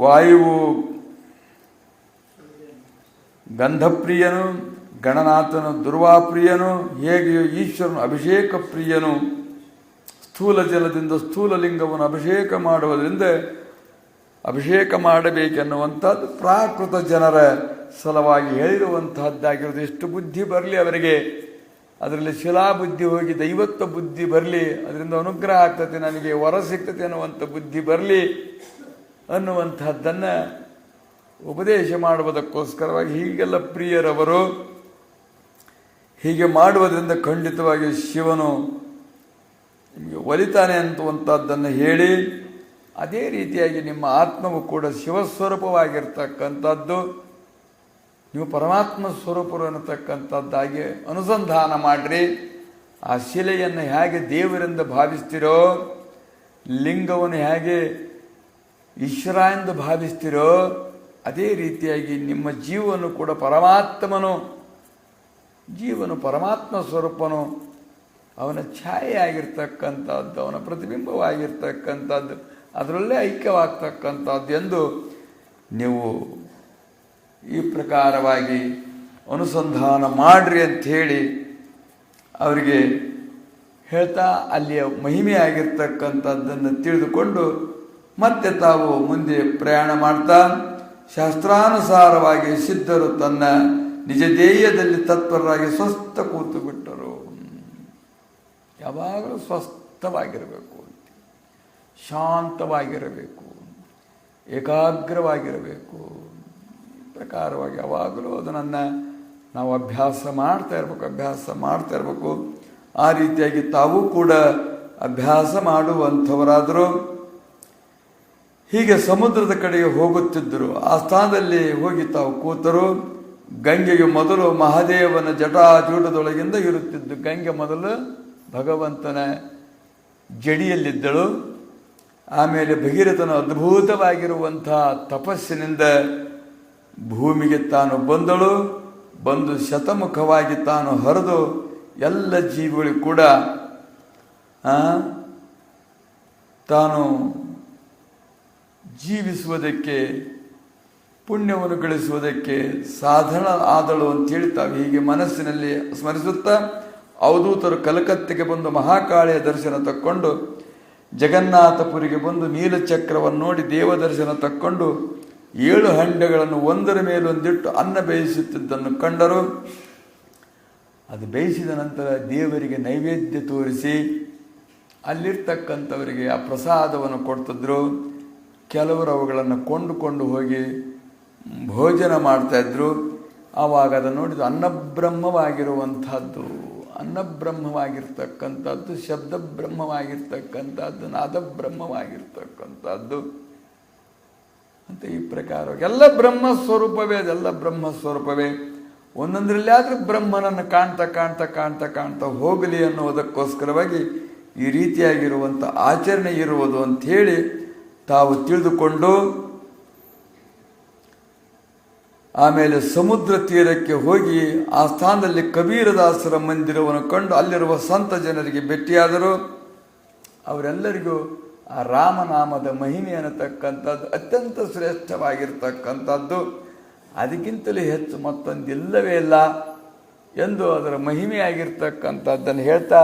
ವಾಯುವು ಗಂಧಪ್ರಿಯನು, ಗಣನಾಥನು ದುರ್ವಾಪ್ರಿಯನು, ಹೇಗೆಯೋ ಈಶ್ವರನು ಅಭಿಷೇಕ ಪ್ರಿಯನು. ಸ್ಥೂಲ ಜಲದಿಂದ ಸ್ಥೂಲ ಲಿಂಗವನ್ನು ಅಭಿಷೇಕ ಮಾಡುವುದರಿಂದ ಅಭಿಷೇಕ ಮಾಡಬೇಕೆನ್ನುವಂಥದ್ದು ಪ್ರಾಕೃತ ಜನರ ಸಲುವಾಗಿ ಹೇಳಿರುವಂತಹದ್ದಾಗಿರೋದು. ಎಷ್ಟು ಬುದ್ಧಿ ಬರಲಿ ಅವರಿಗೆ, ಅದರಲ್ಲಿ ಶಿಲಾಬುದ್ಧಿ ಹೋಗಿ ದೈವತ್ವ ಬುದ್ಧಿ ಬರಲಿ, ಅದರಿಂದ ಅನುಗ್ರಹ ಆಗ್ತದೆ, ನನಗೆ ವರ ಸಿಗ್ತದೆ ಅನ್ನುವಂಥ ಬುದ್ಧಿ ಬರಲಿ ಅನ್ನುವಂಥದ್ದನ್ನು ಉಪದೇಶ ಮಾಡುವುದಕ್ಕೋಸ್ಕರವಾಗಿ ಹೀಗೆಲ್ಲ ಪ್ರಿಯರವರು. ಹೀಗೆ ಮಾಡುವುದರಿಂದ ಖಂಡಿತವಾಗಿ ಶಿವನು ನಿಮಗೆ ಒಲಿತಾನೆ ಅಂತುವಂಥದ್ದನ್ನು ಹೇಳಿ, ಅದೇ ರೀತಿಯಾಗಿ ನಿಮ್ಮ ಆತ್ಮವು ಕೂಡ ಶಿವಸ್ವರೂಪವಾಗಿರ್ತಕ್ಕಂಥದ್ದು, ನೀವು ಪರಮಾತ್ಮ ಸ್ವರೂಪರು ಅನ್ನತಕ್ಕಂಥದ್ದಾಗಿ ಅನುಸಂಧಾನ ಮಾಡಿರಿ. ಆ ಶಿಲೆಯನ್ನು ಹೇಗೆ ದೇವರಿಂದ ಭಾವಿಸ್ತೀರೋ, ಲಿಂಗವನ್ನು ಹೇಗೆ ಈಶ್ವರ ಎಂದು ಭಾವಿಸ್ತೀರೋ ಅದೇ ರೀತಿಯಾಗಿ ನಿಮ್ಮ ಜೀವನು ಕೂಡ ಜೀವನು ಪರಮಾತ್ಮ ಸ್ವರೂಪನು, ಅವನ ಛಾಯೆ ಆಗಿರ್ತಕ್ಕಂಥದ್ದು, ಅವನ ಪ್ರತಿಬಿಂಬವಾಗಿರ್ತಕ್ಕಂಥದ್ದು, ಅದರಲ್ಲೇ ಐಕ್ಯವಾಗ್ತಕ್ಕಂಥದ್ದು ಎಂದು ನೀವು ಈ ಪ್ರಕಾರವಾಗಿ ಅನುಸಂಧಾನ ಮಾಡ್ರಿ ಅಂಥೇಳಿ ಅವರಿಗೆ ಹೇಳ್ತಾ ಅಲ್ಲಿಯ ಮಹಿಮೆಯಾಗಿರ್ತಕ್ಕಂಥದ್ದನ್ನು ತಿಳಿದುಕೊಂಡು ಮತ್ತೆ ತಾವು ಮುಂದೆ ಪ್ರಯಾಣ ಮಾಡ್ತಾ ಶಾಸ್ತ್ರಾನುಸಾರವಾಗಿ ಸಿದ್ಧರು ತನ್ನ ನಿಜ ಧ್ಯೇಯದಲ್ಲಿ ತತ್ಪರರಾಗಿ ಸ್ವಸ್ಥ ಕೂತು ಬಿಟ್ಟರು. ಯಾವಾಗಲೂ ಸ್ವಸ್ಥವಾಗಿರಬೇಕು, ಶಾಂತವಾಗಿರಬೇಕು, ಏಕಾಗ್ರವಾಗಿರಬೇಕು. ಈ ಪ್ರಕಾರವಾಗಿ ಯಾವಾಗಲೂ ಅದನ್ನು ನಾವು ಅಭ್ಯಾಸ ಮಾಡ್ತಾ ಇರಬೇಕು. ಆ ರೀತಿಯಾಗಿ ತಾವು ಕೂಡ ಅಭ್ಯಾಸ ಮಾಡುವಂಥವರಾದರು. ಹೀಗೆ ಸಮುದ್ರದ ಕಡೆಗೆ ಹೋಗುತ್ತಿದ್ದರು. ಆ ಸ್ಥಾನದಲ್ಲಿ ಹೋಗಿ ತಾವು ಕೂತರು. ಗಂಗೆಗೆ ಮೊದಲು ಮಹಾದೇವನ ಜಟಾಜೂಟದೊಳಗಿಂದ ಇರುತ್ತಿದ್ದು. ಗಂಗೆ ಮೊದಲು ಭಗವಂತನ ಜಡಿಯಲ್ಲಿದ್ದಳು. ಆಮೇಲೆ ಭಗೀರಥನ ಅದ್ಭುತವಾಗಿರುವಂಥ ತಪಸ್ಸಿನಿಂದ ಭೂಮಿಗೆ ತಾನು ಬಂದು ಶತಮುಖವಾಗಿ ತಾನು ಹರಿದು ಎಲ್ಲ ಜೀವಿಗಳಿಗೂ ಕೂಡ ತಾನು ಜೀವಿಸುವುದಕ್ಕೆ, ಪುಣ್ಯವನ್ನು ಗಳಿಸುವುದಕ್ಕೆ ಸಾಧನ ಆದಳು ಅಂತೇಳಿ ತಾವು ಹೀಗೆ ಮನಸ್ಸಿನಲ್ಲಿ ಸ್ಮರಿಸುತ್ತಾ ಅವಧೂತರು ಕಲಕತ್ತೆಗೆ ಬಂದು ಮಹಾಕಾಳಿಯ ದರ್ಶನ ತಕ್ಕೊಂಡು ಜಗನ್ನಾಥಪುರಿಗೆ ಬಂದು ನೀಲಚಕ್ರವನ್ನು ನೋಡಿ ದೇವದರ್ಶನ ತಕ್ಕೊಂಡು 7 ಹಂಡೆಗಳನ್ನು ಒಂದರ ಮೇಲೊಂದಿಟ್ಟು ಅನ್ನ ಬೇಯಿಸುತ್ತಿದ್ದನ್ನು ಕಂಡರು. ಅದು ಬೇಯಿಸಿದ ನಂತರ ದೇವರಿಗೆ ನೈವೇದ್ಯ ತೋರಿಸಿ ಅಲ್ಲಿರ್ತಕ್ಕಂಥವರಿಗೆ ಆ ಪ್ರಸಾದವನ್ನು ಕೊಡ್ತಿದ್ರು. ಕೆಲವರು ಅವುಗಳನ್ನು ಕೊಂಡುಕೊಂಡು ಹೋಗಿ ಭೋಜನ ಮಾಡ್ತಾಯಿದ್ರು. ಆವಾಗ ಅದನ್ನು ನೋಡಿದ ಅನ್ನಬ್ರಹ್ಮವಾಗಿರ್ತಕ್ಕಂಥದ್ದು, ಶಬ್ದ ಬ್ರಹ್ಮವಾಗಿರ್ತಕ್ಕಂಥದ್ದು, ನಾದ ಬ್ರಹ್ಮವಾಗಿರ್ತಕ್ಕಂಥದ್ದು ಅಂತ ಈ ಪ್ರಕಾರ ಎಲ್ಲ ಬ್ರಹ್ಮಸ್ವರೂಪವೇ. ಅದೆಲ್ಲ ಬ್ರಹ್ಮಸ್ವರೂಪವೇ. ಒಂದೊಂದರಲ್ಲಿ ಆದರೆ ಬ್ರಹ್ಮನನ್ನು ಕಾಣ್ತಾ ಹೋಗಲಿ ಅನ್ನುವುದಕ್ಕೋಸ್ಕರವಾಗಿ ಈ ರೀತಿಯಾಗಿರುವಂಥ ಆಚರಣೆ ಇರುವುದು ಅಂಥೇಳಿ ತಾವು ತಿಳಿದುಕೊಂಡು ಆಮೇಲೆ ಸಮುದ್ರ ತೀರಕ್ಕೆ ಹೋಗಿ ಆ ಸ್ಥಾನದಲ್ಲಿ ಕಬೀರದಾಸರ ಮಂದಿರವನ್ನು ಕಂಡು ಅಲ್ಲಿರುವ ಸಂತ ಜನರಿಗೆ ಭೇಟಿಯಾದರು. ಅವರೆಲ್ಲರಿಗೂ ಆ ರಾಮನಾಮದ ಮಹಿಮೆ ಅನ್ನತಕ್ಕಂಥದ್ದು ಅತ್ಯಂತ ಶ್ರೇಷ್ಠವಾಗಿರ್ತಕ್ಕಂಥದ್ದು, ಅದಕ್ಕಿಂತಲೂ ಹೆಚ್ಚು ಮತ್ತೊಂದಿಲ್ಲವೇ ಇಲ್ಲ ಎಂದು ಅದರ ಮಹಿಮೆಯಾಗಿರ್ತಕ್ಕಂಥದ್ದನ್ನು ಹೇಳ್ತಾ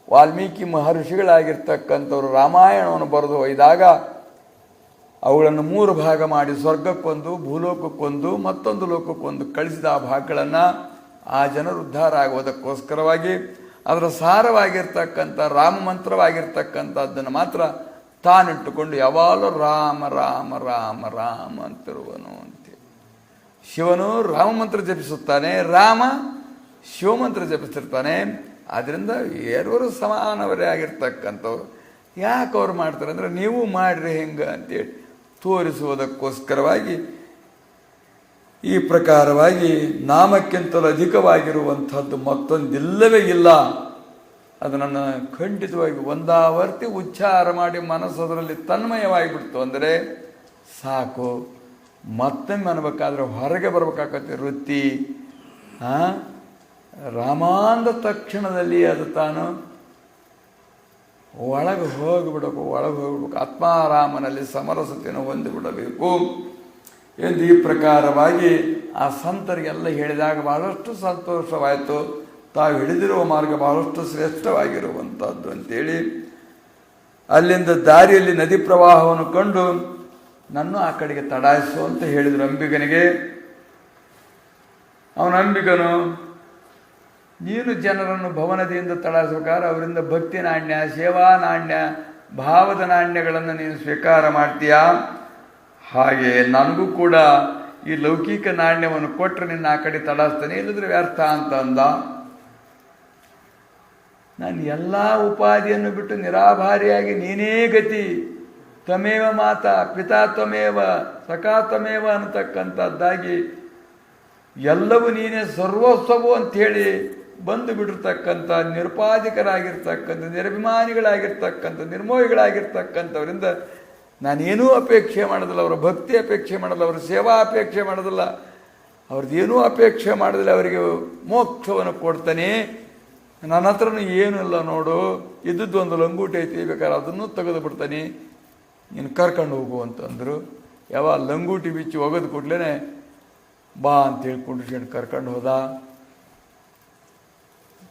ವಾಲ್ಮೀಕಿ ಮಹರ್ಷಿಗಳಾಗಿರ್ತಕ್ಕಂಥವ್ರು ರಾಮಾಯಣವನ್ನು ಬರೆದು ಒಯ್ದಾಗ ಅವುಗಳನ್ನು 3 ಭಾಗ ಮಾಡಿ ಸ್ವರ್ಗಕ್ಕೊಂದು, ಭೂಲೋಕಕ್ಕೊಂದು, ಮತ್ತೊಂದು ಲೋಕಕ್ಕೊಂದು ಕಳಿಸಿದ ಆ ಭಾಗಗಳನ್ನು ಆ ಜನರು ಉದ್ಧಾರ ಆಗುವುದಕ್ಕೋಸ್ಕರವಾಗಿ ಅದರ ಸಾರವಾಗಿರ್ತಕ್ಕಂಥ ರಾಮ ಮಂತ್ರವಾಗಿರ್ತಕ್ಕಂಥದ್ದನ್ನು ಮಾತ್ರ ತಾನಿಟ್ಟುಕೊಂಡು ಯಾವಾಗಲೂ ರಾಮ ರಾಮ ರಾಮ ರಾಮ ಅಂತಿರುವನು ಅಂತೇಳಿ. ಶಿವನು ರಾಮಮಂತ್ರ ಜಪಿಸುತ್ತಾನೆ, ರಾಮ ಶಿವಮಂತ್ರ ಜಪಿಸ್ತಿರ್ತಾನೆ. ಆದ್ದರಿಂದ ಎರವರು ಸಮಾನವರೇ ಆಗಿರ್ತಕ್ಕಂಥವ್ರು. ಯಾಕೆ ಅವ್ರು ಮಾಡ್ತಾರೆ ಅಂದರೆ ನೀವು ಮಾಡ್ರಿ ಹೆಂಗೆ ಅಂತೇಳಿ ತೋರಿಸುವುದಕ್ಕೋಸ್ಕರವಾಗಿ ಈ ಪ್ರಕಾರವಾಗಿ ನಾಮಕ್ಕಿಂತಲೂ ಅಧಿಕವಾಗಿರುವಂಥದ್ದು ಮತ್ತೊಂದಿಲ್ಲವೇ ಇಲ್ಲ. ಅದನ್ನು ಖಂಡಿತವಾಗಿ ಒಂದಾವರ್ತಿ ಉಚ್ಚಾರ ಮಾಡಿ ಮನಸ್ಸು ಅದರಲ್ಲಿ ತನ್ಮಯವಾಗಿಬಿಡ್ತು ಅಂದರೆ ಸಾಕು. ಮತ್ತೊಮ್ಮೆ ಅನ್ಬೇಕಾದ್ರೆ ಹೊರಗೆ ಬರ್ಬೇಕಾಗತ್ತೆ ವೃತ್ತಿ. ರಾಮಾಂದ ತಕ್ಷಣದಲ್ಲಿ ಅದು ತಾನು ಒಳಗೆ ಹೋಗಿಬಿಡಬೇಕು. ಆತ್ಮಾರಾಮನಲ್ಲಿ ಸಮರಸತೆಯನ್ನು ಹೊಂದಿಬಿಡಬೇಕು ಎಂದು ಈ ಪ್ರಕಾರವಾಗಿ ಆ ಸಂತರಿಗೆಲ್ಲ ಹೇಳಿದಾಗ ಬಹಳಷ್ಟು ಸಂತೋಷವಾಯಿತು. ತಾವು ಹಿಡಿದಿರುವ ಮಾರ್ಗ ಬಹಳಷ್ಟು ಶ್ರೇಷ್ಠವಾಗಿರುವಂಥದ್ದು ಅಂತೇಳಿ ಅಲ್ಲಿಂದ ದಾರಿಯಲ್ಲಿ ನದಿ ಪ್ರವಾಹವನ್ನು ಕಂಡು ನನ್ನ ಆ ಕಡೆಗೆ ತಡಾಯಿಸು ಅಂತ ಹೇಳಿದರು ಅಂಬಿಗನಿಗೆ. ಅವನ ಅಂಬಿಗನು, ನೀನು ಜನರನ್ನು ಭವನದಿಯಿಂದ ತಡಾಯಿಸಬೇಕಾದ್ರೆ ಅವರಿಂದ ಭಕ್ತಿ ನಾಣ್ಯ, ಸೇವಾ ನಾಣ್ಯ, ಭಾವದ ನಾಣ್ಯಗಳನ್ನು ನೀನು ಸ್ವೀಕಾರ ಮಾಡ್ತೀಯಾ, ಹಾಗೆ ನನಗೂ ಕೂಡ ಈ ಲೌಕಿಕ ನಾಣ್ಯವನ್ನು ಕೊಟ್ಟರೆ ನಿನ್ನ ಆ ಕಡೆ ತಡಾಯಿಸ್ತಾನೆ, ಇಲ್ಲದ್ರೆ ವ್ಯರ್ಥ ಅಂತ ಅಂದ. ನಾನು ಎಲ್ಲ ಉಪಾಧಿಯನ್ನು ಬಿಟ್ಟು ನಿರಾಭಾರಿಯಾಗಿ ನೀನೇ ಗತಿ, ತ್ವಮೇವ ಮಾತಾ ಪಿತಾ ತ್ವಮೇವ ಸಖಾ ತ್ವಮೇವ ಅನ್ನತಕ್ಕಂಥದ್ದಾಗಿ ಎಲ್ಲವೂ ನೀನೇ ಸರ್ವಸ್ವವು ಅಂಥೇಳಿ ಬಂದು ಬಿಟ್ಟಿರ್ತಕ್ಕಂಥ ನಿರುಪಾಧಿಕರಾಗಿರ್ತಕ್ಕಂಥ ನಿರಭಿಮಾನಿಗಳಾಗಿರ್ತಕ್ಕಂಥ ನಿರ್ಮೋಹಿಗಳಾಗಿರ್ತಕ್ಕಂಥವರಿಂದ ನಾನೇನೂ ಅಪೇಕ್ಷೆ ಮಾಡೋದಿಲ್ಲ, ಅವರ ಭಕ್ತಿ ಅಪೇಕ್ಷೆ ಮಾಡೋದಿಲ್ಲ, ಅವರ ಸೇವಾ ಅಪೇಕ್ಷೆ ಮಾಡೋದಿಲ್ಲ, ಅವ್ರದ್ದೇನೂ ಅಪೇಕ್ಷೆ ಮಾಡೋದಿಲ್ಲ, ಅವರಿಗೆ ಮೋಕ್ಷವನ್ನು ಕೊಡ್ತಾನೆ. ನನ್ನ ಹತ್ರನೂ ಏನೂ ಇಲ್ಲ ನೋಡು, ಇದ್ದದ್ದು ಒಂದು ಲಂಗೋಟಿ ಐತಿ, ಬೇಕಾದ್ರೆ ಅದನ್ನು ತೆಗೆದು ಬಿಡ್ತಾನೆ, ನೀನು ಕರ್ಕೊಂಡು ಹೋಗು ಅಂತಂದರು. ಯಾವ ಲಂಗೋಟಿ ಬಿಚ್ಚಿ ಒಗೆದು ಕೊಡ್ಲೇ ಬಾ ಅಂತ ಹೇಳ್ಕೊಂಡು ಕರ್ಕೊಂಡು ಹೋದ.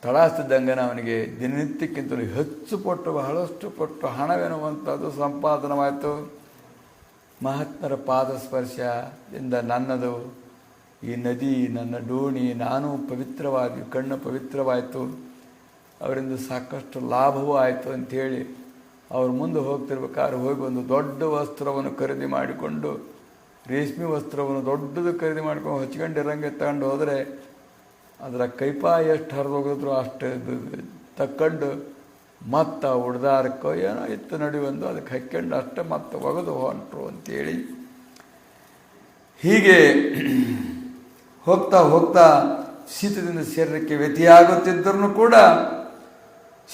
ತಡಾಸ್ತಿದ್ದಂಗನ ಅವನಿಗೆ ದಿನನಿತ್ಯಕ್ಕಿಂತಲೂ ಹೆಚ್ಚು ಪಟ್ಟು ಬಹಳಷ್ಟು ಪಟ್ಟು ಹಣವೆನ್ನುವಂಥದ್ದು ಸಂಪಾದನವಾಯಿತು. ಮಹಾತ್ಮರ ಪಾದ ಸ್ಪರ್ಶದಿಂದ ನನ್ನದು ಈ ನದಿ, ನನ್ನ ಡೋಣಿ, ನಾನು ಪವಿತ್ರವಾಗಿ ಕಣ್ಣು ಪವಿತ್ರವಾಯಿತು, ಅವರಿಂದ ಸಾಕಷ್ಟು ಲಾಭವೂ ಆಯಿತು ಅಂಥೇಳಿ ಅವ್ರು ಮುಂದೆ ಹೋಗ್ತಿರ್ಬೇಕಾದ್ರೆ ಹೋಗಿ ಒಂದು ದೊಡ್ಡ ವಸ್ತ್ರವನ್ನು ಖರೀದಿ ಮಾಡಿಕೊಂಡು, ರೇಷ್ಮೆ ವಸ್ತ್ರವನ್ನು ದೊಡ್ಡದು ಖರೀದಿ ಮಾಡ್ಕೊಂಡು ಹೊಚ್ಕೊಂಡಿರಂಗೆ ತಗೊಂಡು ಹೋದರೆ ಅದರ ಕೈಪಾಯ ಎಷ್ಟು ಹರಿದೋಗಿದ್ರು ಅಷ್ಟು ತಕ್ಕೊಂಡು ಮತ್ತೆ ಉಡ್ದಾರಕ್ಕೋ ಏನೋ ಇತ್ತು ನಡೆಯುವಂದು ಅದಕ್ಕೆ ಹಾಕ್ಕೊಂಡು ಅಷ್ಟೇ ಮತ್ತೆ ಒಗೆದು ಹೊಂಟರು ಅಂತೇಳಿ ಹೀಗೆ ಹೋಗ್ತಾ ಹೋಗ್ತಾ ಶೀತದಿಂದ ಶರೀರಕ್ಕೆ ವ್ಯತಿಯಾಗುತ್ತಿದ್ದರೂ ಕೂಡ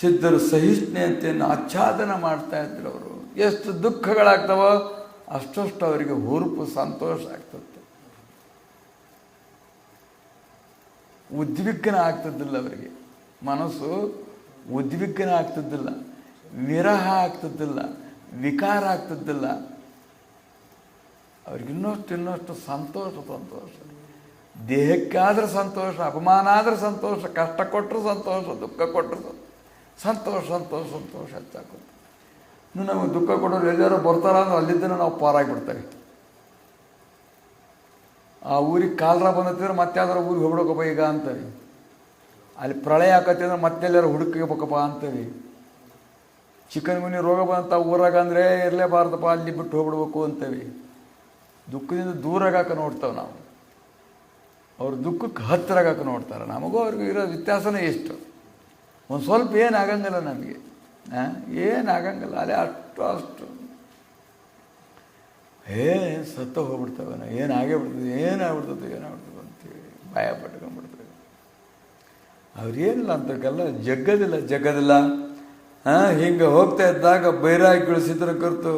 ಸಿದ್ಧರು ಸಹಿಷ್ಣುತೆಯನ್ನು ಆಚ್ಛಾದನ ಮಾಡ್ತಾ ಇದ್ರು. ಅವರು ಎಷ್ಟು ದುಃಖಗಳಾಗ್ತವೋ ಅಷ್ಟಷ್ಟು ಅವರಿಗೆ ಹುರುಪು ಸಂತೋಷ ಆಗ್ತದೆ. ಉದ್ವಿಗ್ನ ಆಗ್ತದಿಲ್ಲ ಅವರಿಗೆ, ಮನಸ್ಸು ಉದ್ವಿಗ್ನ ಆಗ್ತದಿಲ್ಲ, ವಿರಹ ಆಗ್ತದಿಲ್ಲ, ವಿಕಾರ ಆಗ್ತದಿಲ್ಲ. ಅವ್ರಿಗೆ ಇನ್ನಷ್ಟು ಸಂತೋಷ ಸಂತೋಷ. ದೇಹಕ್ಕಾದ್ರೆ ಸಂತೋಷ, ಅಪಮಾನ ಆದ್ರೆ ಸಂತೋಷ, ಕಷ್ಟ ಕೊಟ್ಟರು ಸಂತೋಷ, ದುಃಖ ಕೊಟ್ಟರು ಸಂತೋಷ ಸಂತೋಷ ಸಂತೋಷ ಹೆಚ್ಚಾಗುತ್ತೆ. ಇನ್ನು ನಮಗೆ ದುಃಖ ಕೊಡೋರು ಎಲ್ಲಾರು ಬರ್ತಾರ ಅಂದ್ರೆ ಅಲ್ಲಿದ್ದನೇ ನಾವು ಪಾರಾಗಿಬಿಡ್ತೇವೆ. ಆ ಊರಿಗೆ ಕಾಲರ ಬಂದತ್ತಿದ್ರೆ ಮತ್ತೆ ಯಾವ್ದಾರು ಊರಿಗೆ ಹೋಗ್ಬೇಕಪ್ಪ ಈಗ ಅಂತೀವಿ. ಅಲ್ಲಿ ಪ್ರಳಯ ಆಕತ್ತಿದ್ರೆ ಮತ್ತೆಲ್ಲರೂ ಹುಡುಕಬೇಕಪ್ಪ ಅಂತೀವಿ. ಚಿಕನ್ ಗುನಿ ರೋಗ ಬಂತ ಊರಾಗ ಅಂದರೆ ಇರಲೇಬಾರ್ದಪ್ಪ, ಅಲ್ಲಿ ಬಿಟ್ಟು ಹೋಗ್ಬಿಡ್ಬೇಕು ಅಂತೀವಿ. ದುಃಖದಿಂದ ದೂರಾಗಾಕ ನೋಡ್ತೇವೆ ನಾವು, ಅವ್ರ ದುಃಖಕ್ಕೆ ಹತ್ತಿರಾಗಾಕ ನೋಡ್ತಾರೆ. ನಮಗೂ ಅವ್ರಿಗೂ ಇರೋ ವ್ಯತ್ಯಾಸನೇ ಎಷ್ಟು, ಒಂದು ಸ್ವಲ್ಪ ಏನಾಗಂಗಿಲ್ಲ ನಮಗೆ, ಏನಾಗಂಗಿಲ್ಲ. ಅಲ್ಲೇ ಅಷ್ಟು ಸತ್ತ ಹೋಗ್ಬಿಡ್ತವೆ, ಏನಾಗೇ ಬಿಡ್ತದೆ, ಏನಾಗ್ಬಿಡ್ತದೆ ಅಂತೇಳಿ ಭಯ ಪಟ್ಕೊಂಡ್ಬಿಡ್ತೇವೆ. ಅವ್ರೇನಿಲ್ಲ ಅಂತಕ್ಕೆಲ್ಲ ಜಗ್ಗದಿಲ್ಲ. ಹಿಂಗೆ ಹೋಗ್ತಾ ಇದ್ದಾಗ ಬೈರಾಗಿಗಳು ಸಿದ್ಧರ ಕರ್ತು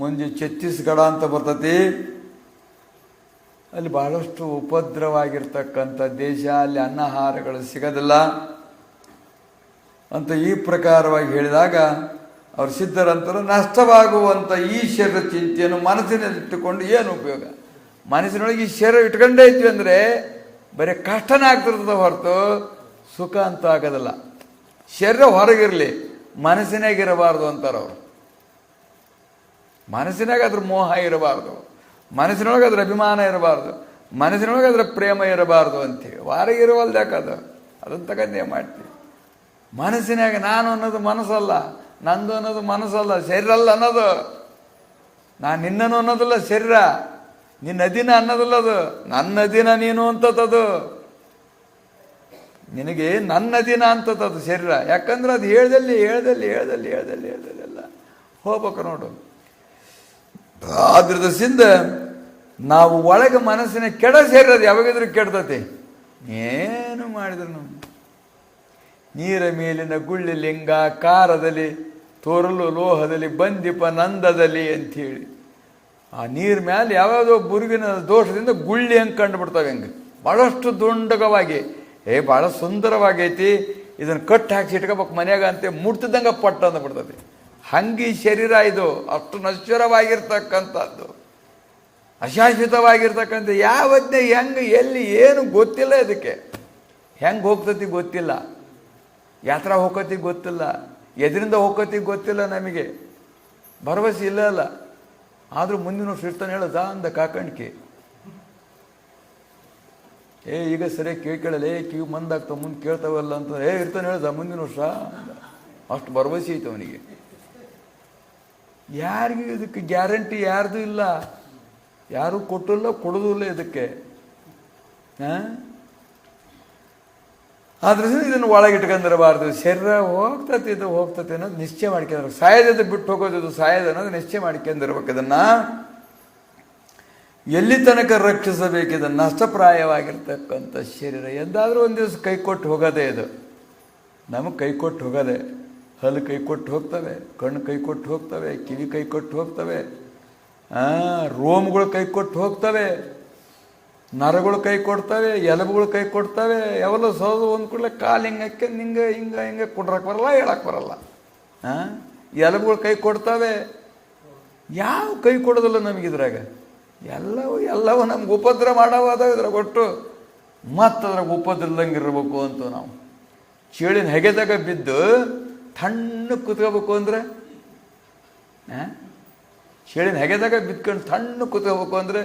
ಮುಂಜೆ ಛತ್ತೀಸ್ಗಢ ಅಂತ ಬರ್ತತಿ. ಅಲ್ಲಿ ಬಹಳಷ್ಟು ಉಪದ್ರವಾಗಿರ್ತಕ್ಕಂಥ ದೇಶ, ಅಲ್ಲಿ ಅನ್ನಹಾರಗಳು ಸಿಗೋದಿಲ್ಲ ಅಂತ ಈ ಪ್ರಕಾರವಾಗಿ ಹೇಳಿದಾಗ ಅವ್ರು ಸಿದ್ಧರಂತರ ನಷ್ಟವಾಗುವಂಥ ಈ ಶರೀರ ಚಿಂತೆಯನ್ನು ಮನಸ್ಸಿನಲ್ಲಿಟ್ಟುಕೊಂಡು ಏನು ಉಪಯೋಗ? ಮನಸ್ಸಿನೊಳಗೆ ಈ ಶರೀರ ಇಟ್ಕೊಂಡೇ ಇದ್ವಿ ಅಂದರೆ ಬರೀ ಕಷ್ಟನೇ ಆಗ್ತಿರ್ತದೆ ಹೊರತು ಸುಖ ಅಂತ ಆಗೋದಿಲ್ಲ. ಶರೀರ ಹೊರಗಿರಲಿ, ಮನಸ್ಸಿನಾಗಿರಬಾರ್ದು ಅಂತಾರೆ ಅವರು. ಮನಸ್ಸಿನಾಗ ಅದ್ರ ಮೋಹ ಇರಬಾರ್ದು, ಮನಸ್ಸಿನೊಳಗೆ ಅದ್ರ ಅಭಿಮಾನ ಇರಬಾರ್ದು, ಮನಸ್ಸಿನೊಳಗೆ ಅದ್ರ ಪ್ರೇಮ ಇರಬಾರ್ದು ಅಂತೀವಿ. ಹೊರಗಿರುವಲ್ದಾಕದು, ಅದನ್ನು ತಗೊಂಡೇ ಮಾಡ್ತೀವಿ. ಮನಸ್ಸಿನಾಗ ನಾನು ಅನ್ನೋದು ಮನಸ್ಸಲ್ಲ, ನಂದು ಅನ್ನೋದು ಮನಸ್ಸಲ್ಲ, ಶರೀರ ಅಲ್ಲ ಅನ್ನೋದು. ನಾನು ನಿನ್ನನು ಅನ್ನೋದಿಲ್ಲ ಶರೀರ, ನಿನ್ನ ಅಧೀನ ಅನ್ನೋದಿಲ್ಲ ಅದು, ನನ್ನ ಅಧೀನ ನೀನು ಅಂತದ್ದು. ನಿನಗೆ ನನ್ನ ಅಧೀನ ಅಂತದ್ದು ಶರೀರ. ಯಾಕಂದ್ರೆ ಅದು ಹೇಳ್ದಲ್ಲಿ ಎಲ್ಲ ಹೋಗ್ಬೇಕು ನೋಡು. ಆದ್ರ ದೃಷ್ಟಿಯಿಂದ ನಾವು ಒಳಗೆ ಮನಸ್ಸಿನ ಕೆಡ ಸೇರೋದು ಯಾವಾಗಿದ್ರೂ ಕೆಡ್ತತಿ. ಏನು ಮಾಡಿದ್ರು ನಾವು ನೀರ ಮೇಲಿನ ಗುಳ್ಳಿ ಲಿಂಗ ಕಾರದಲ್ಲಿ ತೋರಲು ಲೋಹದಲ್ಲಿ ಬಂದಿಪ ನಂದದಲ್ಲಿ ಅಂಥೇಳಿ ಆ ನೀರ ಮೇಲೆ ಯಾವ್ಯಾವುದೋ ಬುರುಗಿನ ದೋಷದಿಂದ ಗುಳ್ಳಿ ಹಂಗೆ ಕಂಡುಬಿಡ್ತಾವೆ. ಹಂಗೆ ಭಾಳಷ್ಟು ದುಂಡಗವಾಗಿ ಭಾಳ ಸುಂದರವಾಗೈತಿ, ಇದನ್ನು ಕಟ್ಟು ಹಾಕಿ ಇಟ್ಕೋಬೇಕು ಮನ್ಯಾಗ ಅಂತ ಮುಟ್ತಿದ್ದಂಗೆ ಪಟ್ಟು ಅಂದ್ಬಿಡ್ತದೆ. ಹಂಗೆ ಈ ಶರೀರ ಇದು ಅಷ್ಟು ನಶ್ವರವಾಗಿರ್ತಕ್ಕಂಥದ್ದು, ಅಶಾಶ್ವತವಾಗಿರ್ತಕ್ಕಂಥ. ಯಾವತ್ತೇ ಹೆಂಗೆ ಎಲ್ಲಿ ಏನು ಗೊತ್ತಿಲ್ಲ, ಇದಕ್ಕೆ ಹೆಂಗೆ ಹೋಗ್ತತಿ ಗೊತ್ತಿಲ್ಲ, ಯಾತ್ರಾ ಹೋಗತಿ ಗೊತ್ತಿಲ್ಲ, ಎದರಿಂದ ಹೋಗತಿ ಗೊತ್ತಿಲ್ಲ, ನಮಗೆ ಭರವಸೆ ಇಲ್ಲ. ಆದರೂ ಮುಂದಿನ ವರ್ಷ ಇರ್ತಾನೆ ಹೇಳದ ಅಂದ ಕಾಕಣಿಕೆ. ಈಗ ಸರಿಯಾಗಿ ಕೇಳಲ್ಲ, ಕಿವಿ ಮಂದಾಗ್ತಾವ ಮುಂದೆ ಕೇಳ್ತಾವಲ್ಲ ಅಂತ ಇರ್ತಾನೆ ಹೇಳ್ದ ಮುಂದಿನ ವರ್ಷ. ಅಷ್ಟು ಭರವಸೆ ಐತೆ ಅವನಿಗೆ. ಯಾರಿಗೂ ಇದಕ್ಕೆ ಗ್ಯಾರಂಟಿ ಯಾರ್ದು ಇಲ್ಲ, ಯಾರೂ ಕೊಟ್ಟಿಲ್ಲ, ಕೊಡೋದು ಇಲ್ಲ ಇದಕ್ಕೆ. ಆದ್ರಿಂದ ಇದನ್ನು ಒಳಗಿಟ್ಕೊಂಡಿರಬಾರ್ದು. ಶರೀರ ಹೋಗ್ತತಿ ಅನ್ನೋದು ನಿಶ್ಚಯ ಮಾಡ್ಕೊಂಡಿರ್ಬೇಕು. ಸಾಯೋದು ಬಿಟ್ಟು ಹೋಗೋದು ಸಾಯೋದು ಅನ್ನೋದು ನಿಶ್ಚಯ ಮಾಡ್ಕೊಂಡಿರ್ಬೇಕು. ಇದನ್ನ ಎಲ್ಲಿ ತನಕ ರಕ್ಷಿಸಬೇಕಿದೆ? ನಷ್ಟಪ್ರಾಯವಾಗಿರ್ತಕ್ಕಂಥ ಶರೀರ ಎಂದಾದರೂ ಒಂದು ದಿವಸ ಕೈ ಕೊಟ್ಟು ಹೋಗೋದೇ ಇದು. ನಮಗೆ ಕೈ ಕೊಟ್ಟು ಹೋಗೋದೆ. ಹಲ್ಲು ಕೈ ಕೊಟ್ಟು ಹೋಗ್ತವೆ, ಕಣ್ಣು ಕೈ ಕೊಟ್ಟು ಹೋಗ್ತವೆ, ಕಿವಿ ಕೈ ಕೊಟ್ಟು ಹೋಗ್ತವೆ, ರೋಮ್ಗಳು ಕೈ ಕೊಟ್ಟು ಹೋಗ್ತವೆ, ನರಗಳು ಕೈ ಕೊಡ್ತವೆ, ಎಲುಬುಗಳು ಕೈ ಕೊಡ್ತವೆ. ಯಾವಲ್ಲ ಸೋದು ಒಂದು ಕೂಡಲೇ ಕಾಲು ಹಿಂಗೆ ಹಿಂಗೆ ಹಿಂಗೆ ಹಿಂಗೆ ಕುಡ್ರಕ್ಕೆ ಬರಲ್ಲ, ಹೇಳಕ್ಕೆ ಬರಲ್ಲ. ಎಲುಬುಗಳು ಕೈ ಕೊಡ್ತವೆ. ಯಾವ ಕೈ ಕೊಡೋದಿಲ್ಲ ನಮಗಿದ್ರಾಗ. ಎಲ್ಲವೂ ನಮ್ಗೆ ಉಪದ್ರ ಮಾಡವಾದ ಇದ್ರಾಗ ಒಟ್ಟು ಮತ್ತು ಅದ್ರಾಗ ಉಪದ್ರದಂಗೆ ಇರಬೇಕು ಅಂತ ನಾವು ಚೇಳಿನ ಹೆಗೆದಾಗ ಬಿದ್ದು ತಣ್ಣಗೆ ಕುತ್ಕೋಬೇಕು ಅಂದರೆ, ಚೇಳಿನ ಹೆಗೆದಾಗ ಬಿದ್ಕೊಂಡು ತಣ್ಣಗೆ ಕುತ್ಕೋಬೇಕು ಅಂದರೆ,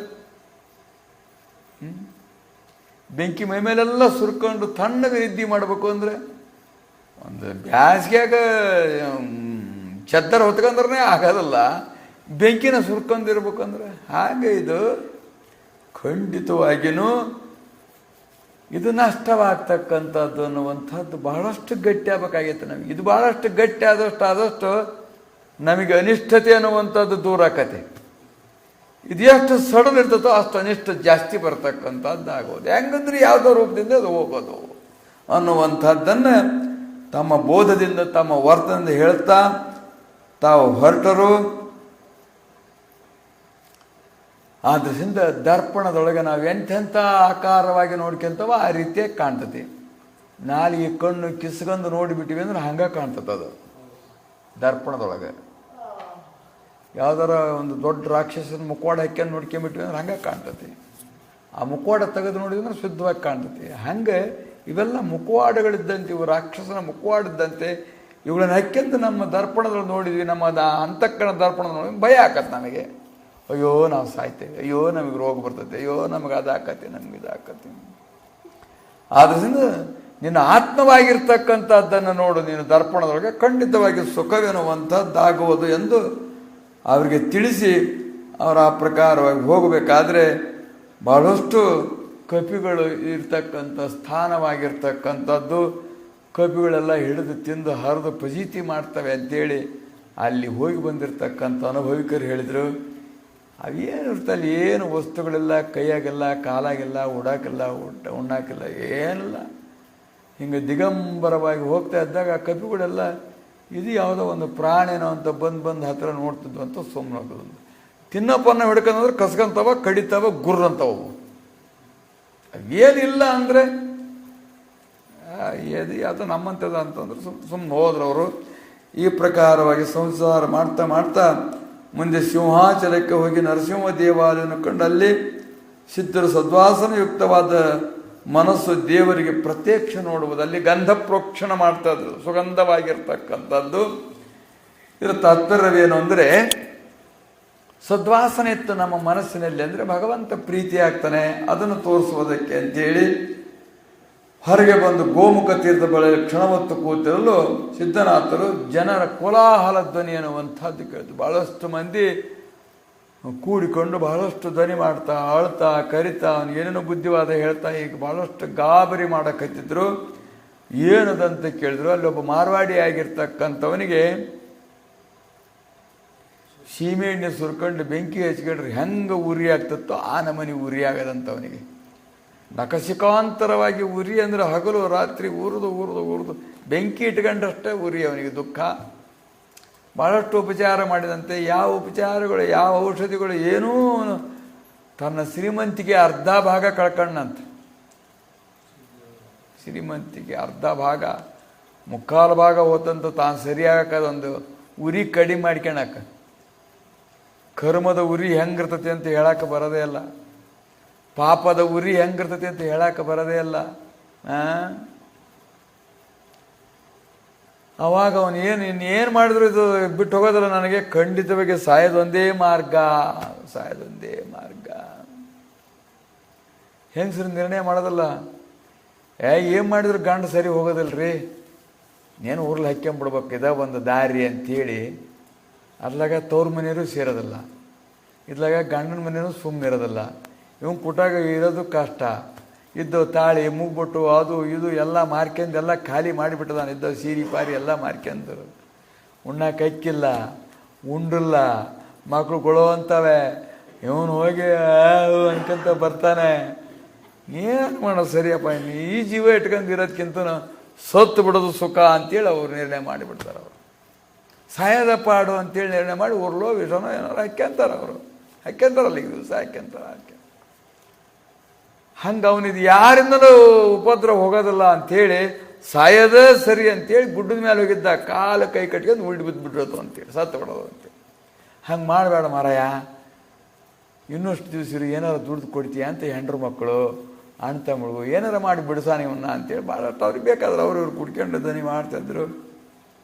ಬೆಂಕಿ ಮೈ ಮೇಲೆಲ್ಲ ಸುರ್ಕೊಂಡು ತಣ್ಣಗೆ ನಿದ್ದೆ ಮಾಡಬೇಕು ಅಂದರೆ, ಒಂದು ಬ್ಯಾಸ್ಗ್ಯಾಗ ಚದ್ದರ ಹೊತ್ಕೊಂಡ್ರೆ ಆಗೋದಲ್ಲ, ಬೆಂಕಿನ ಸುರ್ಕೊಂಡಿರ್ಬೇಕಂದ್ರೆ ಹಾಗೆ. ಇದು ಖಂಡಿತವಾಗಿಯೂ ಇದು ನಷ್ಟವಾಗ್ತಕ್ಕಂಥದ್ದು ಅನ್ನುವಂಥದ್ದು ಬಹಳಷ್ಟು ಗಟ್ಟಿ ಆಗಬೇಕಾಗೈತೆ ನಮಗೆ. ಇದು ಬಹಳಷ್ಟು ಗಟ್ಟಿ ಆದಷ್ಟು ನಮಗೆ ಅನಿಷ್ಟತೆ ಅನ್ನುವಂಥದ್ದು ದೂರ ಆಕತೆ. ಇದು ಎಷ್ಟು ಸಡಲ್ ಇರ್ತದೋ ಅಷ್ಟು ಅನಿಷ್ಟ ಜಾಸ್ತಿ ಬರ್ತಕ್ಕಂಥದ್ದು ಆಗೋದು. ಹೆಂಗಂದ್ರೆ ಯಾವುದೋ ರೂಪದಿಂದ ಅದು ಹೋಗೋದು ಅನ್ನುವಂಥದ್ದನ್ನು ತಮ್ಮ ಬೋಧದಿಂದ ತಮ್ಮ ವರ್ತನದಿಂದ ಹೇಳ್ತಾ ತಾವು ಹೊರಟರು. ಆದ್ದರಿಂದ ದರ್ಪಣದೊಳಗೆ ನಾವು ಎಂತೆಂಥ ಆಕಾರವಾಗಿ ನೋಡ್ಕೊಂತವ ಆ ರೀತಿಯಾಗಿ ಕಾಣ್ತತಿ. ನಾಲಿಗೆ ಕಣ್ಣು ಕಿಸ್ಕೊಂಡು ನೋಡಿಬಿಟ್ಟಿವಿ ಅಂದ್ರೆ ಹಂಗೆ ಕಾಣ್ತದೆ ಅದು ದರ್ಪಣದೊಳಗೆ. ಯಾವ್ದಾರ ಒಂದು ದೊಡ್ಡ ರಾಕ್ಷಸನ ಮುಖವಾಡ ಹಾಕ್ಯಂಡು ನೋಡ್ಕೊಂಬಿಟ್ವಿ ಅಂದ್ರೆ ಹಂಗೆ ಕಾಣ್ತತಿ. ಆ ಮುಖವಾಡ ತೆಗೆದು ನೋಡಿದ್ರೆ ಶುದ್ಧವಾಗಿ ಕಾಣ್ತತಿ. ಹಂಗೆ ಇವೆಲ್ಲ ಮುಖವಾಡಗಳಿದ್ದಂತೆ, ಇವು ರಾಕ್ಷಸನ ಮುಖವಾಡಿದ್ದಂತೆ. ಇವುಗಳನ್ನ ಹಾಕ್ಯಂತ ನಮ್ಮ ದರ್ಪಣದೊಳಗೆ ನೋಡಿದ್ವಿ, ನಮ್ಮ ಅಂತಃಕರಣ ದರ್ಪಣದ ನೋಡಿ ಭಯ ಆಕತ್ತೆ ನಮಗೆ. ಅಯ್ಯೋ ನಾವು ಸಾಯ್ತೇವೆ, ಅಯ್ಯೋ ನಮಗೆ ರೋಗ ಬರ್ತೈತೆ, ಅಯ್ಯೋ ನಮಗೆ ಅದಾಕತಿ, ನಮ್ಗೆ ಇದಾಕತಿ. ಆದ್ದರಿಂದ ನಿನ್ನ ಆತ್ಮವಾಗಿರ್ತಕ್ಕಂಥದ್ದನ್ನು ನೋಡು, ನೀನು ದರ್ಪಣದೊಳಗೆ ಖಂಡಿತವಾಗಿ ಸುಖವೆನ್ನುವಂಥದ್ದಾಗುವುದು ಎಂದು ಅವರಿಗೆ ತಿಳಿಸಿ ಅವರ ಆ ಪ್ರಕಾರವಾಗಿ ಹೋಗಬೇಕಾದ್ರೆ ಬಹಳಷ್ಟು ಕಪಿಗಳು ಇರ್ತಕ್ಕಂಥ ಸ್ಥಾನವಾಗಿರ್ತಕ್ಕಂಥದ್ದು. ಕಪಿಗಳೆಲ್ಲ ಹಿಡಿದು ತಿಂದು ಹರಿದು ಫಜೀತಿ ಮಾಡ್ತವೆ ಅಂತೇಳಿ ಅಲ್ಲಿ ಹೋಗಿ ಬಂದಿರತಕ್ಕಂಥ ಅನುಭವಿಕರು ಹೇಳಿದರು. ಅವೇನಿರ್ತಲ್ಲಿ ಏನು ವಸ್ತುಗಳೆಲ್ಲ ಕೈಯಾಗೆಲ್ಲ ಕಾಲಾಗೆಲ್ಲ ಉಡಾಕಿಲ್ಲ, ಉಣ್ಣಾಕಿಲ್ಲ, ಏನಿಲ್ಲ. ಹಿಂಗೆ ದಿಗಂಬರವಾಗಿ ಹೋಗ್ತಾ ಇದ್ದಾಗ ಆ ಕಪಿಗಳೆಲ್ಲ ಇದು ಯಾವುದೋ ಒಂದು ಪ್ರಾಣಿನೋ ಅಂತ ಬಂದು ಹತ್ತಿರ ನೋಡ್ತಿದ್ವು ಅಂತ ಸುಮ್ಮನೆ ಹೋಗೋದು. ತಿನ್ನಪ್ಪನ್ನ ಹಿಡ್ಕೊಂಡ್ರೆ ಕಸ್ಕೊಂತವ, ಕಡಿತಾವ, ಗುರ್ರಂತವು. ಏನಿಲ್ಲ ಅಂದರೆ ಅದು ನಮ್ಮಂಥದ ಅಂತಂದ್ರೆ ಸುಮ್ಮನೆ ಹೋದ್ರು ಅವರು. ಈ ಪ್ರಕಾರವಾಗಿ ಸಂಸಾರ ಮಾಡ್ತಾ ಮಾಡ್ತಾ ಮುಂದೆ ಸಿಂಹಾಚಲಕ್ಕೆ ಹೋಗಿ ನರಸಿಂಹ ದೇವಾಲಯವನ್ನು ಕಂಡು ಅಲ್ಲಿ ಸಿದ್ಧರು ಸದ್ವಾಸನಯುಕ್ತವಾದ ಮನಸ್ಸು ದೇವರಿಗೆ ಪ್ರತ್ಯಕ್ಷ ನೋಡುವುದು. ಅಲ್ಲಿ ಗಂಧ ಪ್ರೋಕ್ಷಣ ಮಾಡ್ತಾ ಇದ್ರು, ಸುಗಂಧವಾಗಿರ್ತಕ್ಕಂಥದ್ದು. ಇದರ ತಾತ್ಪರ್ಯವೇನು ಅಂದರೆ ಸದ್ವಾಸನೆ ಇತ್ತು ನಮ್ಮ ಮನಸ್ಸಿನಲ್ಲಿ ಅಂದರೆ ಭಗವಂತ ಪ್ರೀತಿ ಆಗ್ತಾನೆ, ಅದನ್ನು ತೋರಿಸುವುದಕ್ಕೆ ಅಂತೇಳಿ ಹೊರಗೆ ಬಂದು ಗೋಮುಖ ತೀರ್ಥ ಬಳಿ ಕ್ಷಣವತ್ತು ಕೂತಿರಲು ಸಿದ್ಧನಾಥರು ಜನರ ಕೋಲಾಹಲ ಧ್ವನಿ ಅನ್ನುವಂಥದ್ದು ಕೇಳಿದ್ರು. ಬಹಳಷ್ಟು ಮಂದಿ ಕೂಡಿಕೊಂಡು ಬಹಳಷ್ಟು ಧ್ವನಿ ಮಾಡ್ತಾ ಅಳ್ತಾ ಕರಿತಾ ಅವನಿಗೇನೇನೋ ಬುದ್ಧಿವಾದ ಹೇಳ್ತಾ ಈಗ ಬಹಳಷ್ಟು ಗಾಬರಿ ಮಾಡಕತ್ತಿದ್ರು. ಏನದಂತ ಕೇಳಿದ್ರು. ಅಲ್ಲೊಬ್ಬ ಮಾರ್ವಾಡಿ ಆಗಿರ್ತಕ್ಕಂಥವನಿಗೆ ಸೀಮೆ ಎಣ್ಣೆ ಸುರ್ಕೊಂಡು ಬೆಂಕಿ ಹಚ್ಕೊಂಡ್ರೆ ಹೆಂಗೆ ಉರಿ ಆಗ್ತತ್ತೋ ಆ ನಮನಿ ಉರಿ ಆಗದಂಥವನಿಗೆ. ನಖಶಿಕಾಂತರವಾಗಿ ಉರಿ ಅಂದರೆ ಹಗಲು ರಾತ್ರಿ ಉರಿದು ಬೆಂಕಿ ಇಟ್ಕೊಂಡಷ್ಟೇ ಉರಿ ಅವನಿಗೆ ದುಃಖ. ಭಾಳಷ್ಟು ಉಪಚಾರ ಮಾಡಿದಂತೆ ಯಾವ ಉಪಚಾರಗಳು ಯಾವ ಔಷಧಿಗಳು ಏನೂ ತನ್ನ ಶ್ರೀಮಂತಿಗೆ ಅರ್ಧ ಭಾಗ ಕಳ್ಕೊಂಡಂತೆ. ಶ್ರೀಮಂತಿಗೆ ಅರ್ಧ ಭಾಗ, ಮುಕ್ಕಾಲು ಭಾಗ ಹೋತಂತ ತಾನು ಸರಿಯಾಗಕ್ಕದೊಂದು ಉರಿ ಕಡಿಮೆ ಮಾಡ್ಕೊಳಕ. ಕರ್ಮದ ಉರಿ ಹೆಂಗಿರ್ತತಿ ಅಂತ ಹೇಳಕ್ಕೆ ಬರೋದೇ ಇಲ್ಲ, ಪಾಪದ ಉರಿ ಹೆಂಗಿರ್ತತಿ ಅಂತ ಹೇಳಕ್ಕೆ ಬರೋದೇ ಇಲ್ಲ. ಅವಾಗ ಅವನು ಇನ್ನೇನು ಮಾಡಿದ್ರು ಇದು ಬಿಟ್ಟು ಹೋಗೋದಿಲ್ಲ ನನಗೆ, ಖಂಡಿತವಾಗಿ ಸಾಯೋದೊಂದೇ ಮಾರ್ಗ, ಸಾಯೋದೊಂದೇ ಮಾರ್ಗ. ಹೆಂಗಸರು ನಿರ್ಣಯ ಮಾಡೋದಲ್ಲ, ಏನು ಮಾಡಿದ್ರು ಗಂಡ ಸರಿ ಹೋಗೋದಿಲ್ರಿ, ಏನು ಊರ್ಲಿ ಹಾಕ್ಕೊಂಬಿಡ್ಬೇಕು, ಇದ ಒಂದು ದಾರಿ ಅಂಥೇಳಿ. ಅದ್ಲಾಗ ತವ್ರ ಮನೆಯವರು ಸೇರೋದಿಲ್ಲ, ಇದ್ಲಾಗ ಗಂಡನ ಮನೆಯೂ ಸುಮ್ಮನಿರೋದಿಲ್ಲ. ಇವನು ಕುಟಾಗ ಇರೋದು ಕಷ್ಟ. ಇದ್ದು ತಾಳಿ ಮೂಗ್ಬಿಟ್ಟು ಅದು ಇದು ಎಲ್ಲ ಮಾರ್ಕೊಂಡು ಎಲ್ಲ ಖಾಲಿ ಮಾಡಿಬಿಟ್ಟದಾನ. ಇದ್ದ ಸೀರೆ ಪಾರಿ ಎಲ್ಲ ಮಾರ್ಕೊಂಡು ಉಣ್ಣಕ್ಕೆ ಅಕ್ಕಿಲ್ಲ, ಉಂಡಿಲ್ಲ, ಮಕ್ಕಳು ಅಂತವೆ, ಇವನು ಹೋಗಿ ಅನ್ಕೊಂತ ಬರ್ತಾನೆ. ಏನು ಮಾಡೋದು ಸರಿಯಪ್ಪ, ಈ ಜೀವ ಇಟ್ಕೊಂಡಿರೋದ್ಕಿಂತ ಸತ್ತು ಬಿಡೋದು ಸುಖ ಅಂತೇಳಿ ಅವ್ರು ನಿರ್ಣಯ ಮಾಡಿಬಿಡ್ತಾರೆ. ಅವರು ಸಾಯದ ಪಾಡು ಅಂತೇಳಿ ನಿರ್ಣಯ ಮಾಡಿ ಉರ್ಲೋ ವಿಷನೋ ಏನಾರು ಹಾಕ್ಯಂತಾರೆ. ಅವರು ಹಾಕ್ಯಂತಾರಲ್ಲ, ಈಗ ದಿವಸ ಹಾಕ್ಯಂತಾರೆ. ಹಂಗೆ ಅವನಿದು ಯಾರಿಂದಲೂ ಉಪದ್ರ ಹೋಗೋದಿಲ್ಲ ಅಂಥೇಳಿ ಸಾಯದ ಸರಿ ಅಂತೇಳಿ ಗುಡ್ಡದ ಮೇಲೆ ಹೋಗಿದ್ದ, ಕಾಲು ಕೈ ಕಟ್ಕೊಂಡು ಉಲ್ಟಿ ಬಿದ್ದುಬಿಟ್ರದು ಅಂತೇಳಿ, ಸತ್ತು ಬಿಡೋದು ಅಂತೇಳಿ. ಹಂಗೆ ಮಾಡಬೇಡ ಮಾರಾಯ, ಇನ್ನಷ್ಟು ದಿವಸ ಏನಾರು ದುಡ್ದು ಕೊಡ್ತೀಯ ಅಂತ ಹೆಂಡ್ರು ಮಕ್ಕಳು ಅಣ್ಣ ತಮ್ಮಳು ಏನಾರ ಮಾಡಿ ಬಿಡಿಸಾನ ಇವನ್ನ ಅಂತೇಳಿ ಭಾಳಷ್ಟು ಅವ್ರಿಗೆ ಬೇಕಾದ್ರೆ ಅವ್ರವ್ರು ಕುಡ್ಕೊಂಡು ದನಿ ಮಾಡ್ತಾಯಿದ್ರು.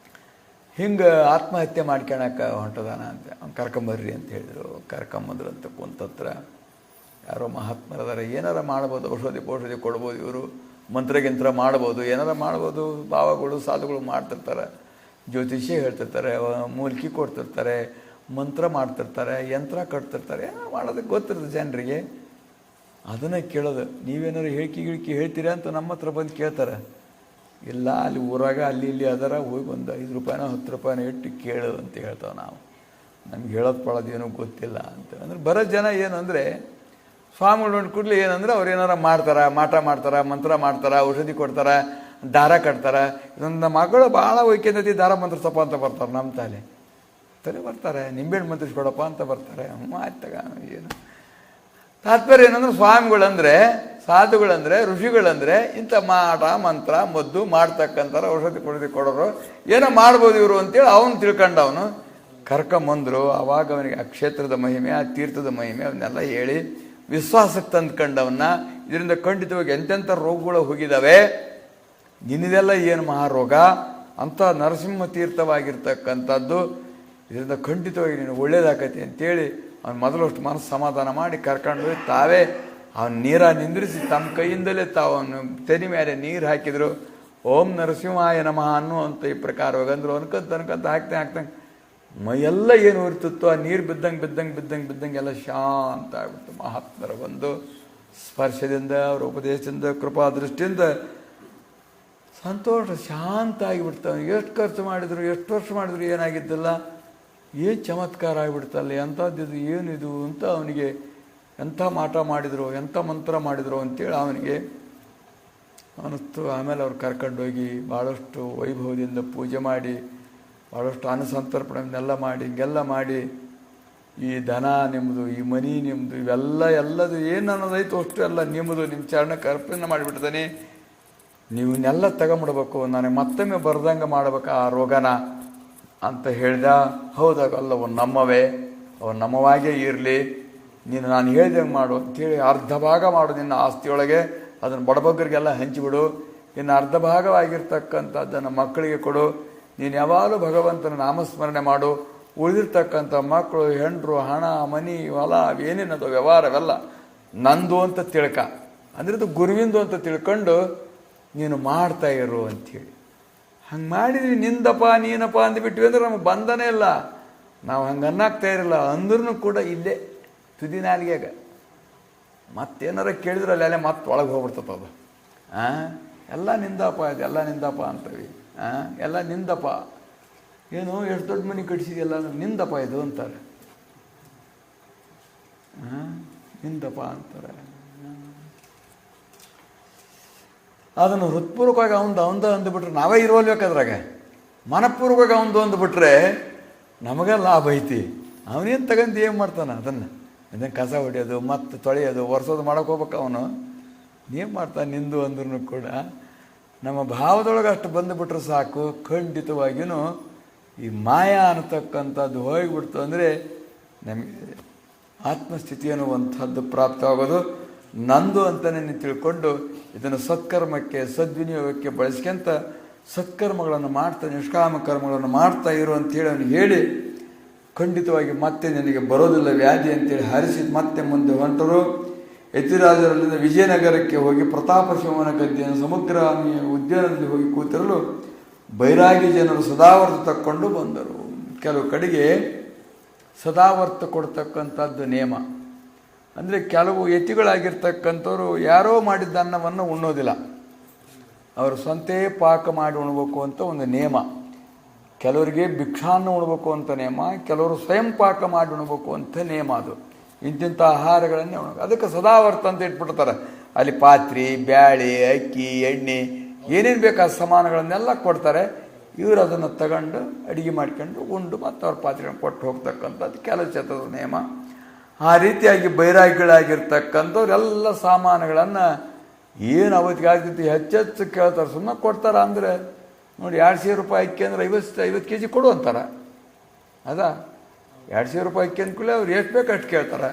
ಹಿಂಗೆ ಆತ್ಮಹತ್ಯೆ ಮಾಡ್ಕೊಳಕ್ಕೆ ಹೊಂಟದಾನ ಅಂತ ಅವ್ನು ಕರ್ಕೊಂಬರ್ರಿ ಅಂತ ಹೇಳಿದರು. ಕರ್ಕೊಂಬಂದ್ರು ಅಂತ ಕುಂತತ್ರ ಯಾರೋ ಮಹಾತ್ಮರದಾರ, ಏನಾರ ಮಾಡ್ಬೋದು, ಔಷಧಿ ಕೊಡ್ಬೋದು, ಇವರು ಮಂತ್ರಗಿಂತ್ರ ಮಾಡ್ಬೋದು, ಏನಾರ ಮಾಡ್ಬೋದು. ಭಾವಗಳು ಸಾಧುಗಳು ಮಾಡ್ತಿರ್ತಾರೆ, ಜ್ಯೋತಿಷ್ಯ ಹೇಳ್ತಿರ್ತಾರೆ, ಮೂಲಿಕೆ ಕೊಡ್ತಿರ್ತಾರೆ, ಮಂತ್ರ ಮಾಡ್ತಿರ್ತಾರೆ, ಯಂತ್ರ ಕಟ್ತಿರ್ತಾರೆ, ಏನೋ ಮಾಡೋದಕ್ಕೆ ಗೊತ್ತಿರ್ತದೆ ಜನರಿಗೆ. ಅದನ್ನು ಕೇಳೋದು. ನೀವೇನಾರು ಗಿಳ್ಕಿ ಹೇಳ್ತೀರಾ ಅಂತ ನಮ್ಮ ಹತ್ರ ಬಂದು ಕೇಳ್ತಾರೆ. ಇಲ್ಲ, ಅಲ್ಲಿ ಊರಾಗ ಅಲ್ಲಿ ಇಲ್ಲಿ ಅದರ ಹೋಗಿ ಒಂದು 5 ರೂಪಾಯಿನೋ 10 ರೂಪಾಯಿನೋ ಇಟ್ಟು ಕೇಳೋದು ಅಂತ ಹೇಳ್ತಾವೆ ನಾವು. ನಮ್ಗೆ ಹೇಳೋದು ಪಳೋದು ಏನೂ ಗೊತ್ತಿಲ್ಲ ಅಂತ. ಅಂದರೆ ಬರೋ ಜನ ಏನು ಅಂದರೆ ಸ್ವಾಮಿಗಳು ನೋಡಿ ಕೂಡಲೇ ಏನಂದ್ರೆ ಅವ್ರು ಏನಾರ ಮಾಡ್ತಾರೆ, ಮಾಟ ಮಾಡ್ತಾರೆ, ಮಂತ್ರ ಮಾಡ್ತಾರೆ, ಔಷಧಿ ಕೊಡ್ತಾರೆ, ದಾರ ಕಟ್ತಾರೆ. ಇದೊಂದು ಮಗಳು ಭಾಳ ಒಯ್ಕೆಂದತಿ ದಾರ ಮಂತ್ರಿಸಪ್ಪ ಅಂತ ಬರ್ತಾರೆ. ನಮ್ಮ ತಲೆ ಬರ್ತಾರೆ, ನಿಂಬೆಹಣ್ಣು ಮಂತ್ರಿಸ್ಕೊಡಪ್ಪ ಅಂತ ಬರ್ತಾರೆ. ಆಯ್ತಾಗ ಏನು ತಾತ್ಪರ್ಯ ಏನಂದ್ರೆ ಸ್ವಾಮಿಗಳಂದರೆ, ಸಾಧುಗಳಂದರೆ, ಋಷಿಗಳಂದರೆ ಇಂಥ ಮಾಟ ಮಂತ್ರ ಮದ್ದು ಮಾಡ್ತಕ್ಕಂಥವ್ರು, ಔಷಧಿ ಕೊಡೋರು, ಏನೋ ಮಾಡ್ಬೋದು ಇವರು ಅಂತೇಳಿ ಅವನು ತಿಳ್ಕೊಂಡು ಅವನು ಕರ್ಕೊಂಬಂದರು. ಆವಾಗ ಅವನಿಗೆ ಆ ಕ್ಷೇತ್ರದ ಮಹಿಮೆ, ಆ ತೀರ್ಥದ ಮಹಿಮೆ ಅವನ್ನೆಲ್ಲ ಹೇಳಿ ವಿಶ್ವಾಸಕ್ಕೆ ತಂದ್ಕೊಂಡವನ್ನ. ಇದರಿಂದ ಖಂಡಿತವಾಗಿ ಎಂತೆಂಥ ರೋಗಗಳು ಹೋಗಿದ್ದಾವೆ, ನಿನ್ನದೆಲ್ಲ ಏನು ಮಹಾರೋಗ ಅಂತ ನರಸಿಂಹ ತೀರ್ಥವಾಗಿರ್ತಕ್ಕಂಥದ್ದು, ಇದರಿಂದ ಖಂಡಿತವಾಗಿ ನೀನು ಒಳ್ಳೇದಾಕತಿ ಅಂತೇಳಿ ಅವ್ನು ಮೊದಲಷ್ಟು ಮನಸ್ಸು ಸಮಾಧಾನ ಮಾಡಿ ಕರ್ಕೊಂಡು ತಾವೇ ಅವನು ನೀರ ನಿಂದ್ರಿಸಿ ತಮ್ಮ ಕೈಯಿಂದಲೇ ತಾವು ಅವನು ತೆನೆ ಮೇಲೆ ನೀರು ಹಾಕಿದರು. ಓಂ ನರಸಿಂಹಾಯ ನಮಃ ಅನ್ನುವಂಥ ಈ ಪ್ರಕಾರವಾಗಿ ಅಂದರು. ಅನ್ಕೊಂತ ಹಾಕ್ತಂಗೆ ಮೈಯೆಲ್ಲ ಏನು ಇರ್ತಿತ್ತು, ಆ ನೀರು ಬಿದ್ದಂಗೆ ಎಲ್ಲ ಶಾಂತ ಆಗ್ಬಿಡ್ತು. ಮಹಾತ್ಮರ ಒಂದು ಸ್ಪರ್ಶದಿಂದ, ಅವರ ಉಪದೇಶದಿಂದ, ಕೃಪಾ ದೃಷ್ಟಿಯಿಂದ ಸಂತೋಷ ಶಾಂತ ಆಗಿಬಿಡ್ತಾವೆ. ಎಷ್ಟು ಖರ್ಚು ಮಾಡಿದ್ರು, ಎಷ್ಟು ವರ್ಷ ಮಾಡಿದ್ರು ಏನಾಗಿದ್ದಿಲ್ಲ. ಏನು ಚಮತ್ಕಾರ ಆಗಿಬಿಡ್ತಲ್ಲ, ಎಂಥದ್ದು ಏನಿದು ಅಂತ ಅವನಿಗೆ. ಎಂಥ ಮಾಟ ಮಾಡಿದ್ರು, ಎಂಥ ಮಂತ್ರ ಮಾಡಿದ್ರು ಅಂತೇಳಿ ಅವನಿಗೆ ಅನ್ನಿಸ್ತು. ಆಮೇಲೆ ಅವ್ರು ಕರ್ಕೊಂಡೋಗಿ ಭಾಳಷ್ಟು ವೈಭವದಿಂದ ಪೂಜೆ ಮಾಡಿ, ಭಾಳಷ್ಟು ಅನ್ನಸಂತರ್ಪಣೆಯನ್ನೆಲ್ಲ ಮಾಡಿ, ಹಿಂಗೆಲ್ಲ ಮಾಡಿ, ಈ ದನ ನಿಮ್ಮದು, ಈ ಮನಿ ನಿಮ್ಮದು, ಎಲ್ಲದು ಏನು ಅನ್ನೋದೈತು ಅಷ್ಟು ಎಲ್ಲ ನಿಮ್ಮದು, ನಿಮ್ಮ ಚರಣಕ್ಕೆ ಅರ್ಪಣೆ ಮಾಡಿಬಿಡ್ತಾನೆ. ನೀವನ್ನೆಲ್ಲ ತಗೊಂಬಿಡ್ಬೇಕು, ನನಗೆ ಮತ್ತೊಮ್ಮೆ ಬರ್ದಂಗೆ ಮಾಡ್ಬೇಕು ಆ ರೋಗನ ಅಂತ ಹೇಳ್ದ. ಹೌದಾಗಲ್ಲ, ಅವು ನಮ್ಮವೇ, ಅವು ನಮ್ಮವಾಗೇ ಇರಲಿ, ನೀನು ನಾನು ಹೇಳ್ದಂಗೆ ಮಾಡು ಅಂಥೇಳಿ ಅರ್ಧ ಭಾಗ ಮಾಡು ನಿನ್ನ ಆಸ್ತಿಯೊಳಗೆ, ಅದನ್ನು ಬಡಬಗ್ಗರಿಗೆಲ್ಲ ಹಂಚಿಬಿಡು. ಇನ್ನು ಅರ್ಧ ಭಾಗವಾಗಿರ್ತಕ್ಕಂಥದ್ದನ್ನು ಮಕ್ಕಳಿಗೆ ಕೊಡು. ನೀನು ಯಾವಾಗಲೂ ಭಗವಂತನ ನಾಮಸ್ಮರಣೆ ಮಾಡು. ಉಳಿದಿರ್ತಕ್ಕಂಥ ಮಕ್ಕಳು, ಹೆಂಡರು, ಹಣ, ಮನಿ, ಹೊಲ ಅವೇನೇನದು ವ್ಯವಹಾರವೆಲ್ಲ ನಂದು ಅಂತ ತಿಳ್ಕ, ಅಂದರೆ ಇದು ಗುರುವಿಂದು ಅಂತ ತಿಳ್ಕೊಂಡು ನೀನು ಮಾಡ್ತಾ ಇರು ಅಂಥೇಳಿ. ಹಂಗೆ ಮಾಡಿದ್ವಿ. ನಿಂದಪ್ಪ ನೀನಪ್ಪ ಅಂದ್ಬಿಟ್ವಿ ಅಂದ್ರೆ ನಮಗೆ ಬಂಧನೇ ಇಲ್ಲ, ನಾವು ಹಂಗೆ ಅನ್ನಾಗ್ತಾ ಇರಲ್ಲ. ಅಂದ್ರೂ ಕೂಡ ಇಲ್ಲೇ ತುದಿ ನಾಲಿಗೆಗ ಮತ್ತೇನಾರ ಕೇಳಿದ್ರಲ್ಲಿ ಅಲ್ಲೇ ಮತ್ತೆ ಒಳಗೆ ಹೋಗ್ಬಿಡ್ತಪ್ಪ ಅದು. ಎಲ್ಲ ನಿಂದಪ್ಪ, ಇದೆಲ್ಲ ನಿಂದಪ್ಪ ಅಂತೀವಿ. ಎಲ್ಲ ನಿಂದಪ್ಪ, ಏನು ಎಷ್ಟು ದೊಡ್ಡ ಮನೆ ಕಟ್ಟಿಸಿದೆಲ್ಲ ನಿಂದಪ್ಪ ಇದು ಅಂತಾರೆ. ನಿಂದಪ್ಪ ಅಂತಾರೆ. ಅದನ್ನು ಹೃತ್ಪೂರ್ವಕವಾಗಿ ಅವಂದು ಅಂದುಬಿಟ್ರೆ ನಾವೇ ಇರೋಲ್ಬೇಕಾದ್ರಾಗ. ಮನಪೂರ್ವಕವಾಗಿ ಅವಂದು ಅಂದುಬಿಟ್ರೆ ನಮಗೆ ಲಾಭ ಐತಿ. ಅವನೇನು ತಗೊಂಡು ಏನು ಮಾಡ್ತಾನೆ, ಅದನ್ನು ಕಸ ಹೊಡೆಯೋದು, ಮತ್ತು ತೊಳೆಯೋದು, ಒರೆಸೋದು ಮಾಡೋಕೆ ಹೋಗ್ಬೇಕು ಅವನು. ಏನು ಮಾಡ್ತಾನೆ ನಿಂದು ಅಂದ್ರೂ ಕೂಡ ನಮ್ಮ ಭಾವದೊಳಗೆ ಅಷ್ಟು ಬಂದುಬಿಟ್ರೆ ಸಾಕು. ಖಂಡಿತವಾಗಿಯೂ ಈ ಮಾಯಾ ಅನ್ನತಕ್ಕಂಥದ್ದು ಹೋಗಿಬಿಡ್ತು ಅಂದರೆ ನಮಗೆ ಆತ್ಮಸ್ಥಿತಿ ಅನ್ನುವಂಥದ್ದು ಪ್ರಾಪ್ತವಾಗೋದು. ನಂದು ಅಂತಲೇ ನೀವು ತಿಳ್ಕೊಂಡು ಇದನ್ನು ಸತ್ಕರ್ಮಕ್ಕೆ, ಸದ್ವಿನಿಯೋಗಕ್ಕೆ ಬಳಸ್ಕೊಂತ ಸತ್ಕರ್ಮಗಳನ್ನು ಮಾಡ್ತಾ, ನಿಷ್ಕಾಮ ಕರ್ಮಗಳನ್ನು ಮಾಡ್ತಾ ಇರು ಅಂತೇಳಿ ಅವನು ಹೇಳಿ, ಖಂಡಿತವಾಗಿ ಮತ್ತೆ ನಿನಗೆ ಬರೋದಿಲ್ಲ ವ್ಯಾಧಿ ಅಂತೇಳಿ ಹರಿಸಿ ಮತ್ತೆ ಮುಂದೆ ಹೊಂಟರು. ಯತಿರಾಜರಲ್ಲಿಂದ ವಿಜಯನಗರಕ್ಕೆ ಹೋಗಿ ಪ್ರತಾಪ ಶಿವನ ಗದ್ದೆಯನ್ನು ಸಮುದ್ರಾಮಿಯ ಉದ್ಯಾನದಲ್ಲಿ ಹೋಗಿ ಕೂತಿರಲು ಬೈರಾಗಿ ಜನರು ಸದಾವರ್ತ ತಕ್ಕೊಂಡು ಬಂದರು. ಕೆಲವು ಕಡೆಗೆ ಸದಾವರ್ತ ಕೊಡ್ತಕ್ಕಂಥದ್ದು ನೇಮ. ಅಂದರೆ ಕೆಲವು ಯತಿಗಳಾಗಿರ್ತಕ್ಕಂಥವ್ರು ಯಾರೋ ಮಾಡಿದ್ದ ಅನ್ನವನ್ನು ಉಣ್ಣೋದಿಲ್ಲ, ಅವರು ಸ್ವಂತೇ ಪಾಕ ಮಾಡಿ ಉಣ್ಬೇಕು ಅಂತ ಒಂದು ನೇಮ. ಕೆಲವರಿಗೆ ಭಿಕ್ಷಾನ್ನ ಉಣ್ಬೇಕು ಅಂತ ನೇಮ, ಕೆಲವರು ಸ್ವಯಂ ಪಾಕ ಮಾಡಿ ಉಣ್ಬೇಕು ಅಂತ ನೇಮ. ಅದು ಇಂತಿಂಥ ಆಹಾರಗಳನ್ನೇ ಉಣ. ಅದಕ್ಕೆ ಸದಾವರ್ತ ಅಂತ ಇಟ್ಬಿಡ್ತಾರೆ. ಅಲ್ಲಿ ಪಾತ್ರೆ, ಬ್ಯಾಳೆ, ಅಕ್ಕಿ, ಎಣ್ಣೆ ಏನೇನು ಬೇಕಾದ ಸಾಮಾನುಗಳನ್ನೆಲ್ಲ ಕೊಡ್ತಾರೆ. ಇವರು ಅದನ್ನು ತಗೊಂಡು ಅಡುಗೆ ಮಾಡ್ಕೊಂಡು ಉಂಡು ಮತ್ತು ಅವ್ರ ಪಾತ್ರೆಗಳನ್ನು ಕೊಟ್ಟು ಹೋಗ್ತಕ್ಕಂಥದ್ದು ಕೆಲವು ಛತ್ರದ ನಿಯಮ. ಆ ರೀತಿಯಾಗಿ ಬೈರಾಗಿಗಳಾಗಿರ್ತಕ್ಕಂಥವ್ರೆಲ್ಲ ಸಾಮಾನುಗಳನ್ನು ಏನು ಅವತ್ತಿಗೆ ಆಗ್ತೈತಿ ಹೆಚ್ಚೆಚ್ಚು ಕೇಳ್ತಾರೆ. ಸುಮ್ಮನೆ ಕೊಡ್ತಾರೆ ಅಂದರೆ ನೋಡಿ, 2,000 ರೂಪಾಯಿ ಅಕ್ಕಿ ಅಂದರೆ 50 kg ಕೊಡು ಅಂತಾರೆ. ಅದಾ 2,000 ರೂಪಾಯಿ ಅಕ್ಕಿ ಅಂದ್ಕೂಳೆ ಅವ್ರು ಎಷ್ಟು ಬೇಕು ಅಷ್ಟು ಕೇಳ್ತಾರೆ.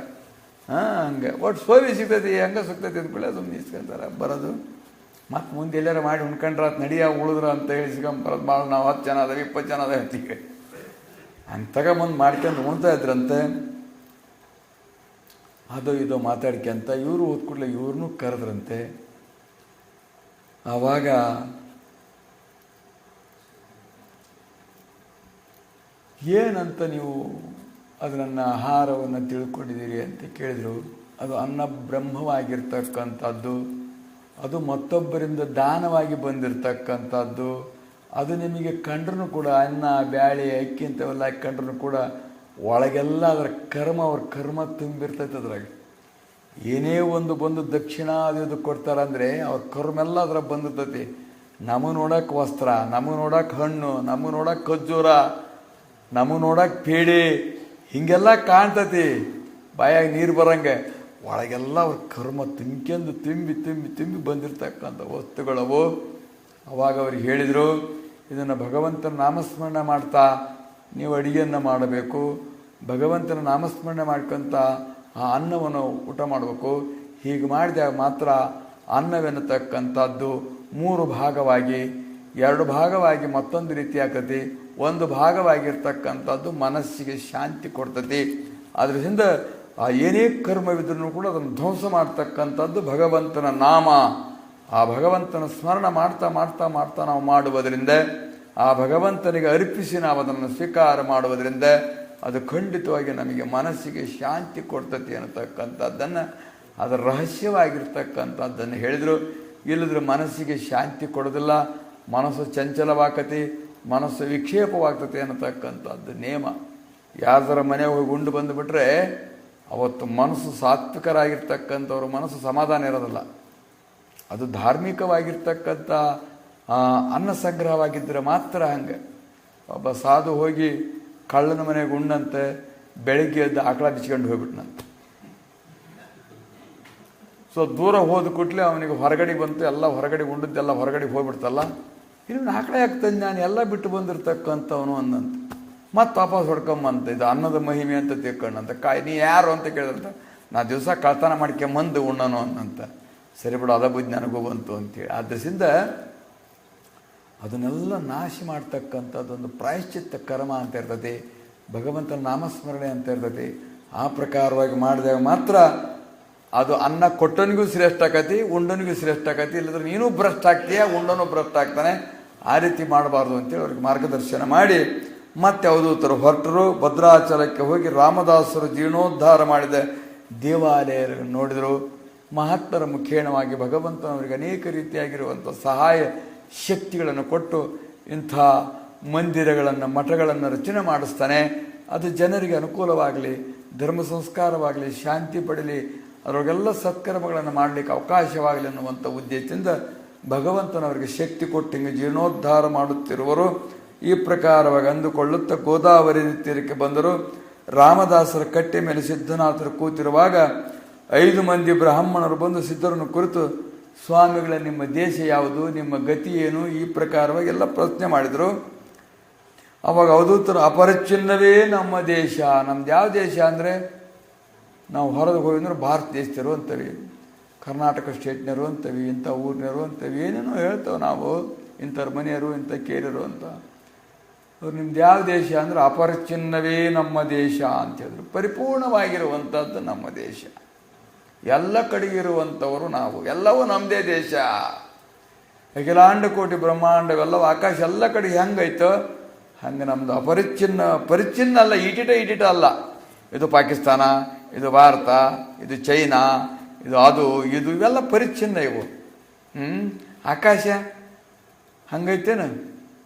ಹಂಗೆ ಒಟ್ಟು ಸೋವಿ ಸಿಗ್ತೈತಿ, ಹಂಗೆ ಸಿಗ್ತೈತಿ ಅಂದ್ಕೂಳೆ ಸುಮ್ಮನೆ ಇಸ್ಕೊಂತಾರೆ ಬರೋದು. ಮತ್ತು ಮುಂದೆ ಎಲ್ಲಾರ ಮಾಡಿ ಉಣ್ಕೊಂಡ್ರ ಅದು ನಡಿಯ ಉಳಿದ್ರ ಅಂತ ಹೇಳಿ ಇಸ್ಕೊಂಬರೋದು. ಭಾಳ ನಾವು 10 ಜನ ಅದಾವೆ 20 ಜನ ಅದಾವೆ ಅಂತೀವಿ. ಹಂಗೆ ತಗೊಂಬಂದು ಮಾಡ್ಕೊಂಡು ಉಣ್ತಾ ಇದ್ರಂತೆ. ಅದು ಇದು ಮಾತಾಡ್ಕೊಂತ ಇವರು ಹೋದ ಕೂಡಲೇ ಇವ್ರನ್ನೂ ಕರೆದ್ರಂತೆ. ಆವಾಗ ಏನಂತ ನೀವು ಅದನ್ನು ಆಹಾರವನ್ನು ತಿಳ್ಕೊಂಡಿದ್ದೀರಿ ಅಂತ ಕೇಳಿದರು. ಅದು ಅನ್ನ ಬ್ರಹ್ಮವಾಗಿರ್ತಕ್ಕಂಥದ್ದು, ಅದು ಮತ್ತೊಬ್ಬರಿಂದ ದಾನವಾಗಿ ಬಂದಿರತಕ್ಕಂಥದ್ದು. ಅದು ನಿಮಗೆ ಕಂಡ್ರೂ ಕೂಡ ಅನ್ನ, ಬ್ಯಾಳೆ, ಅಕ್ಕಿ ಅಂಥವೆಲ್ಲ ಕಂಡ್ರೂ ಕೂಡ ಒಳಗೆಲ್ಲ ಅದರ ಅವ್ರ ಕರ್ಮ ತುಂಬಿರ್ತೈತೆ. ಅದ್ರಾಗ ಏನೇ ಒಂದು ಬಂದು ದಕ್ಷಿಣ ಅದು ಕೊಡ್ತಾರಂದರೆ ಅವ್ರ ಕರ್ಮೆಲ್ಲ ಅದ್ರ ಬಂದಿರ್ತೈತಿ. ನಮಗೆ ನೋಡೋಕೆ ವಸ್ತ್ರ, ನಮಗೆ ನೋಡೋಕೆ ಹಣ್ಣು, ನಮಗೆ ನೋಡೋಕೆ ಖರ್ಜೂರ, ನಮಗೆ ನೋಡೋಕೆ ಪೇಡೆ ಹೀಗೆಲ್ಲ ಕಾಣ್ತತಿ. ಬಾಯಾಗ ನೀರು ಬರಂಗೆ ಒಳಗೆಲ್ಲ ಅವ್ರ ಕರ್ಮ ತುಂಬ್ಕೊಂಡು ತುಂಬಿ ತುಂಬಿ ತುಂಬಿ ಬಂದಿರತಕ್ಕಂಥ ವಸ್ತುಗಳವು. ಅವಾಗ ಅವ್ರಿಗೆ ಹೇಳಿದರು, ಇದನ್ನು ಭಗವಂತನ ನಾಮಸ್ಮರಣೆ ಮಾಡ್ತಾ ನೀವು ಅಡುಗೆಯನ್ನು ಮಾಡಬೇಕು. ಭಗವಂತನ ನಾಮಸ್ಮರಣೆ ಮಾಡ್ಕೊಂತ ಆ ಅನ್ನವನ್ನು ಊಟ ಮಾಡಬೇಕು. ಹೀಗೆ ಮಾಡಿದಾಗ ಮಾತ್ರ ಅನ್ನವೆನ್ನತಕ್ಕಂಥದ್ದು 3 ಭಾಗವಾಗಿ, 2 ಭಾಗವಾಗಿ ಮತ್ತೊಂದು ರೀತಿ ಆಕತಿ, 1 ಭಾಗವಾಗಿರ್ತಕ್ಕಂಥದ್ದು ಮನಸ್ಸಿಗೆ ಶಾಂತಿ ಕೊಡ್ತತಿ. ಅದರಿಂದ ಆ ಏನೇ ಕರ್ಮವಿದ್ರೂ ಕೂಡ ಅದನ್ನು ಧ್ವಂಸ ಮಾಡ್ತಕ್ಕಂಥದ್ದು ಭಗವಂತನ ನಾಮ. ಆ ಭಗವಂತನ ಸ್ಮರಣ ಮಾಡ್ತಾ ಮಾಡ್ತಾ ಮಾಡ್ತಾ ನಾವು ಮಾಡುವುದರಿಂದ, ಆ ಭಗವಂತನಿಗೆ ಅರ್ಪಿಸಿ ನಾವು ಅದನ್ನು ಸ್ವೀಕಾರ ಮಾಡುವುದರಿಂದ ಅದು ಖಂಡಿತವಾಗಿ ನಮಗೆ ಮನಸ್ಸಿಗೆ ಶಾಂತಿ ಕೊಡ್ತತಿ ಅನ್ನತಕ್ಕಂಥದ್ದನ್ನು, ಅದರ ರಹಸ್ಯವಾಗಿರ್ತಕ್ಕಂಥದ್ದನ್ನು ಹೇಳಿದರು. ಇಲ್ಲದ್ರೆ ಮನಸ್ಸಿಗೆ ಶಾಂತಿ ಕೊಡೋದಿಲ್ಲ, ಮನಸ್ಸು ಚಂಚಲವಾಗತಿ, ಮನಸ್ಸು ವಿಕ್ಷೇಪವಾಗ್ತತಿ ಅನ್ನತಕ್ಕಂಥದ್ದು ನೇಮ. ಯಾರ್ದರ ಮನೆಗೆ ಹೋಗಿ ಉಂಡು ಬಂದುಬಿಟ್ರೆ ಅವತ್ತು ಮನಸ್ಸು ಸಾತ್ವಿಕರಾಗಿರ್ತಕ್ಕಂಥವ್ರ ಮನಸ್ಸು ಸಮಾಧಾನ ಇರೋದಿಲ್ಲ. ಅದು ಧಾರ್ಮಿಕವಾಗಿರ್ತಕ್ಕಂಥ ಅನ್ನ ಸಂಗ್ರಹವಾಗಿದ್ದರೆ ಮಾತ್ರ ಹಂಗೆ. ಒಬ್ಬ ಸಾಧು ಹೋಗಿ ಕಳ್ಳನ ಮನೆಗೆ ಉಣ್ಣಂತೆ ಬೆಳಿಗ್ಗೆ ಎದ್ದು ಆಕಳ ಬಿಚ್ಕೊಂಡು ಹೋಗ್ಬಿಟ್ನಂತೆ. ಸೊ ದೂರ ಹೋದ ಕೂಡಲೇ ಅವನಿಗೆ ಹೊರಗಡೆ ಬಂತು, ಎಲ್ಲ ಹೊರಗಡೆ ಉಂಡದ್ದೆಲ್ಲ ಹೊರಗಡೆ ಹೋಗ್ಬಿಡ್ತಲ್ಲ. ಇನ್ನು ಆಕಳ ಯಾಕ್ತಂದು ನಾನು ಎಲ್ಲ ಬಿಟ್ಟು ಬಂದಿರ್ತಕ್ಕಂಥವನು ಅಂದಂತ. ಮತ್ತು ವಾಪಸ್ ಹೊಡ್ಕೊಂಬಂತ. ಇದು ಅನ್ನದ ಮಹಿಮೆ ಅಂತ ತಿಳ್ಕೊಂಡಂತ. ನೀ ಯಾರು ಅಂತ ಕೇಳಿದಂತ. ನಾ ದಿವಸ ಕಳ್ತನ ಮಾಡ್ಕೊಂಬಂದು ಉಣ್ಣನು ಅನ್ನಂತ. ಸರಿ ಬಿಡು, ಅದ ಬುದ್ಧಿ ನನಗೂ ಬಂತು ಅಂತೇಳಿ. ಆದ್ದರಿಂದ ಅದನ್ನೆಲ್ಲ ನಾಶ ಮಾಡ್ತಕ್ಕಂಥದ್ದೊಂದು ಪ್ರಾಯಶ್ಚಿತ್ತ ಕರ್ಮ ಅಂತ ಇರ್ತದೆ, ಭಗವಂತನ ನಾಮಸ್ಮರಣೆ ಅಂತ ಇರ್ತದೆ. ಆ ಪ್ರಕಾರವಾಗಿ ಮಾಡಿದಾಗ ಮಾತ್ರ ಅದು ಅನ್ನ ಕೊಟ್ಟನಿಗೂ ಶ್ರೇಷ್ಠ ಆಕತಿ, ಉಂಡನಿಗೂ ಶ್ರೇಷ್ಠ ಆಕತಿ. ಇಲ್ಲದ್ರೆ ನೀನು ಭ್ರಷ್ಟ ಆಗ್ತೀಯ, ಉಂಡನು ಭ್ರಷ್ಟ ಆಗ್ತಾನೆ. ಆ ರೀತಿ ಮಾಡಬಾರ್ದು ಅಂತೇಳಿ ಅವ್ರಿಗೆ ಮಾರ್ಗದರ್ಶನ ಮಾಡಿ ಮತ್ತೆ ಅವಧೂತರು ಹೊರಟರು. ಭದ್ರಾಚಲಕ್ಕೆ ಹೋಗಿ ರಾಮದಾಸರು ಜೀರ್ಣೋದ್ಧಾರ ಮಾಡಿದ ದೇವಾಲಯ ನೋಡಿದರು. ಮಹಾತ್ಮರ ಮುಖೇಣವಾಗಿ ಭಗವಂತನವರಿಗೆ ಅನೇಕ ರೀತಿಯಾಗಿರುವಂಥ ಸಹಾಯ ಶಕ್ತಿಗಳನ್ನು ಕೊಟ್ಟು ಇಂಥ ಮಂದಿರಗಳನ್ನು, ಮಠಗಳನ್ನು ರಚನೆ ಮಾಡಿಸ್ತಾನೆ. ಅದು ಜನರಿಗೆ ಅನುಕೂಲವಾಗಲಿ, ಧರ್ಮ ಸಂಸ್ಕಾರವಾಗಲಿ, ಶಾಂತಿ ಪಡಲಿ, ಅದರೊಳಗೆಲ್ಲ ಸತ್ಕರ್ಮಗಳನ್ನು ಮಾಡಲಿಕ್ಕೆ ಅವಕಾಶವಾಗಲಿ ಅನ್ನುವಂಥ ಉದ್ದೇಶದಿಂದ ಭಗವಂತನವರಿಗೆ ಶಕ್ತಿ ಕೊಟ್ಟು ಹಿಂಗೆ ಜೀರ್ಣೋದ್ಧಾರ ಮಾಡುತ್ತಿರುವರು. ಈ ಪ್ರಕಾರವಾಗಿ ಅಂದುಕೊಳ್ಳುತ್ತಾ ಗೋದಾವರಿ ತೀರಕ್ಕೆ ಬಂದರು. ರಾಮದಾಸರ ಕಟ್ಟೆ ಮೇಲೆ ಸಿದ್ಧನಾಥರು ಕೂತಿರುವಾಗ 5 ಮಂದಿ ಬ್ರಾಹ್ಮಣರು ಬಂದು ಸಿದ್ಧರನ್ನು ಕುರಿತು, ಸ್ವಾಮಿಗಳ ನಿಮ್ಮ ದೇಶ ಯಾವುದು, ನಿಮ್ಮ ಗತಿ ಏನು, ಈ ಪ್ರಕಾರವಾಗಿ ಎಲ್ಲ ಪ್ರಶ್ನೆ ಮಾಡಿದರು. ಅವಾಗ ಅವಧೂತರು, ಅಪರಿಚ್ಛಿನ್ನವೇ ನಮ್ಮ ದೇಶ. ನಮ್ದು ಯಾವ ದೇಶ ಅಂದರೆ ನಾವು ಹೊರಗೆ ಹೋಗಿದ್ರೆ ಭಾರತ ದೇಶದವರು ಅಂತವಿ, ಕರ್ನಾಟಕ ಸ್ಟೇಟ್ನರು ಅಂತವಿ, ಇಂಥ ಊರಿನರು ಅಂತವಿ, ಏನೇನೋ ಹೇಳ್ತೇವೆ ನಾವು, ಇಂಥವ್ರ ಮನೆಯರು, ಇಂಥ ಕೇರರು ಅಂತ. ಅವ್ರು ನಿಮ್ದು ಯಾವ ದೇಶ ಅಂದರೆ ಅಪರಿಚ್ಛಿನ್ನವೇ ನಮ್ಮ ದೇಶ ಅಂತ ಹೇಳಿದ್ರು. ಪರಿಪೂರ್ಣವಾಗಿರುವಂಥದ್ದು ನಮ್ಮ ದೇಶ, ಎಲ್ಲ ಕಡೆಗಿರುವಂಥವರು ನಾವು, ಎಲ್ಲವೂ ನಮ್ಮದೇ ದೇಶ. ಅಖಿಲಾಂಡ ಕೋಟಿ ಬ್ರಹ್ಮಾಂಡವೆಲ್ಲವೂ ಆಕಾಶ ಎಲ್ಲ ಕಡೆ ಹೆಂಗೈತೋ ಹಂಗೆ ನಮ್ಮದು ಪರಿಚ್ಛಿನ್ನ ಅಲ್ಲ, ಇಟಿಟ ಅಲ್ಲ. ಇದು ಪಾಕಿಸ್ತಾನ, ಇದು ಭಾರತ, ಇದು ಚೈನಾ, ಇದು ಅದು ಇದು ಇವೆಲ್ಲ ಪರಿಚ್ಛಿನ್ನ ಇವು. ಆಕಾಶ ಹಂಗೈತೇನು?